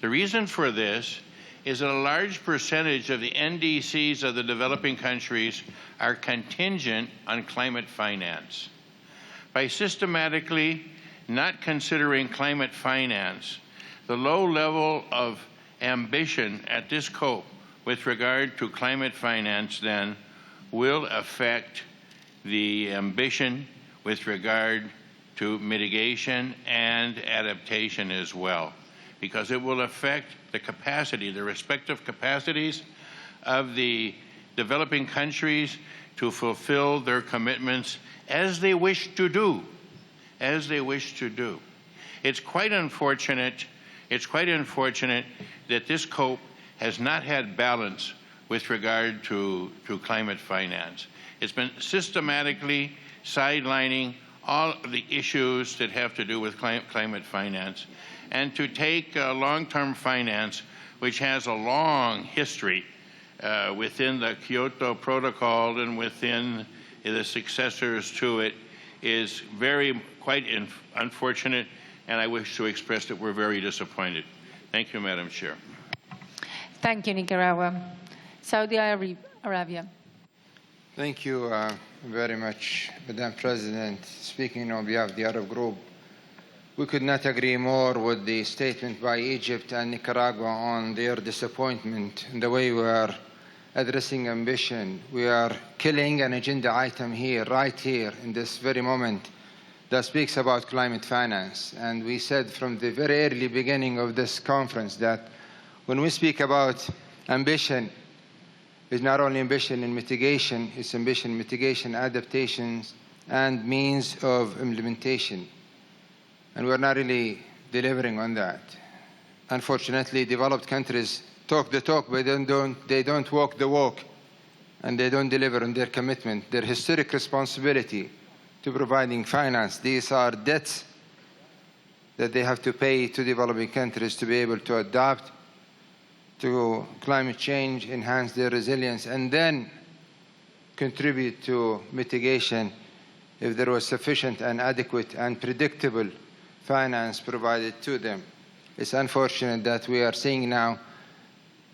The reason for this is that a large percentage of the NDCs of the developing countries are contingent on climate finance. By systematically not considering climate finance, the low level of ambition at this COP with regard to climate finance then will affect the ambition with regard to mitigation and adaptation as well, because it will affect the capacity, the respective capacities of the developing countries to fulfill their commitments as they wish to do, It's quite unfortunate that this COP has not had balance with regard to climate finance. It's been systematically sidelining all of the issues that have to do with climate finance, and to take long-term finance, which has a long history within the Kyoto Protocol and within the successors to it, is quite unfortunate, and I wish to express that we're very disappointed. Thank you, Madam Chair. Thank you, Nicaragua. Saudi Arabia. Thank you very much, Madam President. Speaking on behalf of the Arab Group, we could not agree more with the statement by Egypt and Nicaragua on their disappointment in the way we are addressing ambition. We are killing an agenda item here, right here, in this very moment, that speaks about climate finance. And we said from the very early beginning of this conference that when we speak about ambition, it's not only ambition in mitigation, it's ambition, mitigation, adaptations, and means of implementation. And we're not really delivering on that. Unfortunately, developed countries talk the talk, but they don't walk the walk, and they don't deliver on their commitment, their historic responsibility to providing finance. These are debts that they have to pay to developing countries to be able to adapt to climate change, enhance their resilience, and then contribute to mitigation if there was sufficient and adequate and predictable finance provided to them. It's unfortunate that we are seeing now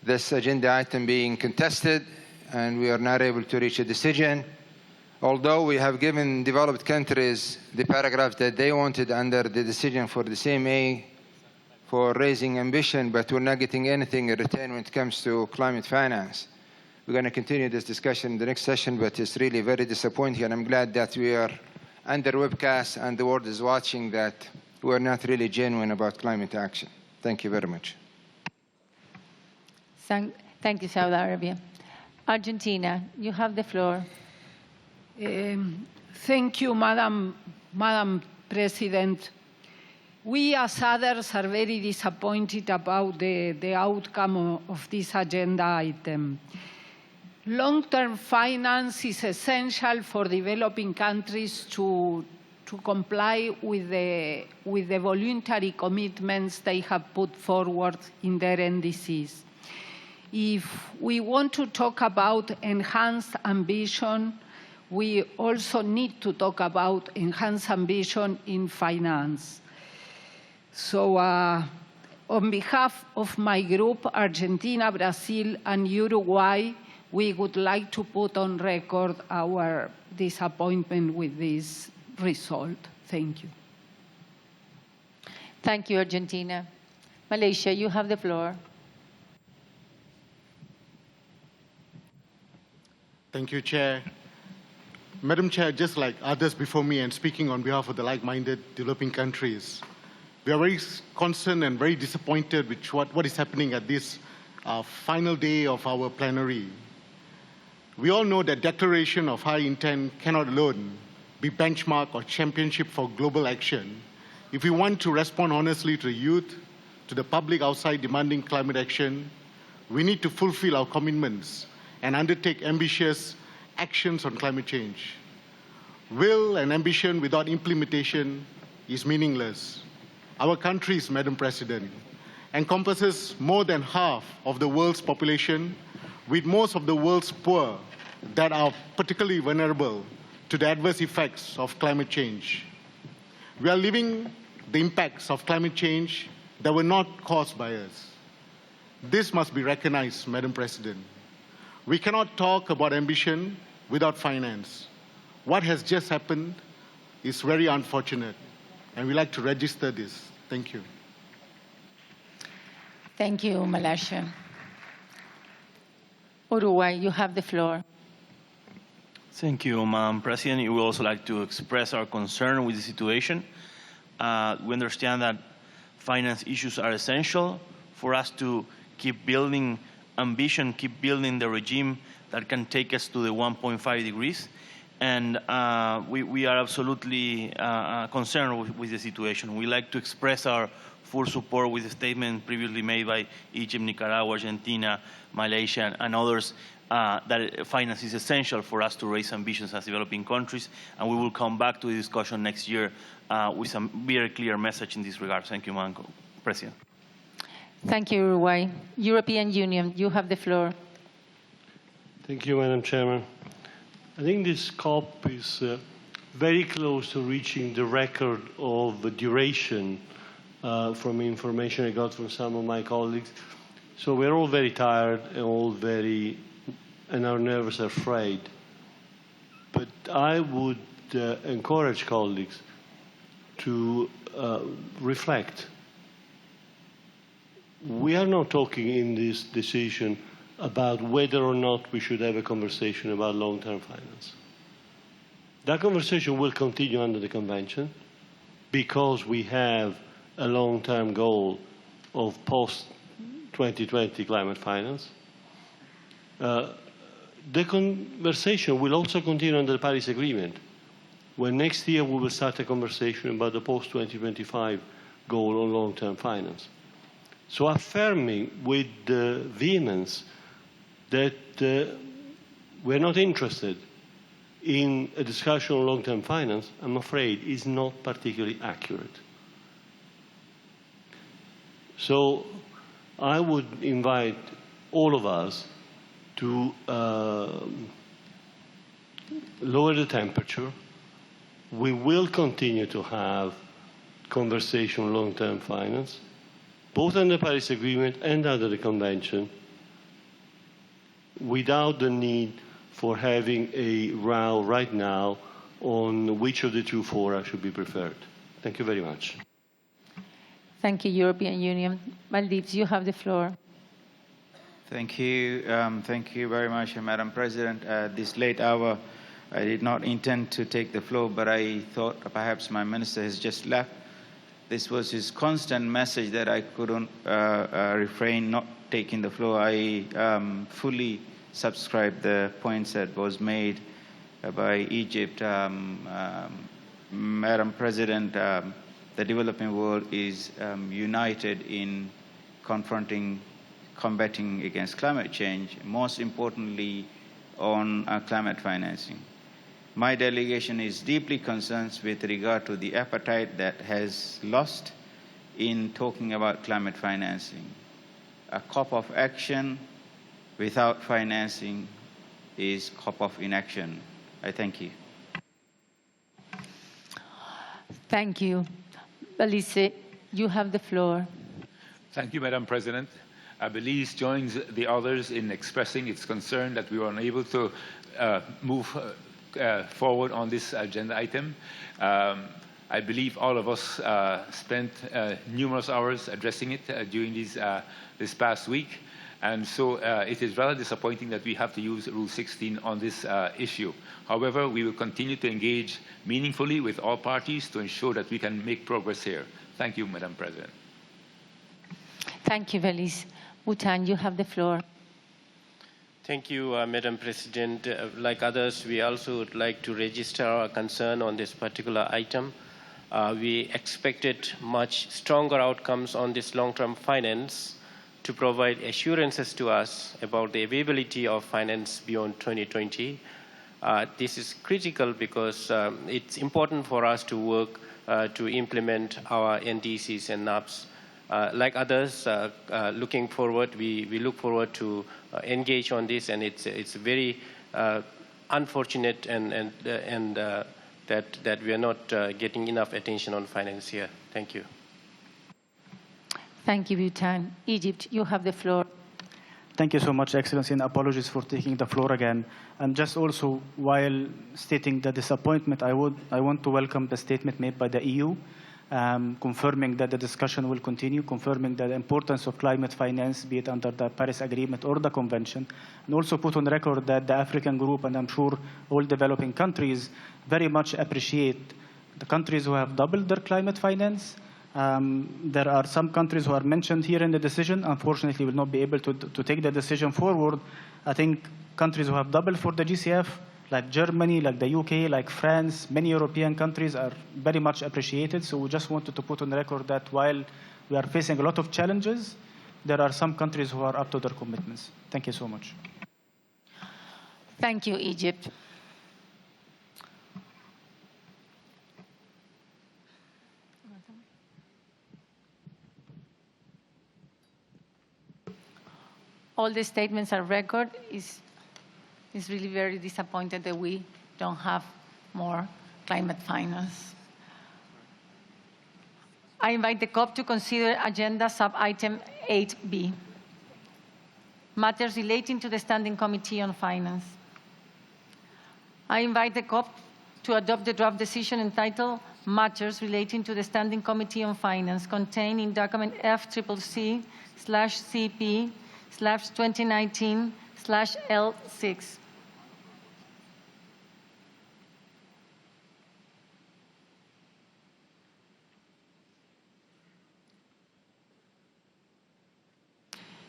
this agenda item being contested and we are not able to reach a decision. Although we have given developed countries the paragraph that they wanted under the decision for the CMA for raising ambition, but we're not getting anything in return when it comes to climate finance. We're going to continue this discussion in the next session, but it's really very disappointing, and I'm glad that we are under webcast and the world is watching that we're not really genuine about climate action. Thank you very much. Thank you, Saudi Arabia. Argentina, you have the floor. Thank you, Madam President. We as others are very disappointed about the outcome of this agenda item. Long-term finance is essential for developing countries to comply with the voluntary commitments they have put forward in their NDCs. If we want to talk about enhanced ambition, we also need to talk about enhanced ambition in finance. So on behalf of my group, Argentina, Brazil, and Uruguay, we would like to put on record our disappointment with this result. Thank you. Thank you, Argentina. Malaysia, you have the floor. Thank you, Chair. Madam Chair, just like others before me and speaking on behalf of the like-minded developing countries, we are very concerned and very disappointed with what is happening at this final day of our plenary. We all know that declaration of high intent cannot alone be benchmark or championship for global action. If we want to respond honestly to the youth, to the public outside demanding climate action, we need to fulfill our commitments and undertake ambitious actions on climate change. Will and ambition without implementation is meaningless. Our countries, Madam President, encompasses more than half of the world's population, with most of the world's poor that are particularly vulnerable to the adverse effects of climate change. We are living the impacts of climate change that were not caused by us. This must be recognized, Madam President. We cannot talk about ambition without finance. What has just happened is very unfortunate, and we like to register this. Thank you. Thank you, Malaysia. Uruguay, you have the floor. Thank you, Madam President. We would also like to express our concern with the situation. We understand that finance issues are essential for us to keep building ambition, keep building the regime that can take us to the 1.5 degrees. And we are absolutely concerned with the situation. We like to express our full support with the statement previously made by Egypt, Nicaragua, Argentina, Malaysia, and others, that finance is essential for us to raise ambitions as developing countries. And we will come back to the discussion next year with some very clear message in this regard. Thank you, Madam President. Thank you, Uruguay. European Union, you have the floor. Thank you, Madam Chairman. I think this COP is very close to reaching the record of the duration from information I got from some of my colleagues. So we're all very tired and our nerves are frayed. But I would encourage colleagues to reflect. We are not talking in this decision about whether or not we should have a conversation about long-term finance. That conversation will continue under the Convention because we have a long-term goal of post-2020 climate finance. The conversation will also continue under the Paris Agreement, when next year we will start a conversation about the post-2025 goal on long-term finance. So affirming with vehemence that we're not interested in a discussion on long-term finance, I'm afraid, is not particularly accurate. So I would invite all of us to lower the temperature. We will continue to have conversation on long-term finance, both under the Paris Agreement and under the Convention, without the need for having a row right now on which of the two fora should be preferred. Thank you very much. Thank you, European Union. Maldives, you have the floor. Thank you very much, Madam President. This late hour, I did not intend to take the floor, but I thought perhaps my minister has just left. This was his constant message that I couldn't refrain not taking the floor. I fully subscribe the points that was made by Egypt. Madam President, the developing world is united in combating against climate change, most importantly on climate financing. My delegation is deeply concerned with regard to the appetite that has lost in talking about climate financing. A COP of action without financing is COP of inaction. I thank you. Thank you. Belize, you have the floor. Thank you, Madam President. Belize joins the others in expressing its concern that we were unable to move forward on this agenda item. I believe all of us spent numerous hours addressing it during this past week. And so it is rather disappointing that we have to use Rule 16 on this issue. However, we will continue to engage meaningfully with all parties to ensure that we can make progress here. Thank you, Madam President. Thank you, Belize. Bhutan, you have the floor. Thank you, Madam President. Like others, we also would like to register our concern on this particular item. We expected much stronger outcomes on this long-term finance to provide assurances to us about the availability of finance beyond 2020. This is critical because it's important for us to work to implement our NDCs and NAPs. Like others, looking forward, we look forward to engage on this, and it's very unfortunate and that we are not getting enough attention on finance here. Thank you. Thank you, Bhutan. Egypt, you have the floor. Thank you so much, Excellency, and apologies for taking the floor again. And just also, while stating the disappointment, I want to welcome the statement made by the EU confirming that the discussion will continue, confirming the importance of climate finance, be it under the Paris Agreement or the Convention, and also put on record that the African group, and I'm sure all developing countries, very much appreciate the countries who have doubled their climate finance. There are some countries who are mentioned here in the decision, unfortunately will not be able to take the decision forward. I think countries who have doubled for the GCF, like Germany, like the UK, like France, many European countries are very much appreciated. So we just wanted to put on record that while we are facing a lot of challenges, there are some countries who are up to their commitments. Thank you so much. Thank you, Egypt. All the statements are record. Is really very disappointed that we don't have more climate finance. I invite the COP to consider agenda sub-item 8B, matters relating to the Standing Committee on Finance. I invite the COP to adopt the draft decision entitled Matters Relating to the Standing Committee on Finance, contained in document FCC/CP/2019/L6.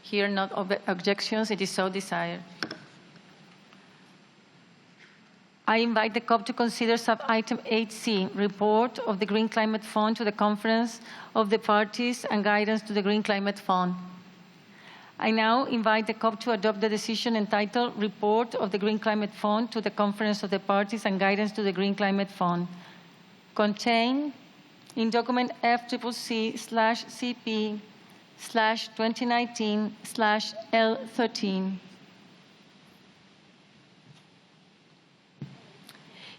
Here, not objections, it is so desired. I invite the COP to consider sub-item 8C, report of the Green Climate Fund to the Conference of the Parties and guidance to the Green Climate Fund. I now invite the COP to adopt the decision entitled Report of the Green Climate Fund to the Conference of the Parties and guidance to the Green Climate Fund, contained in document FCC/CP/2019/L13.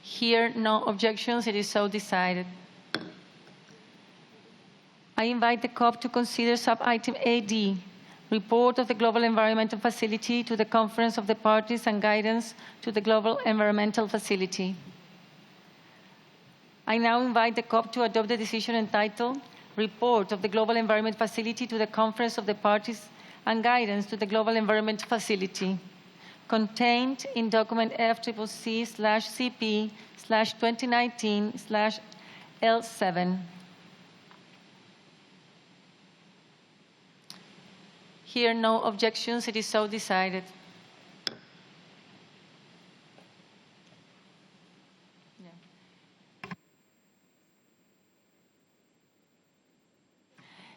Here, no objections, it is so decided. I invite the COP to consider sub-item AD, report of the Global Environmental Facility to the Conference of the Parties and guidance to the Global Environmental Facility. I now invite the COP to adopt the decision entitled Report of the Global Environment Facility to the Conference of the Parties and guidance to the Global Environment Facility, contained in document FCC/CP/2019/L7. Here, no objections, it is so decided.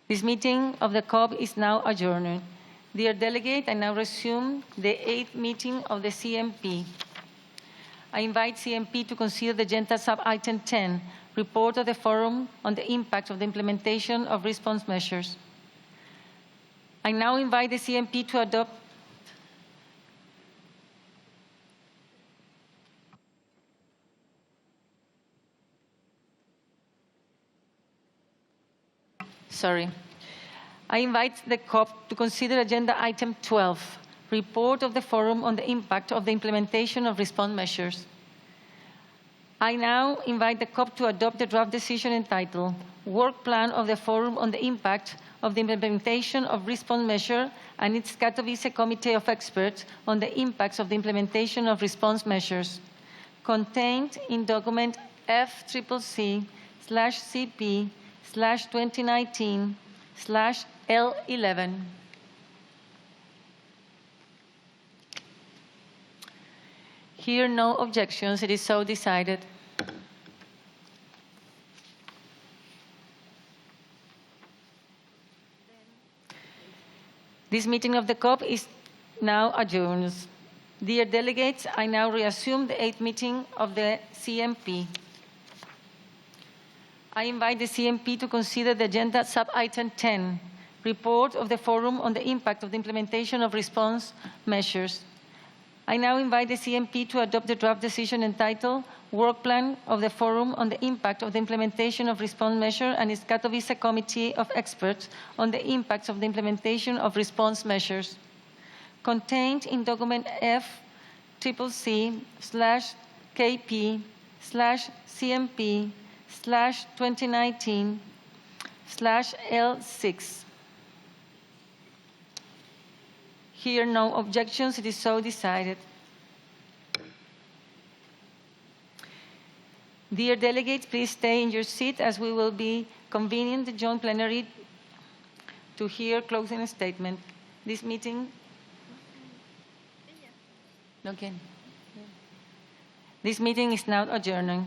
This meeting of the COP is now adjourned. Dear delegate, I now resume the 8th meeting of the CMP. I invite CMP to consider the agenda sub-item 10, report of the Forum on the impact of the implementation of response measures. I now invite the CMP to adopt I invite the COP to consider agenda item 12, report of the Forum on the impact of the implementation of response measures. I now invite the COP to adopt the draft decision entitled Work Plan of the Forum on the Impact of the Implementation of Response Measure and its Katowice Committee of Experts on the Impacts of the Implementation of Response Measures, contained in document FCC/CP/2019/L11. Here, no objections, it is so decided. This meeting of the COP is now adjourned. Dear delegates, I now reassume the 8th meeting of the CMP. I invite the CMP to consider the agenda sub-item 10, report of the Forum on the impact of the implementation of response measures. I now invite the CMP to adopt the draft decision entitled Work Plan of the Forum on the Impact of the Implementation of Response Measure and its Katowice Committee of Experts on the Impacts of the Implementation of Response Measures, contained in document FCC/KP/CMP/2019/L13. 1/L6. Here, no objections. It is so decided. Dear delegates, please stay in your seat as we will be convening the joint plenary to hear closing statement. This meeting. Okay. This meeting is now adjourned.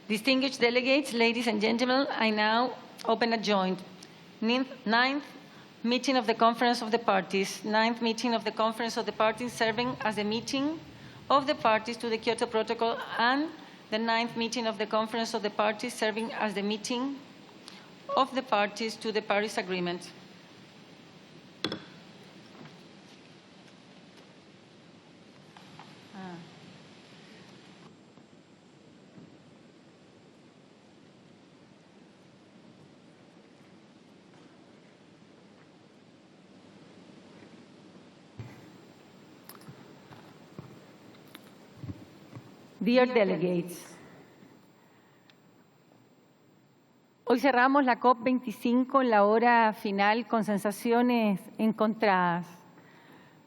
Distinguished delegates, ladies and gentlemen, I now open a joint ninth meeting of the Conference of the Parties, ninth meeting of the Conference of the Parties serving as a meeting of the parties to the Kyoto Protocol, and the ninth meeting of the Conference of the Parties serving as the meeting of the parties to the Paris Agreement. Dear delegates, hoy cerramos la COP25 en la hora final con sensaciones encontradas.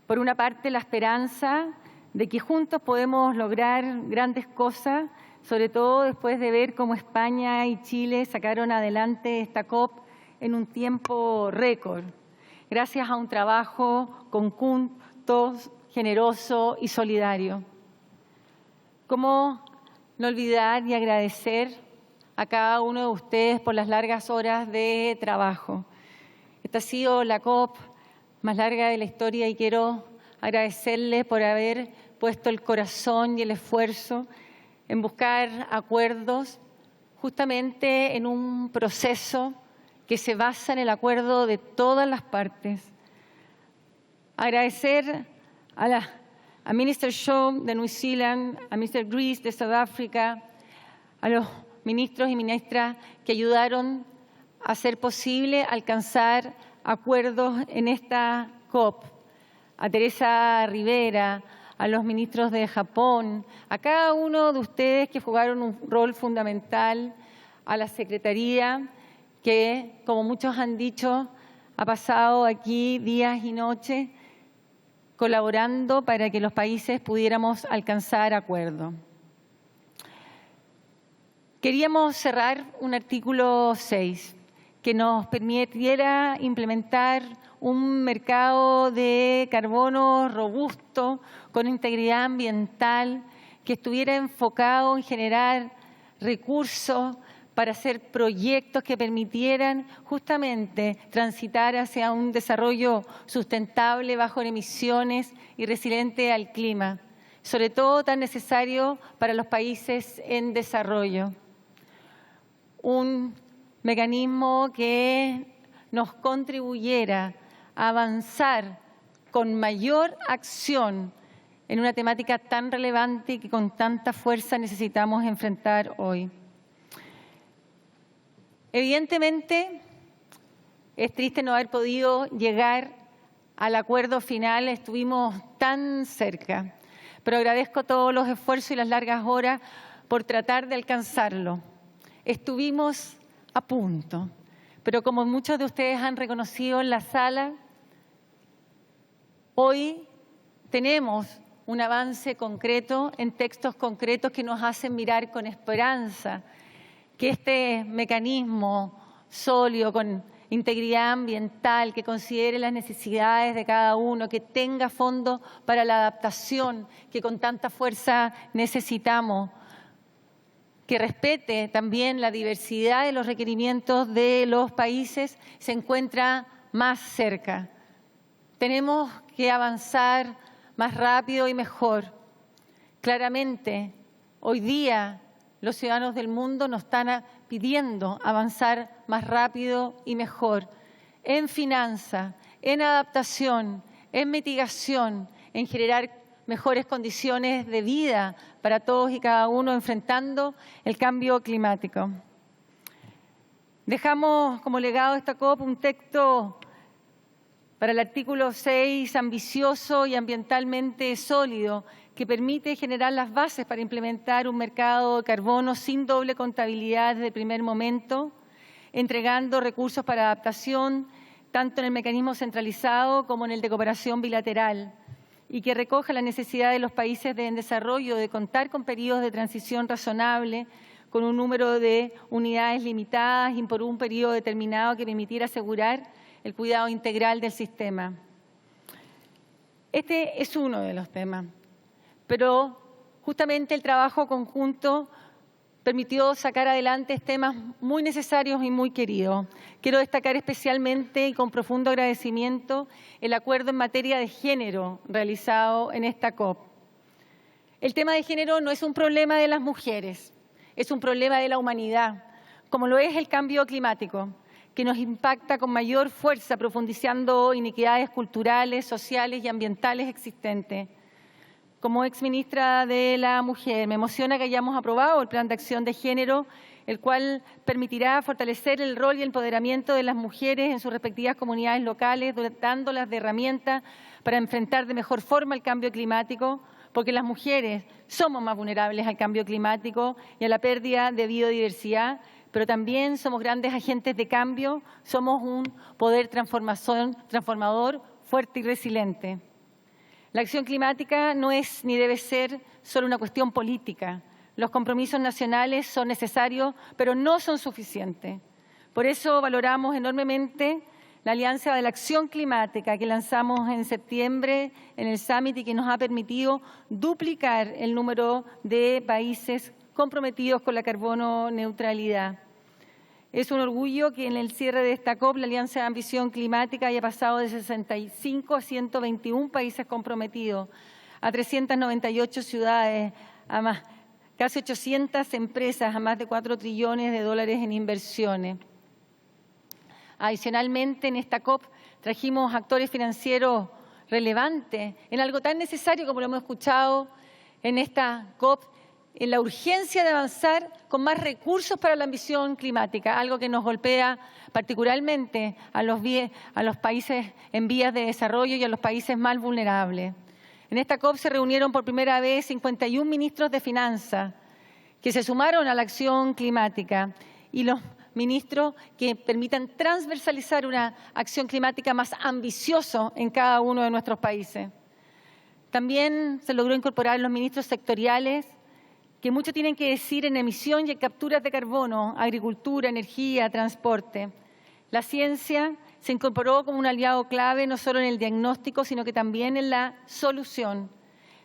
Por una parte, la esperanza de que juntos podemos lograr grandes cosas, sobre todo después de ver cómo España y Chile sacaron adelante esta COP en un tiempo récord, gracias a un trabajo conjunto, generoso y solidario. ¿Cómo no olvidar y agradecer a cada uno de ustedes por las largas horas de trabajo? Esta ha sido la COP más larga de la historia y quiero agradecerles por haber puesto el corazón y el esfuerzo en buscar acuerdos justamente en un proceso que se basa en el acuerdo de todas las partes. Agradecer a Minister Shaw de New Zealand, a Mr. Greaves de South Africa, a los ministros y ministras que ayudaron a hacer posible alcanzar acuerdos en esta COP, a Teresa Rivera, a los ministros de Japón, a cada uno de ustedes que jugaron un rol fundamental, a la Secretaría que, como muchos han dicho, ha pasado aquí días y noches colaborando para que los países pudiéramos alcanzar acuerdo. Queríamos cerrar un artículo 6 que nos permitiera implementar un mercado de carbono robusto, con integridad ambiental, que estuviera enfocado en generar recursos para hacer proyectos que permitieran justamente transitar hacia un desarrollo sustentable, bajo en emisiones y resiliente al clima, sobre todo tan necesario para los países en desarrollo. Un mecanismo que nos contribuyera a avanzar con mayor acción en una temática tan relevante y que con tanta fuerza necesitamos enfrentar hoy. Evidentemente, es triste no haber podido llegar al acuerdo final, estuvimos tan cerca, pero agradezco todos los esfuerzos y las largas horas por tratar de alcanzarlo. Estuvimos a punto, pero como muchos de ustedes han reconocido en la sala, hoy tenemos un avance concreto en textos concretos que nos hacen mirar con esperanza que este mecanismo sólido, con integridad ambiental, que considere las necesidades de cada uno, que tenga fondos para la adaptación que con tanta fuerza necesitamos, que respete también la diversidad de los requerimientos de los países, se encuentra más cerca. Tenemos que avanzar más rápido y mejor. Claramente, hoy día los ciudadanos del mundo nos están pidiendo avanzar más rápido y mejor en finanzas, en adaptación, en mitigación, en generar mejores condiciones de vida para todos y cada uno enfrentando el cambio climático. Dejamos como legado de esta COP un texto para el artículo 6, ambicioso y ambientalmente sólido, que permite generar las bases para implementar un mercado de carbono sin doble contabilidad desde el primer momento, entregando recursos para adaptación, tanto en el mecanismo centralizado como en el de cooperación bilateral, y que recoja la necesidad de los países en desarrollo de contar con periodos de transición razonable, con un número de unidades limitadas y por un periodo determinado que permitiera asegurar el cuidado integral del sistema. Este es uno de los temas, pero justamente el trabajo conjunto permitió sacar adelante temas muy necesarios y muy queridos. Quiero destacar especialmente y con profundo agradecimiento el acuerdo en materia de género realizado en esta COP. El tema de género no es un problema de las mujeres, es un problema de la humanidad, como lo es el cambio climático, que nos impacta con mayor fuerza, profundizando inequidades culturales, sociales y ambientales existentes. Como exministra de la Mujer, me emociona que hayamos aprobado el Plan de Acción de Género, el cual permitirá fortalecer el rol y el empoderamiento de las mujeres en sus respectivas comunidades locales, dotándolas de herramientas para enfrentar de mejor forma el cambio climático, porque las mujeres somos más vulnerables al cambio climático y a la pérdida de biodiversidad, pero también somos grandes agentes de cambio, somos un poder transformador fuerte y resiliente. La acción climática no es ni debe ser solo una cuestión política. Los compromisos nacionales son necesarios, pero no son suficientes. Por eso valoramos enormemente la Alianza de la Acción Climática que lanzamos en septiembre en el Summit y que nos ha permitido duplicar el número de países comprometidos con la carbono neutralidad. Es un orgullo que en el cierre de esta COP la Alianza de Ambición Climática haya pasado de 65 a 121 países comprometidos, a 398 ciudades, a más, casi 800 empresas, a más de 4 trillones de dólares en inversiones. Adicionalmente, en esta COP trajimos actores financieros relevantes en algo tan necesario como lo hemos escuchado en esta COP, en la urgencia de avanzar con más recursos para la ambición climática, algo que nos golpea particularmente a los países en vías de desarrollo y a los países más vulnerables. En esta COP se reunieron por primera vez 51 ministros de finanzas que se sumaron a la acción climática y los ministros que permitan transversalizar una acción climática más ambiciosa en cada uno de nuestros países. También se logró incorporar los ministros sectoriales que mucho tienen que decir en emisión y en capturas de carbono, agricultura, energía, transporte. La ciencia se incorporó como un aliado clave no solo en el diagnóstico, sino que también en la solución.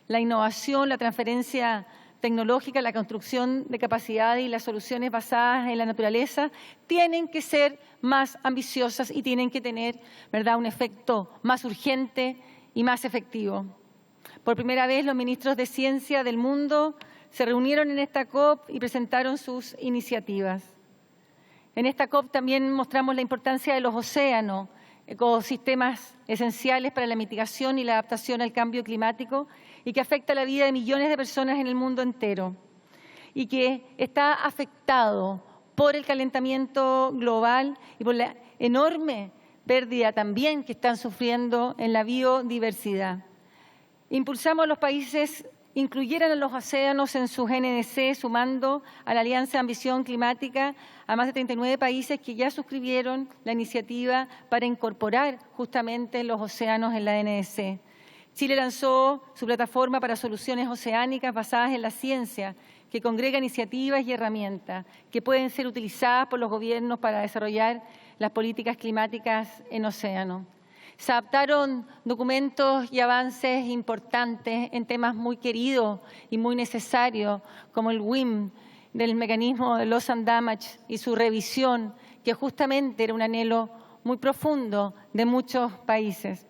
La innovación, la transferencia tecnológica, la construcción de capacidades y las soluciones basadas en la naturaleza tienen que ser más ambiciosas y tienen que tener, ¿verdad?, un efecto más urgente y más efectivo. Por primera vez, los ministros de ciencia del mundo se reunieron en esta COP y presentaron sus iniciativas. En esta COP también mostramos la importancia de los océanos, ecosistemas esenciales para la mitigación y la adaptación al cambio climático y que afecta la vida de millones de personas en el mundo entero y que está afectado por el calentamiento global y por la enorme pérdida también que están sufriendo en la biodiversidad. Impulsamos a los países incluyeran a los océanos en sus NDC, sumando a la Alianza de Ambición Climática a más de 39 países que ya suscribieron la iniciativa para incorporar justamente los océanos en la NDC. Chile lanzó su plataforma para soluciones oceánicas basadas en la ciencia, que congrega iniciativas y herramientas que pueden ser utilizadas por los gobiernos para desarrollar las políticas climáticas en océanos. Se adaptaron documentos y avances importantes en temas muy queridos y muy necesarios, como el WIM, del mecanismo de loss and damage y su revisión, que justamente era un anhelo muy profundo de muchos países.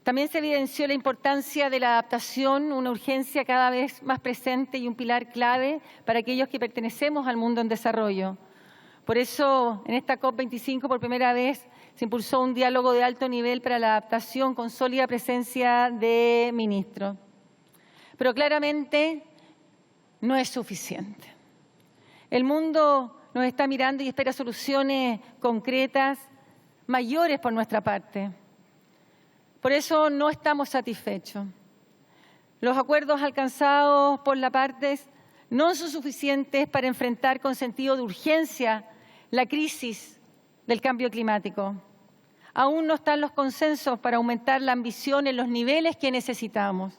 También se evidenció la importancia de la adaptación, una urgencia cada vez más presente y un pilar clave para aquellos que pertenecemos al mundo en desarrollo. Por eso, en esta COP25, por primera vez, se impulsó un diálogo de alto nivel para la adaptación con sólida presencia de ministros. Pero claramente no es suficiente. El mundo nos está mirando y espera soluciones concretas, mayores por nuestra parte. Por eso no estamos satisfechos. Los acuerdos alcanzados por las partes no son suficientes para enfrentar con sentido de urgencia la crisis del cambio climático. Aún no están los consensos para aumentar la ambición en los niveles que necesitamos.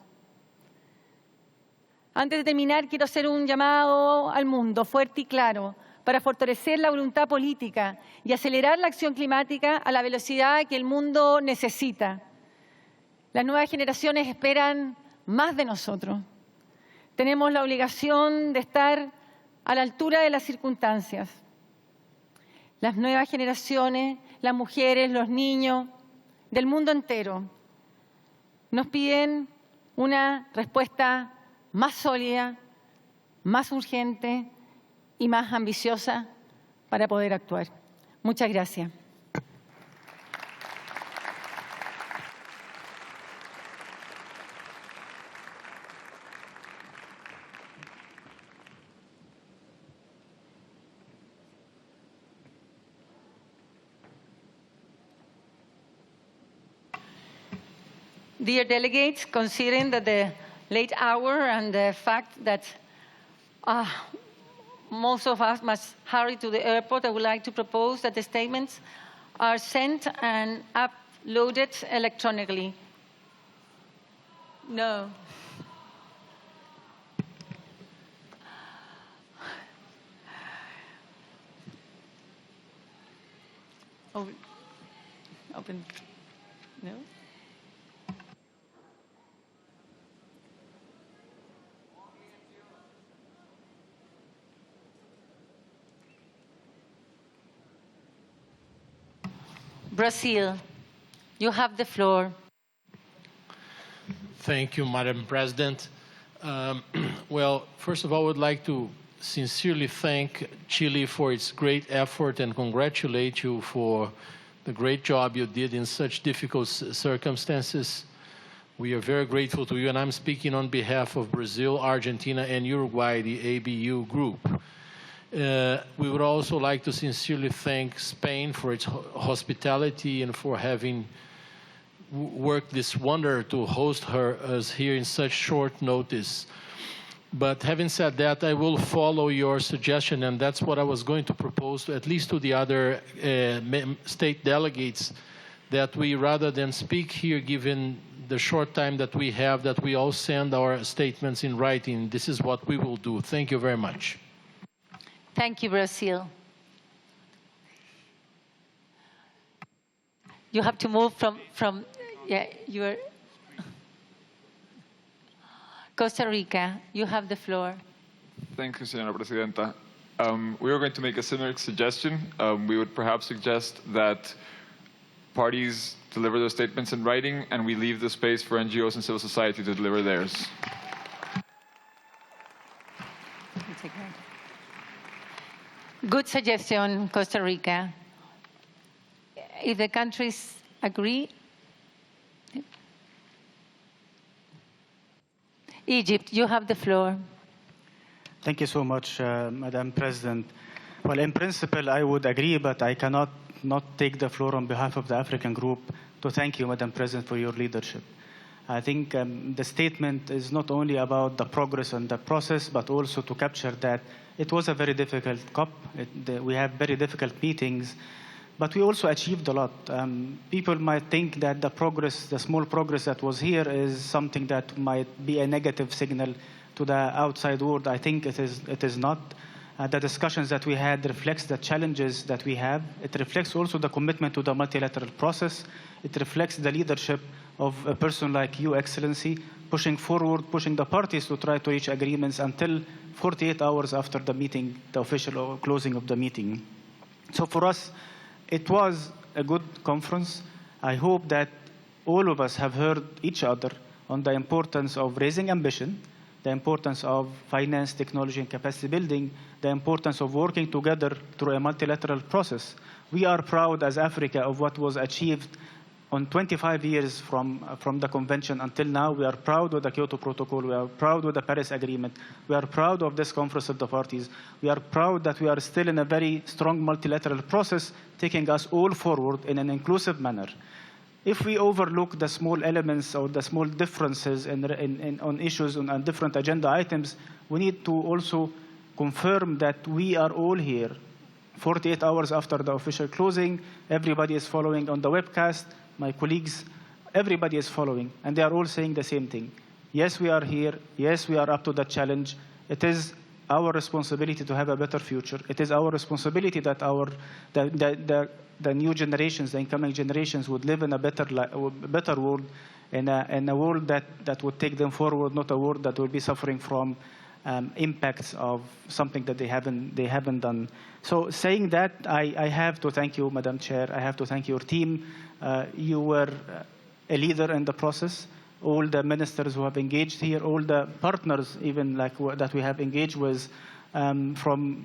Antes de terminar, quiero hacer un llamado al mundo fuerte y claro para fortalecer la voluntad política y acelerar la acción climática a la velocidad que el mundo necesita. Las nuevas generaciones esperan más de nosotros. Tenemos la obligación de estar a la altura de las circunstancias. Las nuevas generaciones, las mujeres, los niños del mundo entero nos piden una respuesta más sólida, más urgente y más ambiciosa para poder actuar. Muchas gracias. Dear delegates, considering that the late hour and the fact that most of us must hurry to the airport, I would like to propose that the statements are sent and uploaded electronically. No. Open. No? Brazil, you have the floor. Thank you, Madam President. Well, first of all, I would like to sincerely thank Chile for its great effort and congratulate you for the great job you did in such difficult circumstances. We are very grateful to you, and I'm speaking on behalf of Brazil, Argentina, and Uruguay, the ABU group. We would also like to sincerely thank Spain for its hospitality and for having worked this wonder to host us here in such short notice. But having said that, I will follow your suggestion, and that's what I was going to propose, at least to the other state delegates, that we, rather than speak here, given the short time that we have, that we all send our statements in writing. This is what we will do. Thank you very much. Thank you, Brazil. You have to move from yeah, you're... Costa Rica, you have the floor. Thank you, Señora Presidenta. We were going to make a similar suggestion. We would perhaps suggest that parties deliver their statements in writing and we leave the space for NGOs and civil society to deliver theirs. Good suggestion, Costa Rica. If the countries agree, Egypt, you have the floor. Thank you so much, Madam President. Well, in principle, I would agree, but I cannot not take the floor on behalf of the African group to thank you, Madam President, for your leadership. I think the statement is not only about the progress and the process, but also to capture that it was a very difficult COP. We have very difficult meetings, but we also achieved a lot. People might think that the progress, the small progress that was here is something that might be a negative signal to the outside world. I think it is not. The discussions that we had reflects the challenges that we have. It reflects also the commitment to the multilateral process. It reflects the leadership of a person like you, Excellency, pushing forward, pushing the parties to try to reach agreements until 48 hours after the meeting, the official closing of the meeting. So for us, it was a good conference. I hope that all of us have heard each other on the importance of raising ambition, the importance of finance, technology, and capacity building, the importance of working together through a multilateral process. We are proud as Africa of what was achieved on 25 years from the convention until now. We are proud of the Kyoto Protocol. We are proud of the Paris Agreement. We are proud of this Conference of the Parties. We are proud that we are still in a very strong multilateral process, taking us all forward in an inclusive manner. If we overlook the small elements or the small differences on issues on different agenda items, we need to also confirm that we are all here. 48 hours after the official closing, everybody is following on the webcast. My colleagues, everybody is following, and they are all saying the same thing. Yes, we are here. Yes, we are up to the challenge. It is our responsibility to have a better future. It is our responsibility that the new generations, the incoming generations, would live in a better world, in a world that would take them forward, not a world that will be suffering from impacts of something that they haven't done. So saying that, I have to thank you, Madam Chair. I have to thank your team. You were a leader in the process. All the ministers who have engaged here, all the partners even that we have engaged with from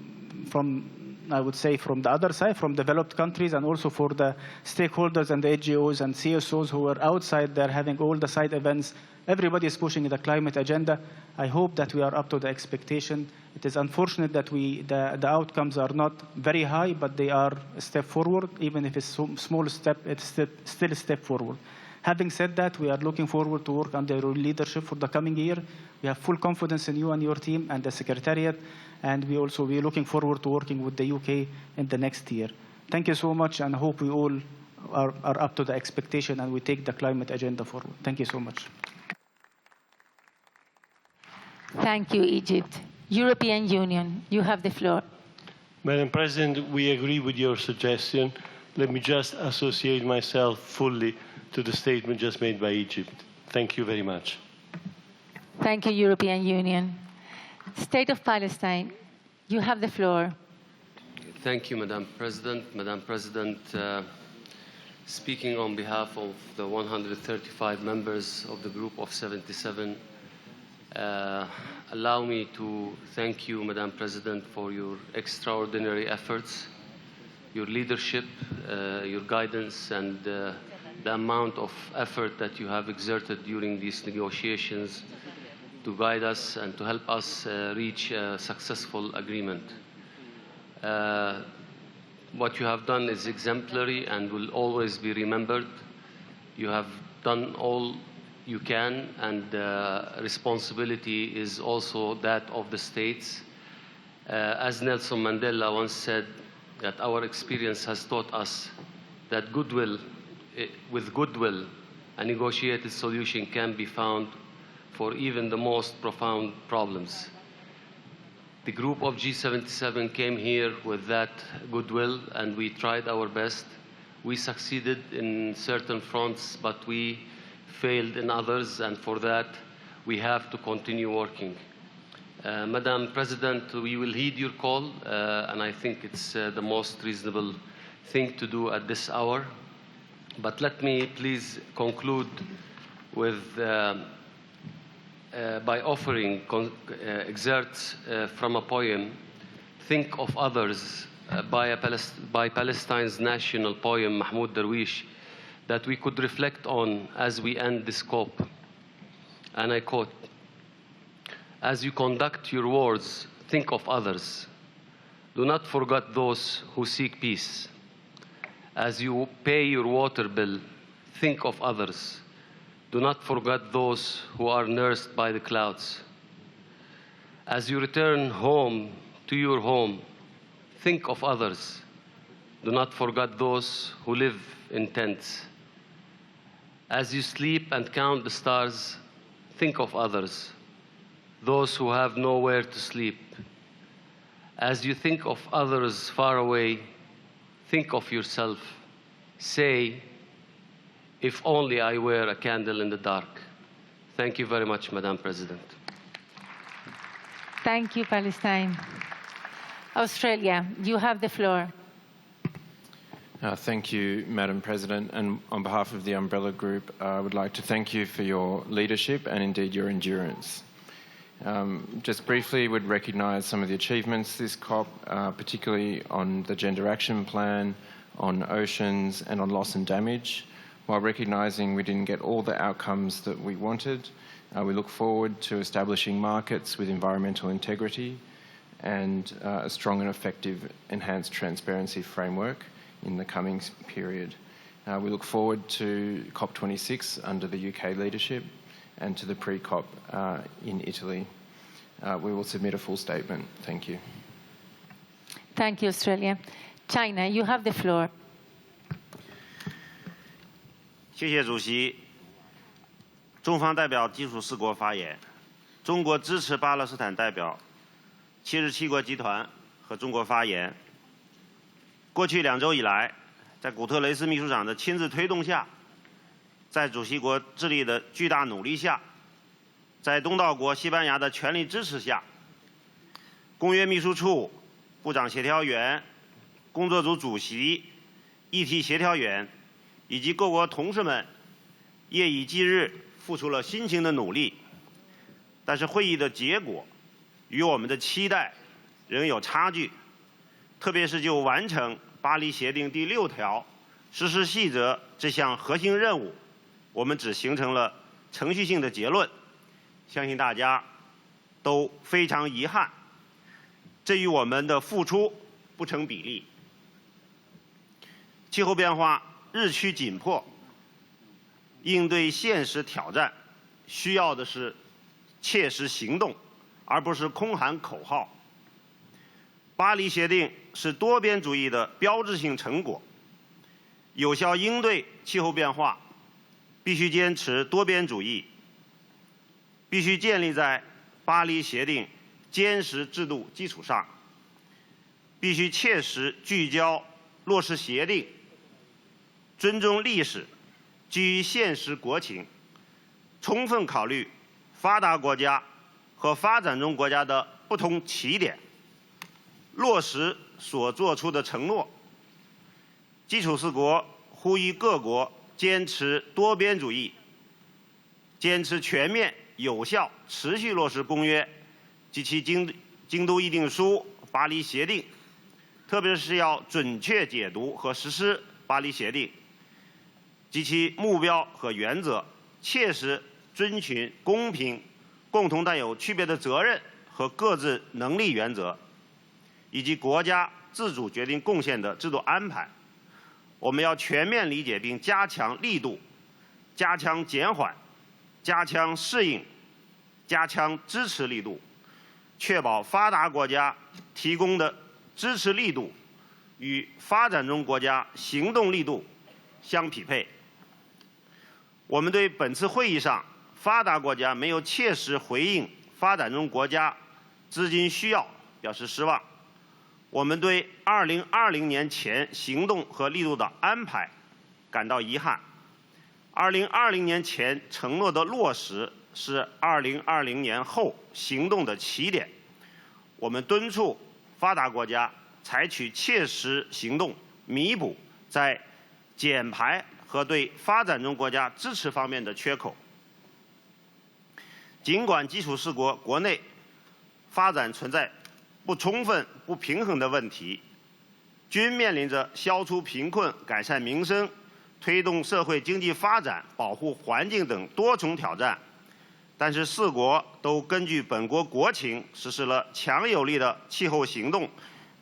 I would say from the other side, from developed countries, and also for the stakeholders and the NGOs and CSOs who are outside there having all the side events. Everybody is pushing the climate agenda. I hope that we are up to the expectation. It is unfortunate that the outcomes are not very high, but they are a step forward. Even if it's a small step, it's still a step forward. Having said that, we are looking forward to work under your leadership for the coming year. We have full confidence in you and your team and the Secretariat, and we are looking forward to working with the UK in the next year. Thank you so much, and I hope we all are up to the expectation and we take the climate agenda forward. Thank you so much. Thank you, Egypt. European Union, you have the floor. Madam President, we agree with your suggestion. Let me just associate myself fully to the statement just made by Egypt. Thank you very much. Thank you, European Union. State of Palestine, you have the floor. Thank you, Madam President. Madam President, speaking on behalf of the 135 members of the Group of 77, allow me to thank you, Madam President, for your extraordinary efforts, your leadership, your guidance, and the amount of effort that you have exerted during these negotiations to guide us and to help us reach a successful agreement. What you have done is exemplary and will always be remembered. You have done all you can, and responsibility is also that of the states. As Nelson Mandela once said, that our experience has taught us that with goodwill, a negotiated solution can be found for even the most profound problems. The group of G77 came here with that goodwill, and we tried our best. We succeeded in certain fronts, but we failed in others, and for that, we have to continue working. Madam President, we will heed your call, and I think it's the most reasonable thing to do at this hour. But let me please conclude with by offering excerpts from a poem, Think of Others, by Palestine's national poem, Mahmoud Darwish, that we could reflect on as we end this COP. And I quote, "As you conduct your wars, think of others. Do not forget those who seek peace. As you pay your water bill, think of others. Do not forget those who are nursed by the clouds. As you return home to your home, think of others. Do not forget those who live in tents. As you sleep and count the stars, think of others, those who have nowhere to sleep. As you think of others far away, think of yourself. Say, if only I were a candle in the dark." Thank you very much, Madam President. Thank you, Palestine. Australia, you have the floor. Thank you, Madam President. And on behalf of the Umbrella Group, I would like to thank you for your leadership and indeed your endurance. Just briefly, would recognise some of the achievements this COP, particularly on the Gender Action Plan, on oceans and on loss and damage. While recognising we didn't get all the outcomes that we wanted, we look forward to establishing markets with environmental integrity and a strong and effective enhanced transparency framework in the coming period. We look forward to COP26 under the UK leadership and to the pre-COP in Italy. We will submit a full statement. Thank you. Thank you, Australia. China, you have the floor. 谢谢主席。中方代表基础4国发言。中国支持巴勒斯坦代表77国集团和中国发言。过去2周以来，在古特雷斯秘书长的亲自推动下，在主席国智利的巨大努力下，在东道国西班牙的全力支持下，公约秘书处、部长协调员、工作组主席、议题协调员以及各国同事们夜以继日付出了辛勤的努力，但是会议的结果与我们的期待仍有差距，特别是就完成巴黎协定第6条实施细则这项核心任务，我们只形成了程序性的结论，相信大家都非常遗憾，这与我们的付出不成比例。气候变化日趋紧迫，应对现实挑战需要的是切实行动，而不是空喊口号。巴黎协定是多边主义的标志性成果，有效应对气候变化，必须坚持多边主义，必须建立在巴黎协定坚实制度基础上，必须切实聚焦落实协定，尊重历史，基于现实国情，充分考虑发达国家和发展中国家的不同起点，落实所作出的承诺。基础4国呼吁各国坚持多边主义，坚持全面、有效、持续落实公约及其京都议定书、巴黎协定，特别是要准确解读和实施巴黎协定及其目标和原则，切实遵循公平、共同但有区别的责任和各自能力原则，以及国家自主决定贡献的制度安排。我们要全面理解并加强力度，加强减缓，加强适应，加强支持力度，确保发达国家提供的支持力度与发展中国家行动力度相匹配。我们对本次会议上发达国家没有切实回应发展中国家资金需要表示失望。我们对2020年前行动和力度的安排感到遗憾。2020年前承诺的落实是2020年后行动的起点。我们敦促发达国家采取切实行动，弥补在减排和对发展中国家支持方面的缺口。尽管基础4国国内发展存在不充分、不平衡的问题，均面临着消除贫困、改善民生、推动社会经济发展、保护环境等多重挑战，但是4国都根据本国国情实施了强有力的气候行动，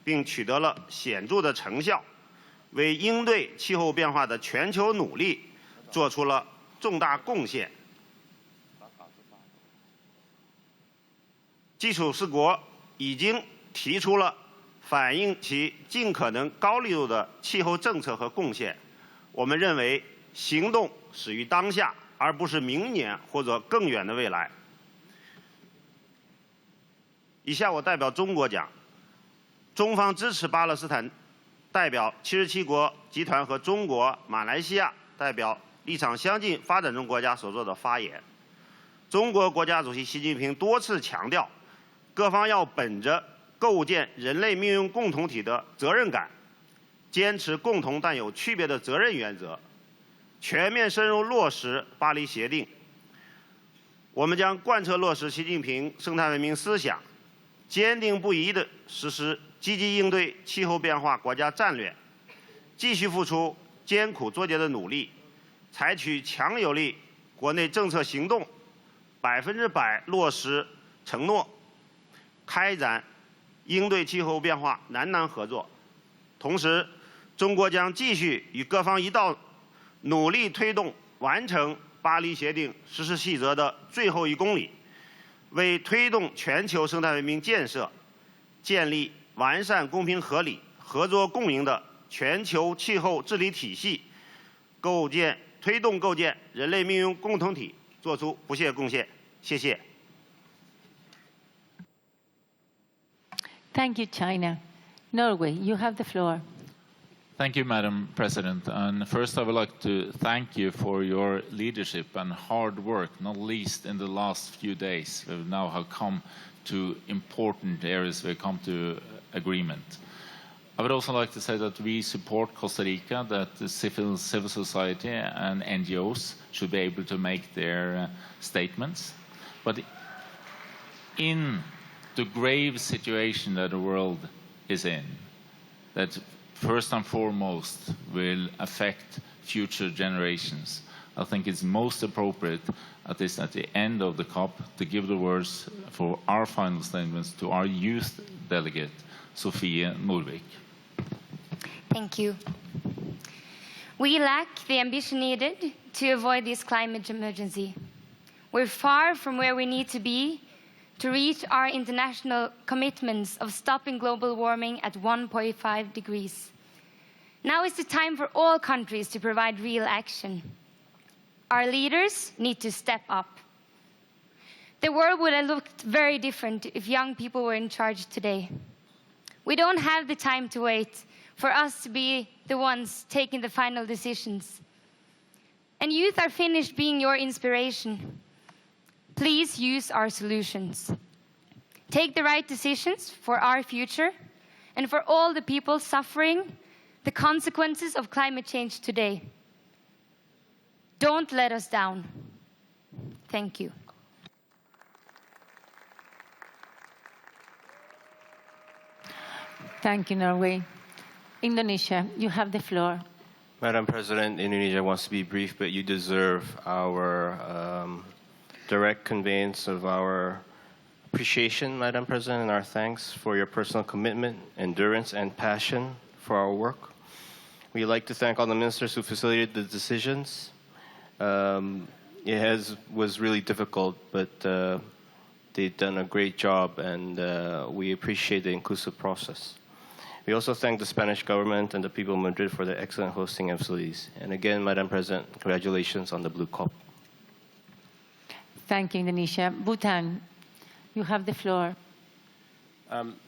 并取得了显著的成效，为应对气候变化的全球努力做出了重大贡献。基础4国已经提出了反映其尽可能高力度的气候政策和贡献。我们认为行动始于当下，而不是明年或者更远的未来。以下我代表中国讲，中方支持巴勒斯坦代表77国集团和中国、马来西亚代表立场相近发展中国家所做的发言。中国国家主席习近平多次强调，各方要本着构建人类命运共同体的责任感，坚持共同但有区别的责任原则，全面深入落实巴黎协定。我们将贯彻落实习近平生态文明思想，坚定不移地实施积极应对气候变化国家战略，继续付出艰苦卓绝的努力，采取强有力国内政策行动，100%落实承诺，开展应对气候变化南南合作。同时，中国将继续与各方一道努力推动完成巴黎协定实施细则的最后1公里，为推动全球生态文明建设，建立完善、公平、合理、合作共赢的全球气候治理体系，推动构建人类命运共同体做出不懈贡献。谢谢。Thank you, China. Norway, you have the floor. Thank you, Madam President. And first, I would like to thank you for your leadership and hard work, not least in the last few days. We now have come to important areas where we come to agreement. I would also like to say that we support Costa Rica, that the civil society and NGOs should be able to make their statements. But in the grave situation that the world is in, that first and foremost will affect future generations, I think it's most appropriate at the end of the COP to give the words for our final statements to our youth delegate, Sofie Norvik. Thank you. We lack the ambition needed to avoid this climate emergency. We're far from where we need to be to reach our international commitments of stopping global warming at 1.5 degrees. Now is the time for all countries to provide real action. Our leaders need to step up. The world would have looked very different if young people were in charge today. We don't have the time to wait for us to be the ones taking the final decisions. And youth are finished being your inspiration. Please use our solutions. Take the right decisions for our future and for all the people suffering the consequences of climate change today. Don't let us down. Thank you. Thank you, Norway. Indonesia, you have the floor. Madam President, Indonesia wants to be brief, but you deserve our direct conveyance of our appreciation, Madam President, and our thanks for your personal commitment, endurance, and passion for our work. We'd like to thank all the ministers who facilitated the decisions. It was really difficult, but they've done a great job, and we appreciate the inclusive process. We also thank the Spanish government and the people of Madrid for their excellent hosting and facilities. And again, Madam President, congratulations on the Blue COP. Thank you, Indonesia. Bhutan, you have the floor.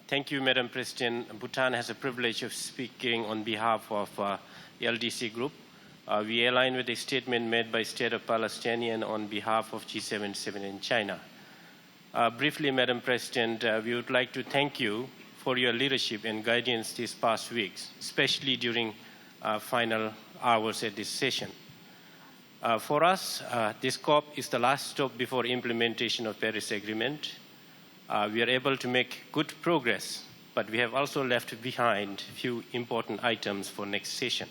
Thank you, Madam President. Bhutan has the privilege of speaking on behalf of the LDC group. We align with the statement made by State of Palestinian on behalf of G77 in China. Briefly, Madam President, we would like to thank you for your leadership and guidance these past weeks, especially during final hours at this session. For us, this COP is the last stop before implementation of Paris Agreement. We are able to make good progress, but we have also left behind a few important items for next session.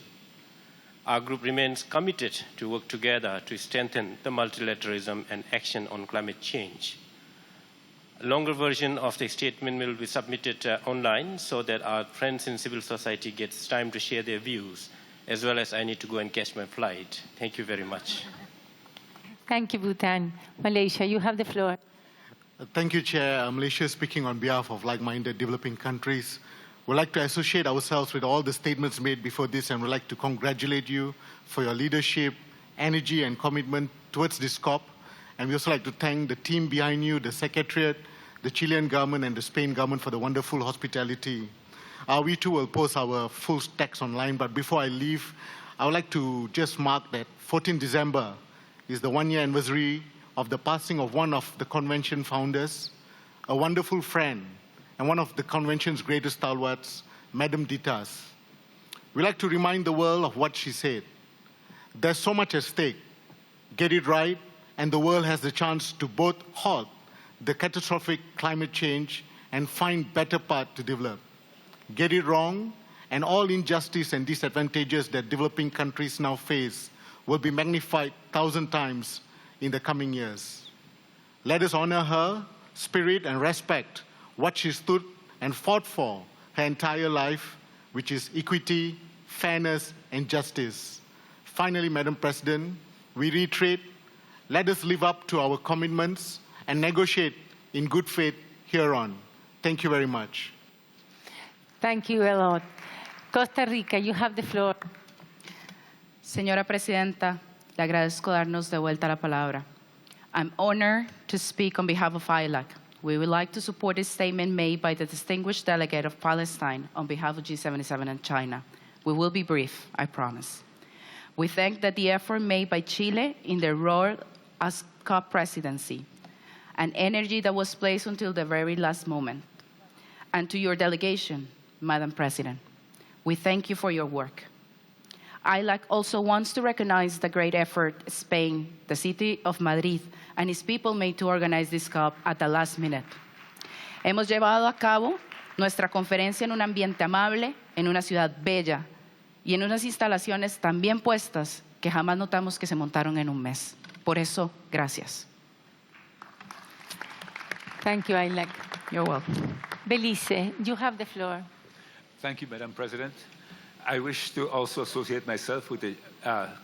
Our group remains committed to work together to strengthen the multilateralism and action on climate change. A longer version of the statement will be submitted online so that our friends in civil society gets time to share their views, as well as I need to go and catch my flight. Thank you very much. Thank you, Bhutan. Malaysia, you have the floor. Thank you, Chair. Malaysia is speaking on behalf of like-minded developing countries. We'd like to associate ourselves with all the statements made before this, and we'd like to congratulate you for your leadership, energy, and commitment towards this COP. And we also like to thank the team behind you, the Secretariat, the Chilean government, and the Spain government for the wonderful hospitality. We too will post our full text online, but before I leave, I would like to just mark that 14 December is the one-year anniversary of the passing of one of the convention founders, a wonderful friend, and one of the convention's greatest stalwarts, Madame Ditas. We like to remind the world of what she said. There's so much at stake. Get it right, and the world has the chance to both halt the catastrophic climate change and find better path to develop. Get it wrong, and all injustice and disadvantages that developing countries now face will be magnified 1,000 times in the coming years. Let us honor her spirit and respect what she stood and fought for her entire life, which is equity, fairness, and justice. Finally, Madam President, we reiterate, let us live up to our commitments and negotiate in good faith hereon. Thank you very much. Thank you a lot. Costa Rica, you have the floor. Señora Presidenta, le agradezco darnos de vuelta la palabra. I'm honored to speak on behalf of ILAC. We would like to support a statement made by the distinguished delegate of Palestine on behalf of G77 and China. We will be brief, I promise. We thank that the effort made by Chile in their role as COP presidency and energy that was placed until the very last moment. And to your delegation, Madam President, we thank you for your work. ILAC also wants to recognize the great effort Spain, the city of Madrid, and its people made to organize this COP at the last minute. Hemos llevado a cabo nuestra conferencia en un ambiente amable, en una ciudad bella y en unas instalaciones tan bien puestas que jamás notamos que se montaron en un mes. Por eso, gracias. Thank you, ILAC. You're welcome. Belize, you have the floor. Thank you, Madam President. I wish to also associate myself with the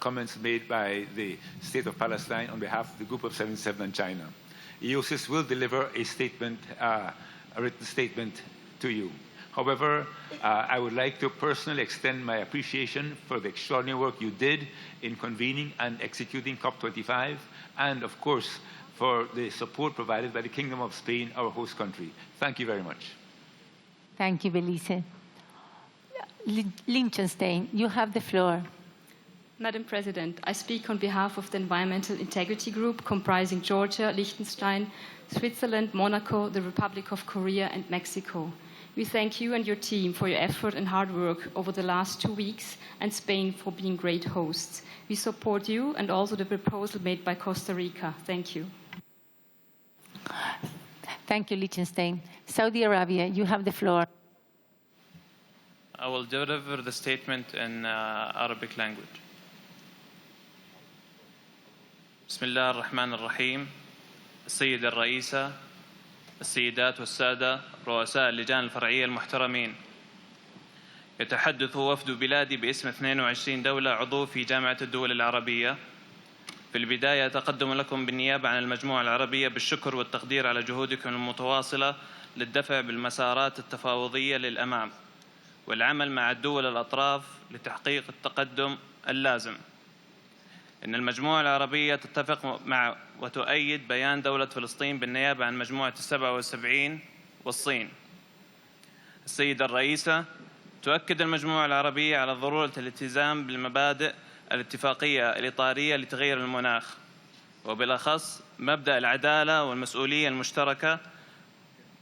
comments made by the State of Palestine on behalf of the Group of 77 and China. EOSIS will deliver a statement, a written statement to you. However, I would like to personally extend my appreciation for the extraordinary work you did in convening and executing COP25, and of course, for the support provided by the Kingdom of Spain, our host country. Thank you very much. Thank you, Belize. Liechtenstein, you have the floor. Madam President, I speak on behalf of the Environmental Integrity Group comprising Georgia, Liechtenstein, Switzerland, Monaco, the Republic of Korea, and Mexico. We thank you and your team for your effort and hard work over the last 2 weeks, and Spain for being great hosts. We support you and also the proposal made by Costa Rica. Thank you. Thank you, Liechtenstein. Saudi Arabia, you have the floor. I will deliver the statement in Arabic language. بسم الله الرحمن الرحيم. السيدة الرئيسة، السيدات والسادة رؤساء اللجان الفرعية المحترمين، يتحدث وفد بلادي باسم 22 دولة عضو في جامعة الدول العربية. في البداية أتقدم لكم بالنيابة عن المجموعة العربية بالشكر والتقدير على جهودكم المتواصلة للدفع بالمسارات التفاوضية للأمام والعمل مع الدول الأطراف لتحقيق التقدم اللازم. إن المجموعة العربية تتفق مع وتؤيد بيان دولة فلسطين بالنيابة عن مجموعة 77 والصين. السيدة الرئيسة، تؤكد المجموعة العربية على ضرورة الالتزام بالمبادئ الاتفاقية الإطارية لتغيير المناخ، وبالأخص مبدأ العدالة والمسؤولية المشتركة،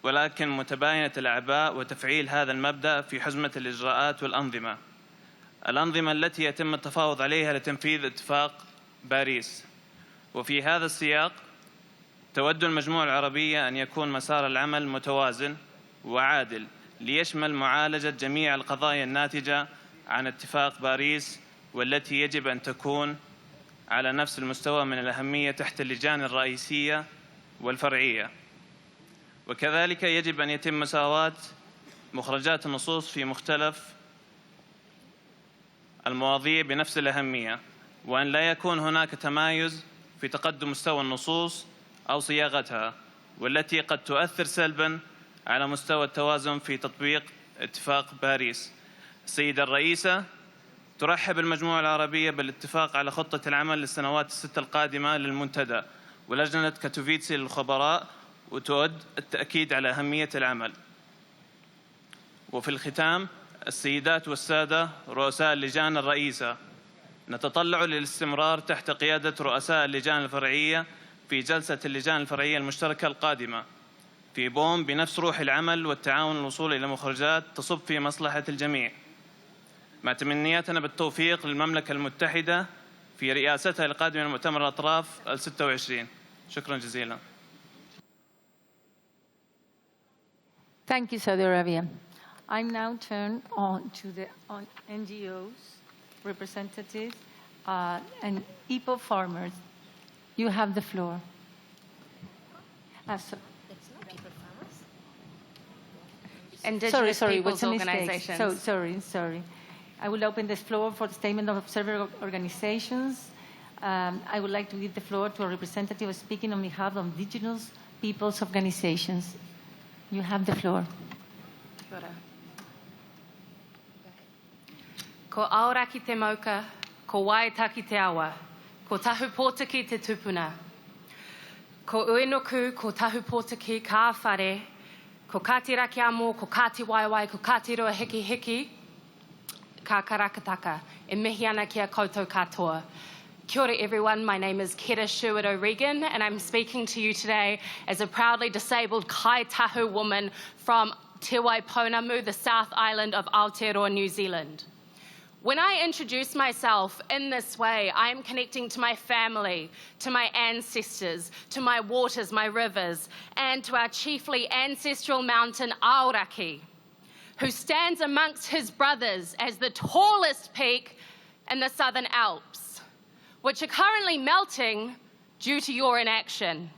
ولكن متباينة الأعباء وتفعيل هذا المبدأ في حزمة الإجراءات الأنظمة التي يتم التفاوض عليها لتنفيذ اتفاق باريس. وفي هذا السياق تود المجموعة العربية أن يكون مسار العمل متوازن وعادل ليشمل معالجة جميع القضايا الناتجة عن اتفاق باريس، والتي يجب أن تكون على نفس المستوى من الأهمية تحت اللجان الرئيسية والفرعية. وكذلك يجب أن يتم مساواة مخرجات النصوص في مختلف المواضيع بنفس الأهمية، وأن لا يكون هناك تمايز في تقدم مستوى النصوص أو صياغتها، والتي قد تؤثر سلباً على مستوى التوازن في تطبيق اتفاق باريس. السيدة الرئيسة، ترحب المجموعة العربية بالاتفاق على خطة العمل للسنوات الست القادمة للمنتدى ولجنة كاتوفيتسي للخبراء، وتود التأكيد على أهمية العمل. وفي الختام، السيدات والسادة رؤساء اللجان الرئيسة، نتطلع للاستمرار تحت قيادة رؤساء اللجان الفرعية في جلسة اللجان الفرعية المشتركة القادمة في بوم بنفس روح العمل والتعاون للوصول إلى مخرجات تصب في مصلحة الجميع، مع تمنياتنا بالتوفيق للمملكة المتحدة في رئاستها القادمة لمؤتمر الأطراف ال26. شكرا جزيلا. Thank you, Saudi Arabia. I now turn on to the NGOs, representatives, and EPO farmers. You have the floor. Indigenous Sorry, peoples' what's a mistake? organizations. Sorry. I will open the floor for the statement of several organizations. I would like to give the floor to a representative speaking on behalf of indigenous peoples' organizations. You have the floor. Ko aoraki te mauka, ko waitaki te awa, ko tahu pōtaki te tupuna. Ko uenoku, ko tahu pōtaki ka whare, ko kāti raki amo, ko kāti waiwai, ko kāti rua hiki hiki, ka karakataka, e mihi ana kia koutou katoa. Kia ora everyone, my name is Kera Sherwood-O'Regan and I'm speaking to you today as a proudly disabled Kai Tahu woman from Te Waipounamu, the South Island of Aotearoa, New Zealand. When I introduce myself in this way, I am connecting to my family, to my ancestors, to my waters, my rivers, and to our chiefly ancestral mountain Aoraki, who stands amongst his brothers as the tallest peak in the Southern Alps, which are currently melting due to your inaction.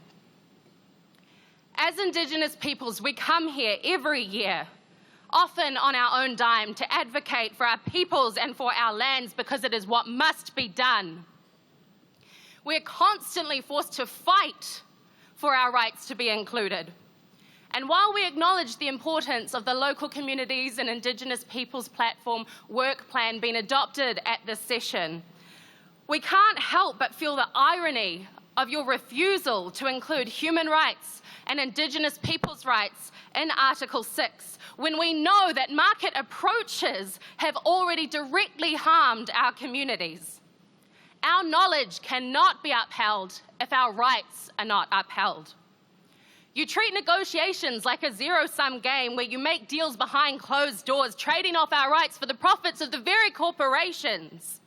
As Indigenous peoples, we come here every year, often on our own dime, to advocate for our peoples and for our lands because it is what must be done. We're constantly forced to fight for our rights to be included. And while we acknowledge the importance of the local communities and Indigenous peoples platform work plan being adopted at this session, we can't help but feel the irony of your refusal to include human rights and Indigenous peoples' rights in Article 6, when we know that market approaches have already directly harmed our communities. Our knowledge cannot be upheld if our rights are not upheld. You treat negotiations like a zero-sum game where you make deals behind closed doors, trading off our rights for the profits of the very corporations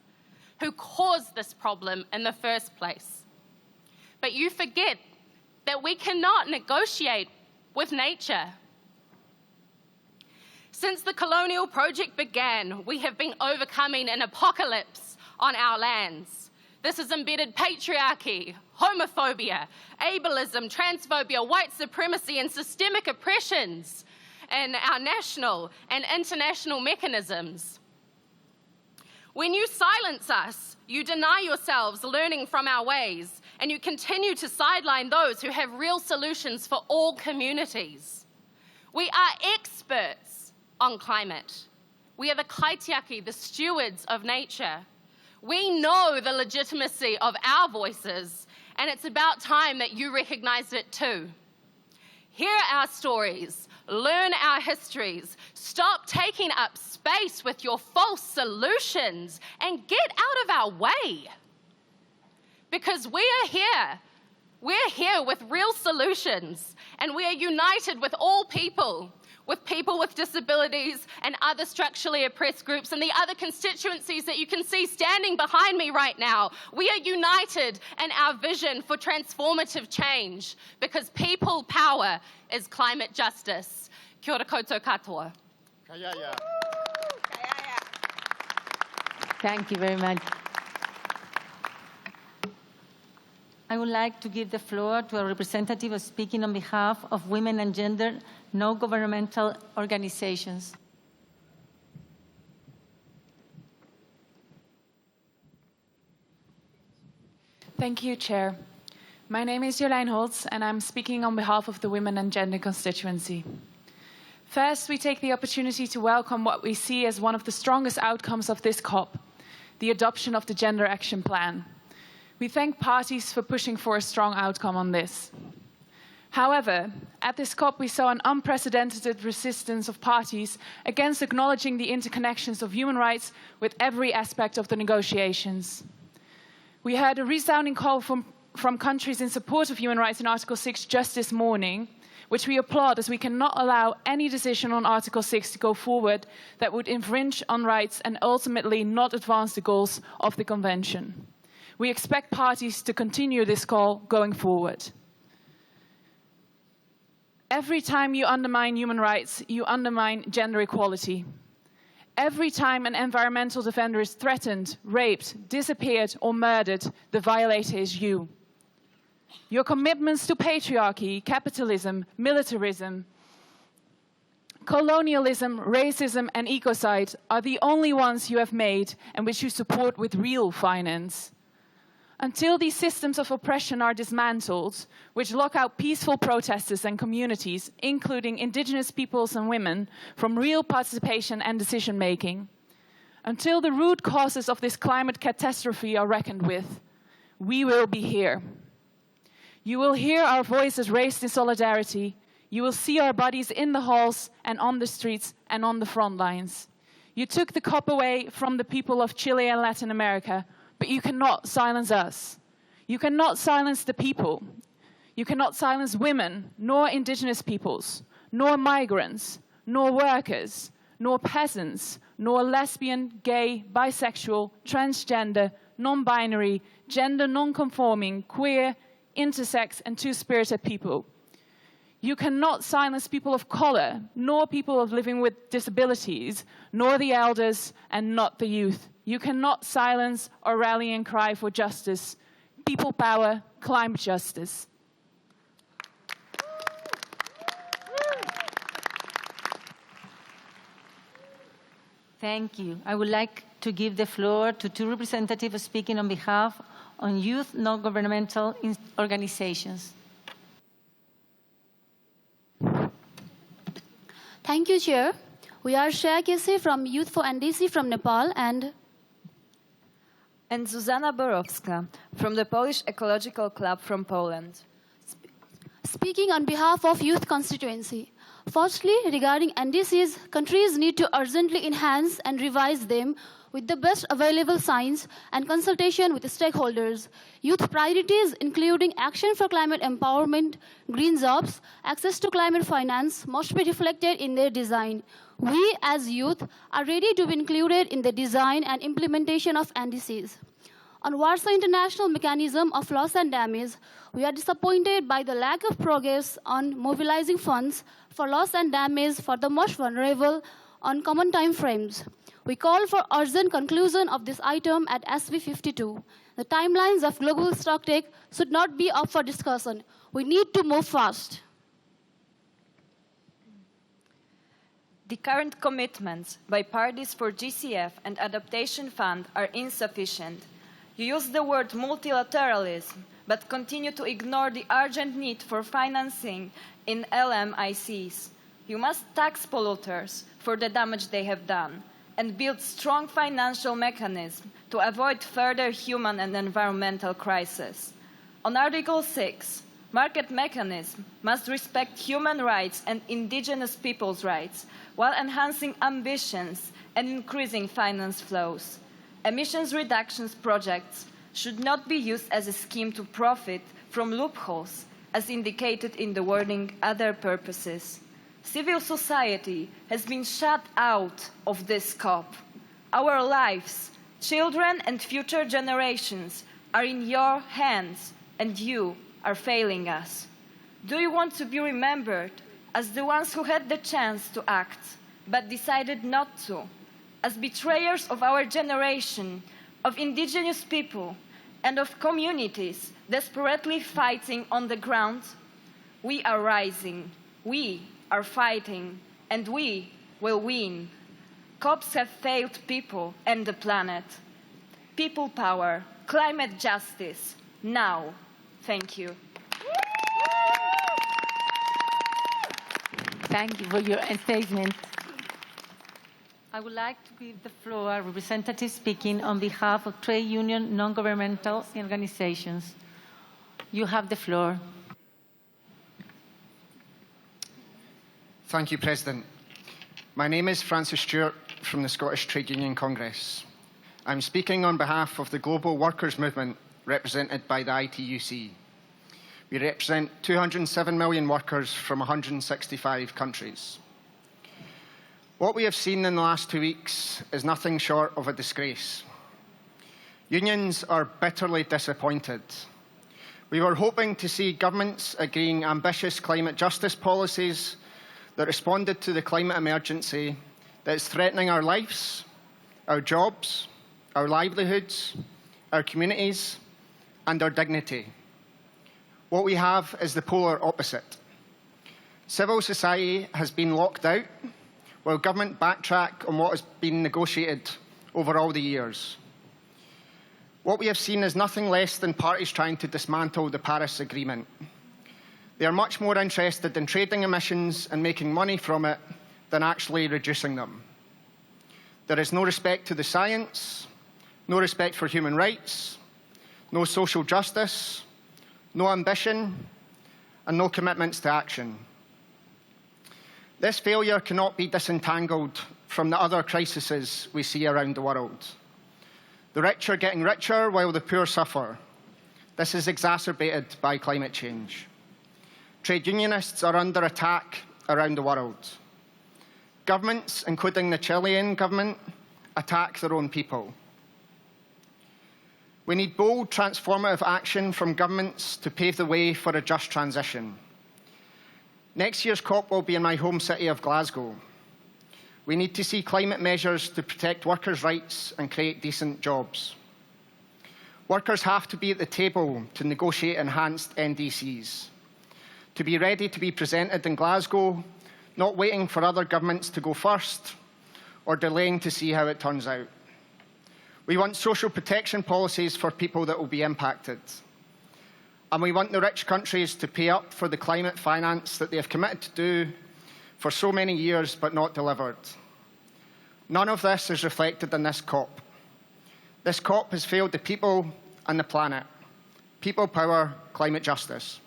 who caused this problem in the first place. But you forget that we cannot negotiate with nature. Since the colonial project began, we have been overcoming an apocalypse on our lands. This has embedded patriarchy, homophobia, ableism, transphobia, white supremacy, and systemic oppressions in our national and international mechanisms. When you silence us, you deny yourselves learning from our ways, and you continue to sideline those who have real solutions for all communities. We are experts on climate. We are the kaitiaki, the stewards of nature. We know the legitimacy of our voices, and it's about time that you recognize it too. Hear our stories, learn our histories, stop taking up space with your false solutions, and get out of our way. Because we are here. We're here with real solutions, and we are united with all people with disabilities and other structurally oppressed groups and the other constituencies that you can see standing behind me right now. We are united in our vision for transformative change because people power is climate justice. Kia ora koutou katoa. Thank you very much. I would like to give the floor to a representative speaking on behalf of women and gender non-governmental organizations. Thank you, Chair. My name is Jolijn Holtz, and I'm speaking on behalf of the Women and Gender constituency. First, we take the opportunity to welcome what we see as one of the strongest outcomes of this COP, the adoption of the Gender Action Plan. We thank parties for pushing for a strong outcome on this. However, at this COP, we saw an unprecedented resistance of parties against acknowledging the interconnections of human rights with every aspect of the negotiations. We heard a resounding call from countries in support of human rights in Article 6 just this morning, which we applaud as we cannot allow any decision on Article 6 to go forward that would infringe on rights and ultimately not advance the goals of the Convention. We expect parties to continue this call going forward. Every time you undermine human rights, you undermine gender equality. Every time an environmental defender is threatened, raped, disappeared, or murdered, the violator is you. Your commitments to patriarchy, capitalism, militarism, colonialism, racism, and ecocide are the only ones you have made and which you support with real finance. Until these systems of oppression are dismantled, which lock out peaceful protesters and communities, including indigenous peoples and women, from real participation and decision-making, until the root causes of this climate catastrophe are reckoned with, we will be here. You will hear our voices raised in solidarity. You will see our bodies in the halls and on the streets and on the front lines. You took the COP away from the people of Chile and Latin America, but you cannot silence us. You cannot silence the people. You cannot silence women, nor indigenous peoples, nor migrants, nor workers, nor peasants, nor lesbian, gay, bisexual, transgender, non-binary, gender non-conforming, queer, intersex, and two-spirited people. You cannot silence people of color, nor people living with disabilities, nor the elders, and not the youth. You cannot silence or rally and cry for justice, people power, climate justice. Thank you. I would like to give the floor to two representatives speaking on behalf of youth non-governmental organizations. Thank you, Chair. We are Shreya Kesi from Youth for NDC from Nepal and Zuzana Borowska from the Polish Ecological Club from Poland. Speaking on behalf of Youth Constituency. Firstly, regarding NDCs, countries need to urgently enhance and revise them with the best available science and consultation with stakeholders. Youth priorities, including action for climate empowerment, green jobs, access to climate finance, must be reflected in their design. We, as youth, are ready to be included in the design and implementation of NDCs. On Warsaw International Mechanism of Loss and Damage, we are disappointed by the lack of progress on mobilizing funds for loss and damage for the most vulnerable on common time frames. We call for urgent conclusion of this item at SB 52. The timelines of global stocktake should not be up for discussion. We need to move fast. The current commitments by parties for GCF and Adaptation Fund are insufficient. You use the word multilateralism, but continue to ignore the urgent need for financing in LMICs. You must tax polluters for the damage they have done and build strong financial mechanisms to avoid further human and environmental crises. On Article 6, Market mechanisms must respect human rights and indigenous peoples' rights while enhancing ambitions and increasing finance flows. Emissions reductions projects should not be used as a scheme to profit from loopholes, as indicated in the wording other purposes. Civil society has been shut out of this COP. Our lives, children and future generations are in your hands, and you are failing us. Do you want to be remembered as the ones who had the chance to act, but decided not to, as betrayers of our generation, of indigenous people, and of communities desperately fighting on the ground? We are rising, we are fighting, and we will win. COPs have failed people and the planet. People power, climate justice, now. Thank you. Thank you for your statement. I would like to give the floor to representative speaking on behalf of trade union non-governmental organizations. You have the floor. Thank you, President. My name is Francis Stewart from the Scottish Trade Union Congress. I'm speaking on behalf of the global workers' movement represented by the ITUC. We represent 207 million workers from 165 countries. What we have seen in the last 2 weeks is nothing short of a disgrace. Unions are bitterly disappointed. We were hoping to see governments agreeing ambitious climate justice policies that responded to the climate emergency that is threatening our lives, our jobs, our livelihoods, our communities, and our dignity. What we have is the polar opposite. Civil society has been locked out, while government backtrack on what has been negotiated over all the years. What we have seen is nothing less than parties trying to dismantle the Paris Agreement. They are much more interested in trading emissions and making money from it than actually reducing them. There is no respect to the science, no respect for human rights, no social justice, no ambition, and no commitments to action. This failure cannot be disentangled from the other crises we see around the world. The rich are getting richer while the poor suffer. This is exacerbated by climate change. Trade unionists are under attack around the world. Governments, including the Chilean government, attack their own people. We need bold, transformative action from governments to pave the way for a just transition. Next year's COP will be in my home city of Glasgow. We need to see climate measures to protect workers' rights and create decent jobs. Workers have to be at the table to negotiate enhanced NDCs, to be ready to be presented in Glasgow, not waiting for other governments to go first or delaying to see how it turns out. We want social protection policies for people that will be impacted. And we want the rich countries to pay up for the climate finance that they have committed to do for so many years but not delivered. None of this is reflected in this COP. This COP has failed the people and the planet. People power, climate justice.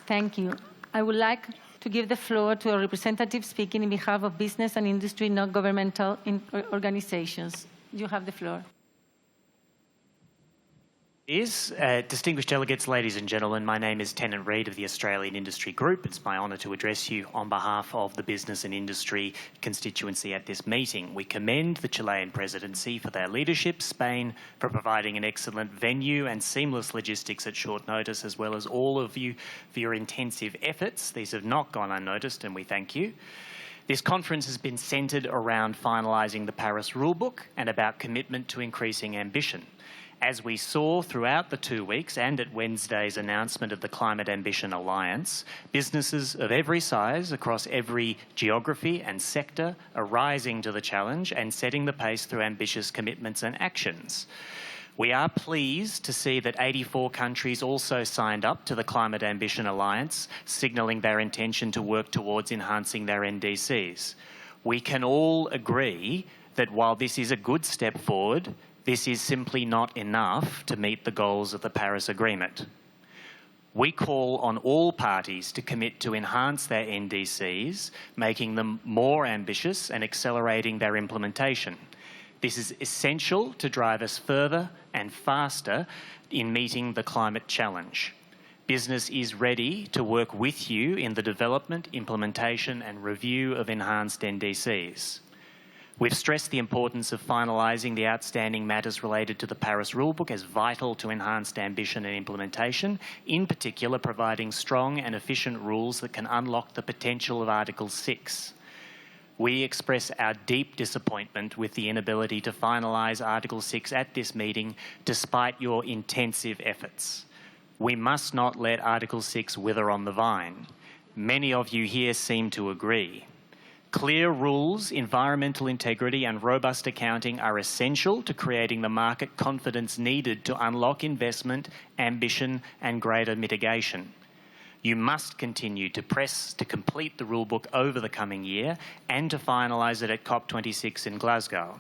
Thank you. I would like to give the floor to a representative speaking on behalf of business and industry non-governmental organizations. You have the floor. Distinguished delegates, ladies and gentlemen, my name is Tennant Reid of the Australian Industry Group. It's my honour to address you on behalf of the business and industry constituency at this meeting. We commend the Chilean presidency for their leadership, Spain for providing an excellent venue and seamless logistics at short notice, as well as all of you for your intensive efforts. These have not gone unnoticed, and we thank you. This conference has been centred around finalising the Paris rulebook and about commitment to increasing ambition. As we saw throughout the 2 weeks and at Wednesday's announcement of the Climate Ambition Alliance, businesses of every size across every geography and sector are rising to the challenge and setting the pace through ambitious commitments and actions. We are pleased to see that 84 countries also signed up to the Climate Ambition Alliance, signalling their intention to work towards enhancing their NDCs. We can all agree that while this is a good step forward, This is simply not enough to meet the goals of the Paris Agreement. We call on all parties to commit to enhance their NDCs, making them more ambitious and accelerating their implementation. This is essential to drive us further and faster in meeting the climate challenge. Business is ready to work with you in the development, implementation and review of enhanced NDCs. We've stressed the importance of finalising the outstanding matters related to the Paris Rulebook as vital to enhanced ambition and implementation, in particular providing strong and efficient rules that can unlock the potential of Article 6. We express our deep disappointment with the inability to finalise Article 6 at this meeting, despite your intensive efforts. We must not let Article 6 wither on the vine. Many of you here seem to agree. Clear rules, environmental integrity and robust accounting are essential to creating the market confidence needed to unlock investment, ambition and greater mitigation. You must continue to press to complete the rulebook over the coming year and to finalise it at COP26 in Glasgow.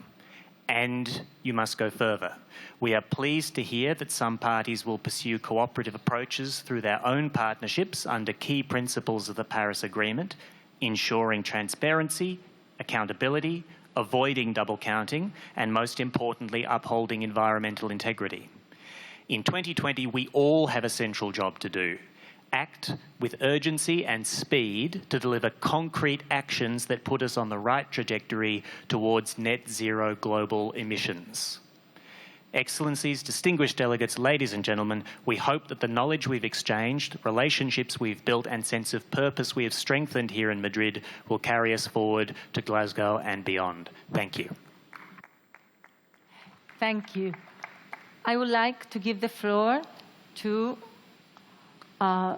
And you must go further. We are pleased to hear that some parties will pursue cooperative approaches through their own partnerships under key principles of the Paris Agreement, ensuring transparency, accountability, avoiding double counting, and most importantly, upholding environmental integrity. In 2020, we all have a central job to do. Act with urgency and speed to deliver concrete actions that put us on the right trajectory towards net zero global emissions. Excellencies, distinguished delegates, ladies and gentlemen, we hope that the knowledge we've exchanged, relationships we've built and sense of purpose we have strengthened here in Madrid will carry us forward to Glasgow and beyond. Thank you. Thank you. I would like to give the floor to a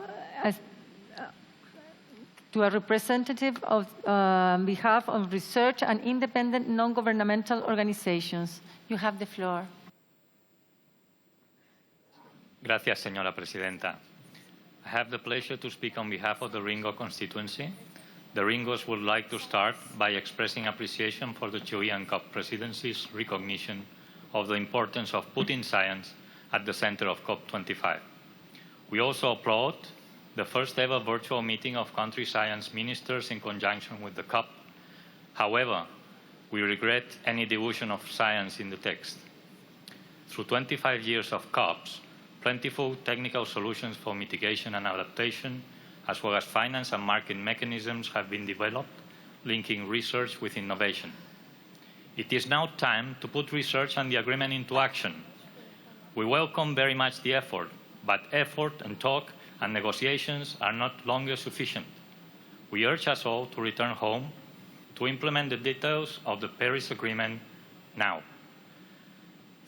representative of on behalf of research and independent non-governmental organizations. You have the floor. Gracias, señora presidenta. I have the pleasure to speak on behalf of the Ringo constituency. The Ringos would like to start by expressing appreciation for the Chilean COP presidency's recognition of the importance of putting science at the center of COP25. We also applaud the first ever virtual meeting of country science ministers in conjunction with the COP. However, we regret any dilution of science in the text. Through 25 years of COPs, plentiful technical solutions for mitigation and adaptation, as well as finance and market mechanisms have been developed, linking research with innovation. It is now time to put research and the agreement into action. We welcome very much the effort, but effort and talk and negotiations are not longer sufficient. We urge us all to return home to implement the details of the Paris Agreement now.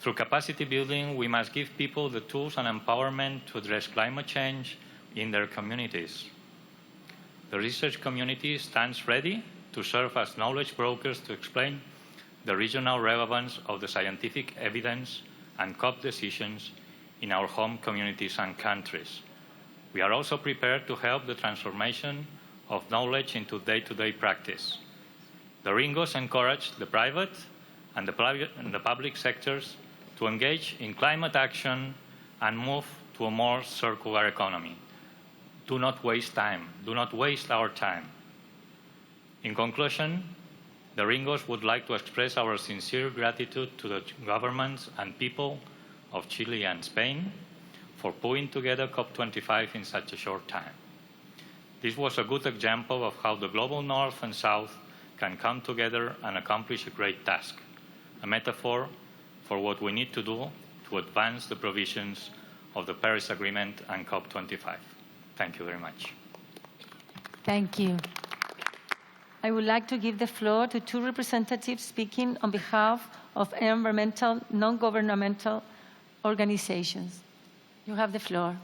Through capacity building, we must give people the tools and empowerment to address climate change in their communities. The research community stands ready to serve as knowledge brokers to explain the regional relevance of the scientific evidence and COP decisions in our home communities and countries. We are also prepared to help the transformation of knowledge into day-to-day practice. The Ringos encourage the private and the public sectors to engage in climate action and move to a more circular economy. Do not waste time. Do not waste our time. In conclusion, the Ringos would like to express our sincere gratitude to the governments and people of Chile and Spain for pulling together COP25 in such a short time. This was a good example of how the global North and South can come together and accomplish a great task, a metaphor for what we need to do to advance the provisions of the Paris Agreement and COP25. Thank you very much. Thank you. I would like to give the floor to two representatives speaking on behalf of environmental non-governmental organizations. You have the floor.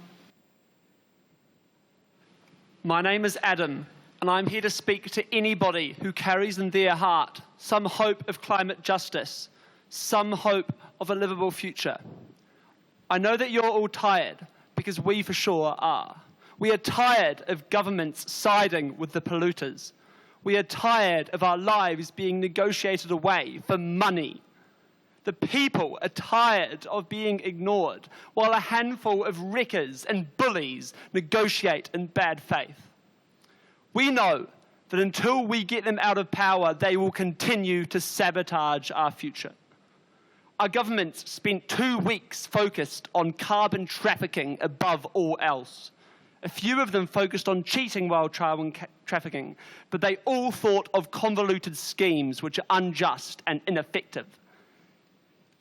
My name is Adam, and I'm here to speak to anybody who carries in their heart some hope of climate justice, some hope of a livable future. I know that you're all tired, because we for sure are. We are tired of governments siding with the polluters. We are tired of our lives being negotiated away for money. The people are tired of being ignored, while a handful of wreckers and bullies negotiate in bad faith. We know that until we get them out of power, they will continue to sabotage our future. Our government spent 2 weeks focused on carbon trafficking above all else. A few of them focused on cheating while carbon trafficking, but they all thought of convoluted schemes which are unjust and ineffective.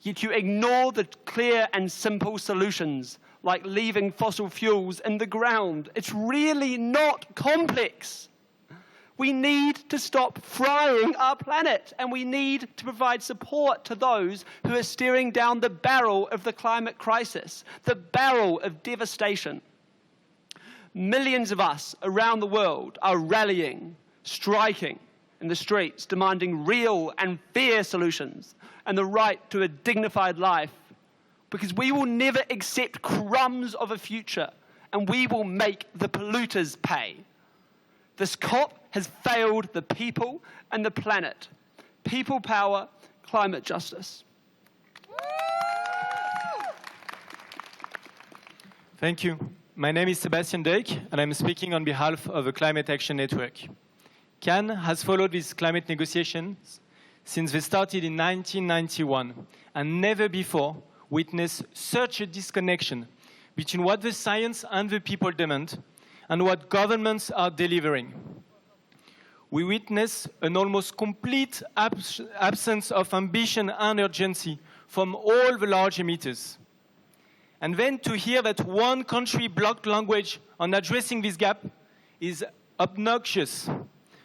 Yet you ignore the clear and simple solutions, like leaving fossil fuels in the ground. It's really not complex. We need to stop frying our planet, and we need to provide support to those who are staring down the barrel of the climate crisis, the barrel of devastation. Millions of us around the world are rallying, striking in the streets, demanding real and fair solutions and the right to a dignified life, because we will never accept crumbs of a future, and we will make the polluters pay. This COP has failed the people and the planet. People power, climate justice. Thank you. My name is Sebastian Deck, and I'm speaking on behalf of the Climate Action Network. Cannes has followed these climate negotiations since they started in 1991, and never before witnessed such a disconnection between what the science and the people demand and what governments are delivering. We witness an almost complete absence of ambition and urgency from all the large emitters. And then to hear that one country blocked language on addressing this gap is obnoxious.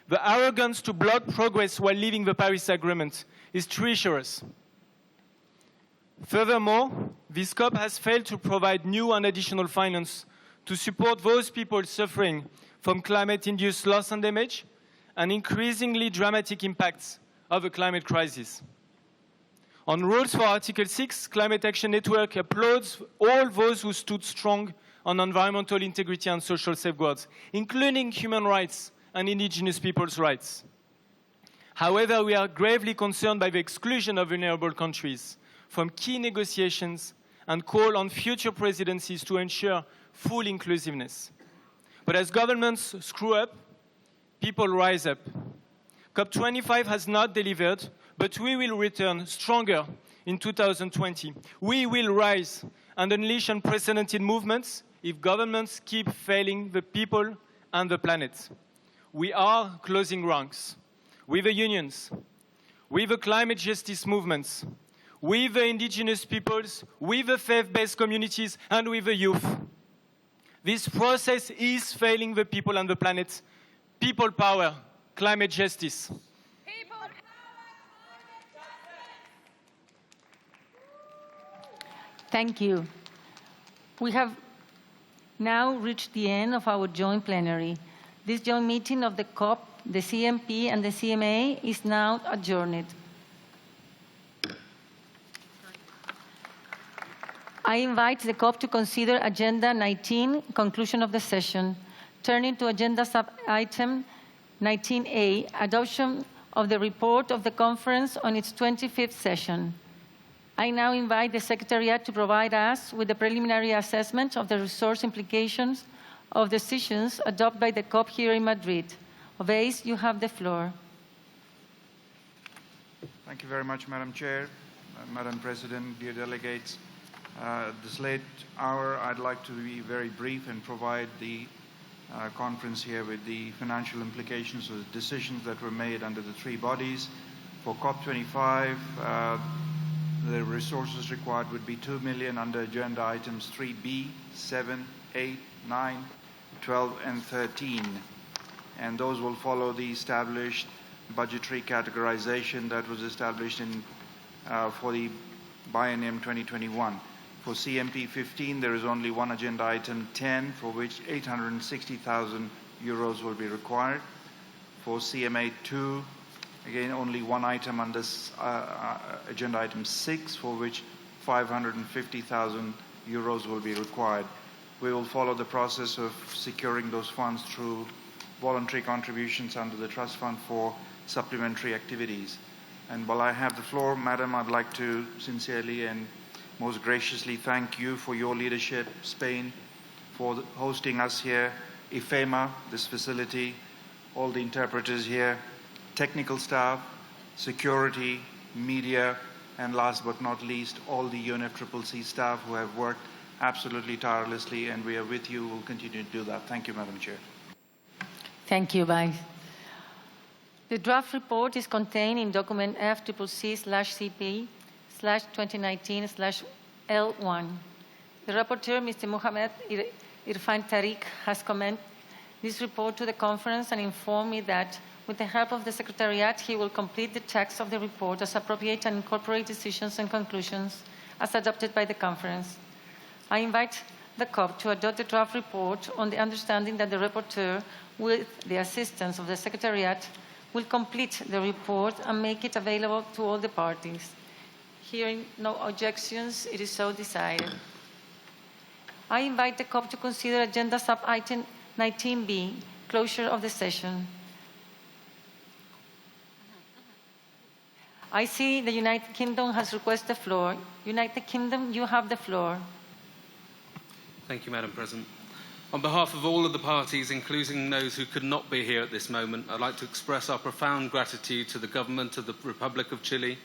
The arrogance to block progress while leaving the Paris Agreement is treacherous. Furthermore, this COP has failed to provide new and additional finance to support those people suffering from climate-induced loss and damage and increasingly dramatic impacts of the climate crisis. On rules for Article 6, Climate Action Network applauds all those who stood strong on environmental integrity and social safeguards, including human rights and indigenous peoples' rights. However, we are gravely concerned by the exclusion of vulnerable countries from key negotiations and call on future presidencies to ensure full inclusiveness. But as governments screw up, people rise up. COP25 has not delivered, but we will return stronger in 2020. We will rise and unleash unprecedented movements if governments keep failing the people and the planet. We are closing ranks with the unions, with the climate justice movements, with the indigenous peoples, with the faith-based communities, and with the youth. This process is failing the people and the planet. People power, climate justice. Thank you. We have now reached the end of our joint plenary. This joint meeting of the COP, the CMP, and the CMA is now adjourned. I invite the COP to consider Agenda 19, conclusion of the session. Turning to Agenda Sub-Item 19A, adoption of the report of the conference on its 25th session. I now invite the Secretariat to provide us with the preliminary assessment of the resource implications of decisions adopted by the COP here in Madrid. Obeis, you have the floor. Thank you very much, Madam Chair, Madam President, dear delegates. At this late hour, I'd like to be very brief and provide the conference here with the financial implications of the decisions that were made under the three bodies. For COP25, the resources required would be 2 million under agenda items 3B, 7, 8, 9, 12, and 13. And those will follow the established budgetary categorization that was established for the biennium 2021. For CMP 15, there is only one agenda item 10, for which 860,000 euros will be required. For CMA 2, again, only one item under agenda item 6, for which 550,000 euros will be required. We will follow the process of securing those funds through voluntary contributions under the Trust Fund for supplementary activities. And while I have the floor, Madam, I'd like to sincerely and most graciously thank you for your leadership, Spain, for hosting us here, IFEMA, this facility, all the interpreters here, technical staff, security, media, and last but not least, all the UNFCCC staff who have worked absolutely tirelessly, and we are with you. We'll continue to do that. Thank you, Madam Chair. Thank you, Vice. The draft report is contained in document FCCC/CP/2019/L1. The rapporteur, Mr. Mohamed Irfan Tariq, has commented this report to the conference and informed me that, with the help of the Secretariat, he will complete the text of the report as appropriate and incorporate decisions and conclusions as adopted by the conference. I invite the COP to adopt the draft report on the understanding that the rapporteur, with the assistance of the Secretariat, will complete the report and make it available to all the parties. Hearing no objections, it is so decided. I invite the COP to consider agenda sub-item 19B, closure of the session. I see the United Kingdom has requested the floor. United Kingdom, you have the floor. Thank you, Madam President. On behalf of all of the parties, including those who could not be here at this moment, I'd like to express our profound gratitude to the government of the Republic of Chile,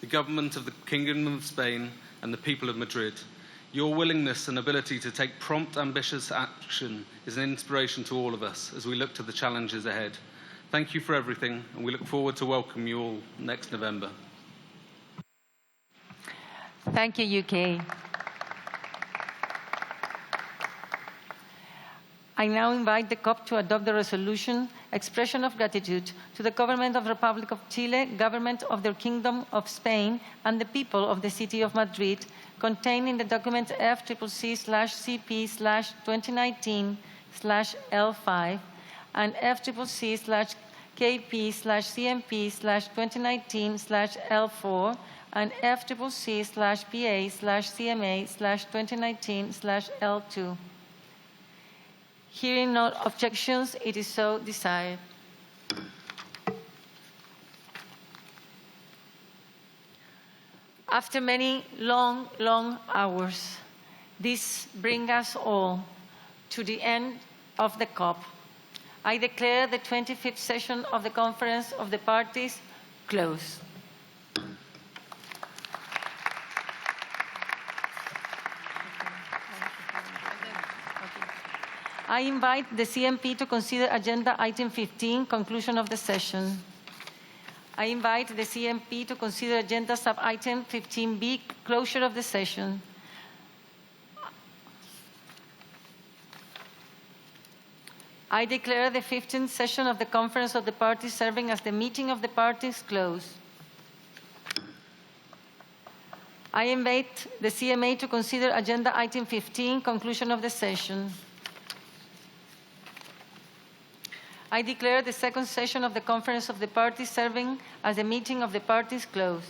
the government of the Kingdom of Spain, and the people of Madrid. Your willingness and ability to take prompt, ambitious action is an inspiration to all of us as we look to the challenges ahead. Thank you for everything, and we look forward to welcoming you all next November. Thank you, UK. I now invite the COP to adopt the resolution, expression of gratitude to the Government of the Republic of Chile, Government of the Kingdom of Spain, and the people of the City of Madrid, contained in the document FCCC/CP/2019/L5 and FCCC/KP/CMP/2019/L4 and FCCC/PA/CMA/2019/L2. Hearing no objections, it is so decided. After many long hours, this brings us all to the end of the COP. I declare the 25th session of the Conference of the Parties closed. I invite the CMP to consider agenda item 15, conclusion of the session. I invite the CMP to consider agenda sub-item 15B, closure of the session. I declare the 15th session of the Conference of the Parties serving as the meeting of the parties closed. I invite the CMA to consider agenda item 15, conclusion of the session. I declare the second session of the Conference of the Parties serving as the meeting of the parties closed.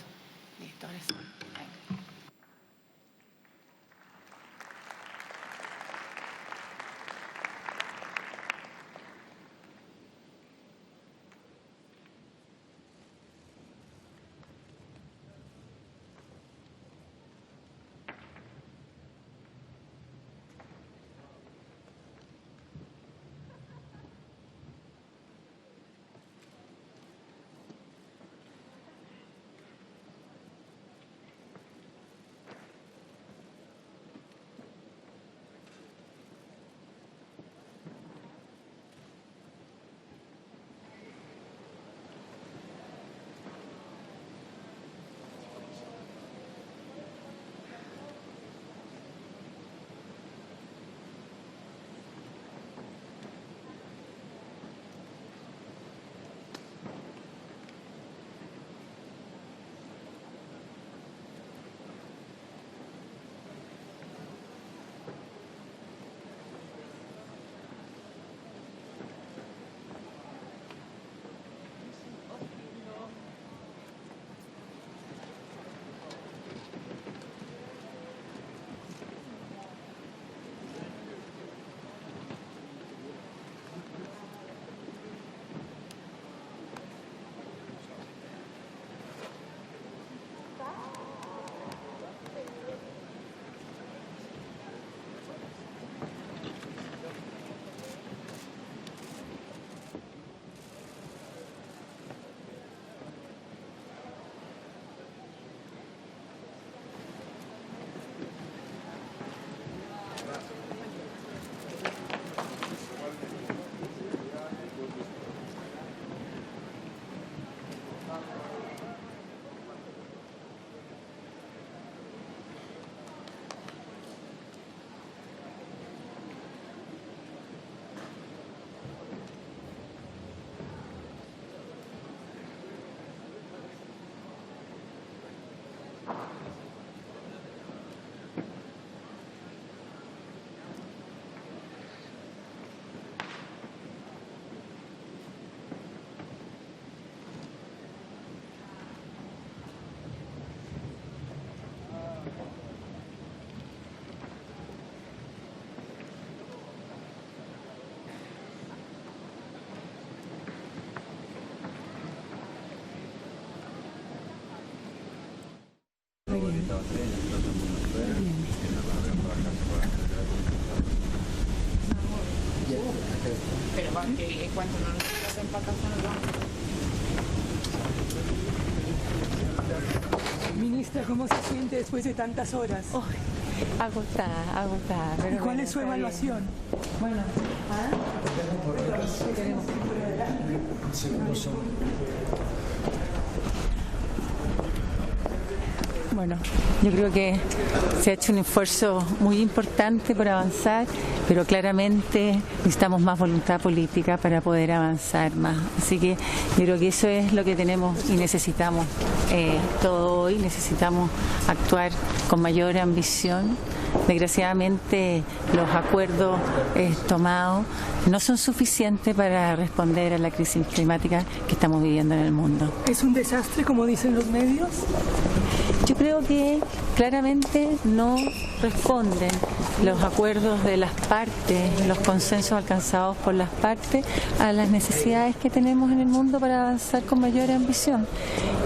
Pero va, que en cuanto nos pasen para casa nos vamos. Ministra, ¿cómo se siente después de tantas horas? Oh, agotada. Pero ¿Y cuál es su evaluación? Bueno, Bueno, yo creo que se ha hecho un esfuerzo muy importante por avanzar, pero claramente necesitamos más voluntad política para poder avanzar más. Así que yo creo que eso es lo que tenemos y necesitamos todo hoy. Necesitamos actuar con mayor ambición. Desgraciadamente, los acuerdos tomados no son suficientes para responder a la crisis climática que estamos viviendo en el mundo. ¿Es un desastre, como dicen los medios? Yo creo que claramente no responden los acuerdos de las partes, los consensos alcanzados por las partes a las necesidades que tenemos en el mundo para avanzar con mayor ambición.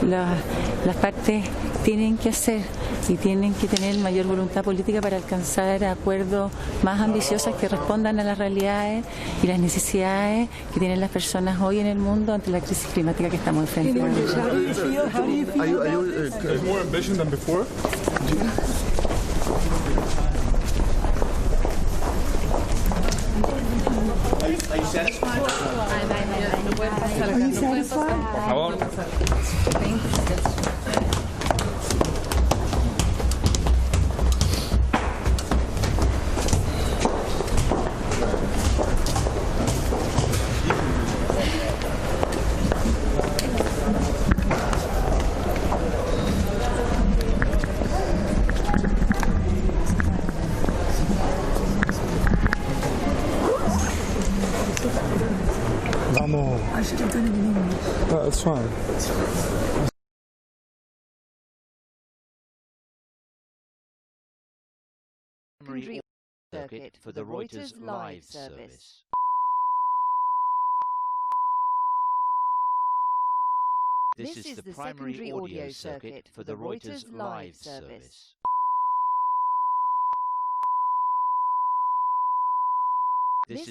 Las partes tienen que hacer y tienen que tener mayor voluntad política para alcanzar acuerdos más ambiciosos que respondan a las realidades y las necesidades que tienen las personas hoy en el mundo ante la crisis climática que estamos enfrentando. Than before? Are you satisfied? Por favor. Vamos. That's fine. Circuit for the Reuters live service. This is the primary audio circuit for the Reuters live service. This is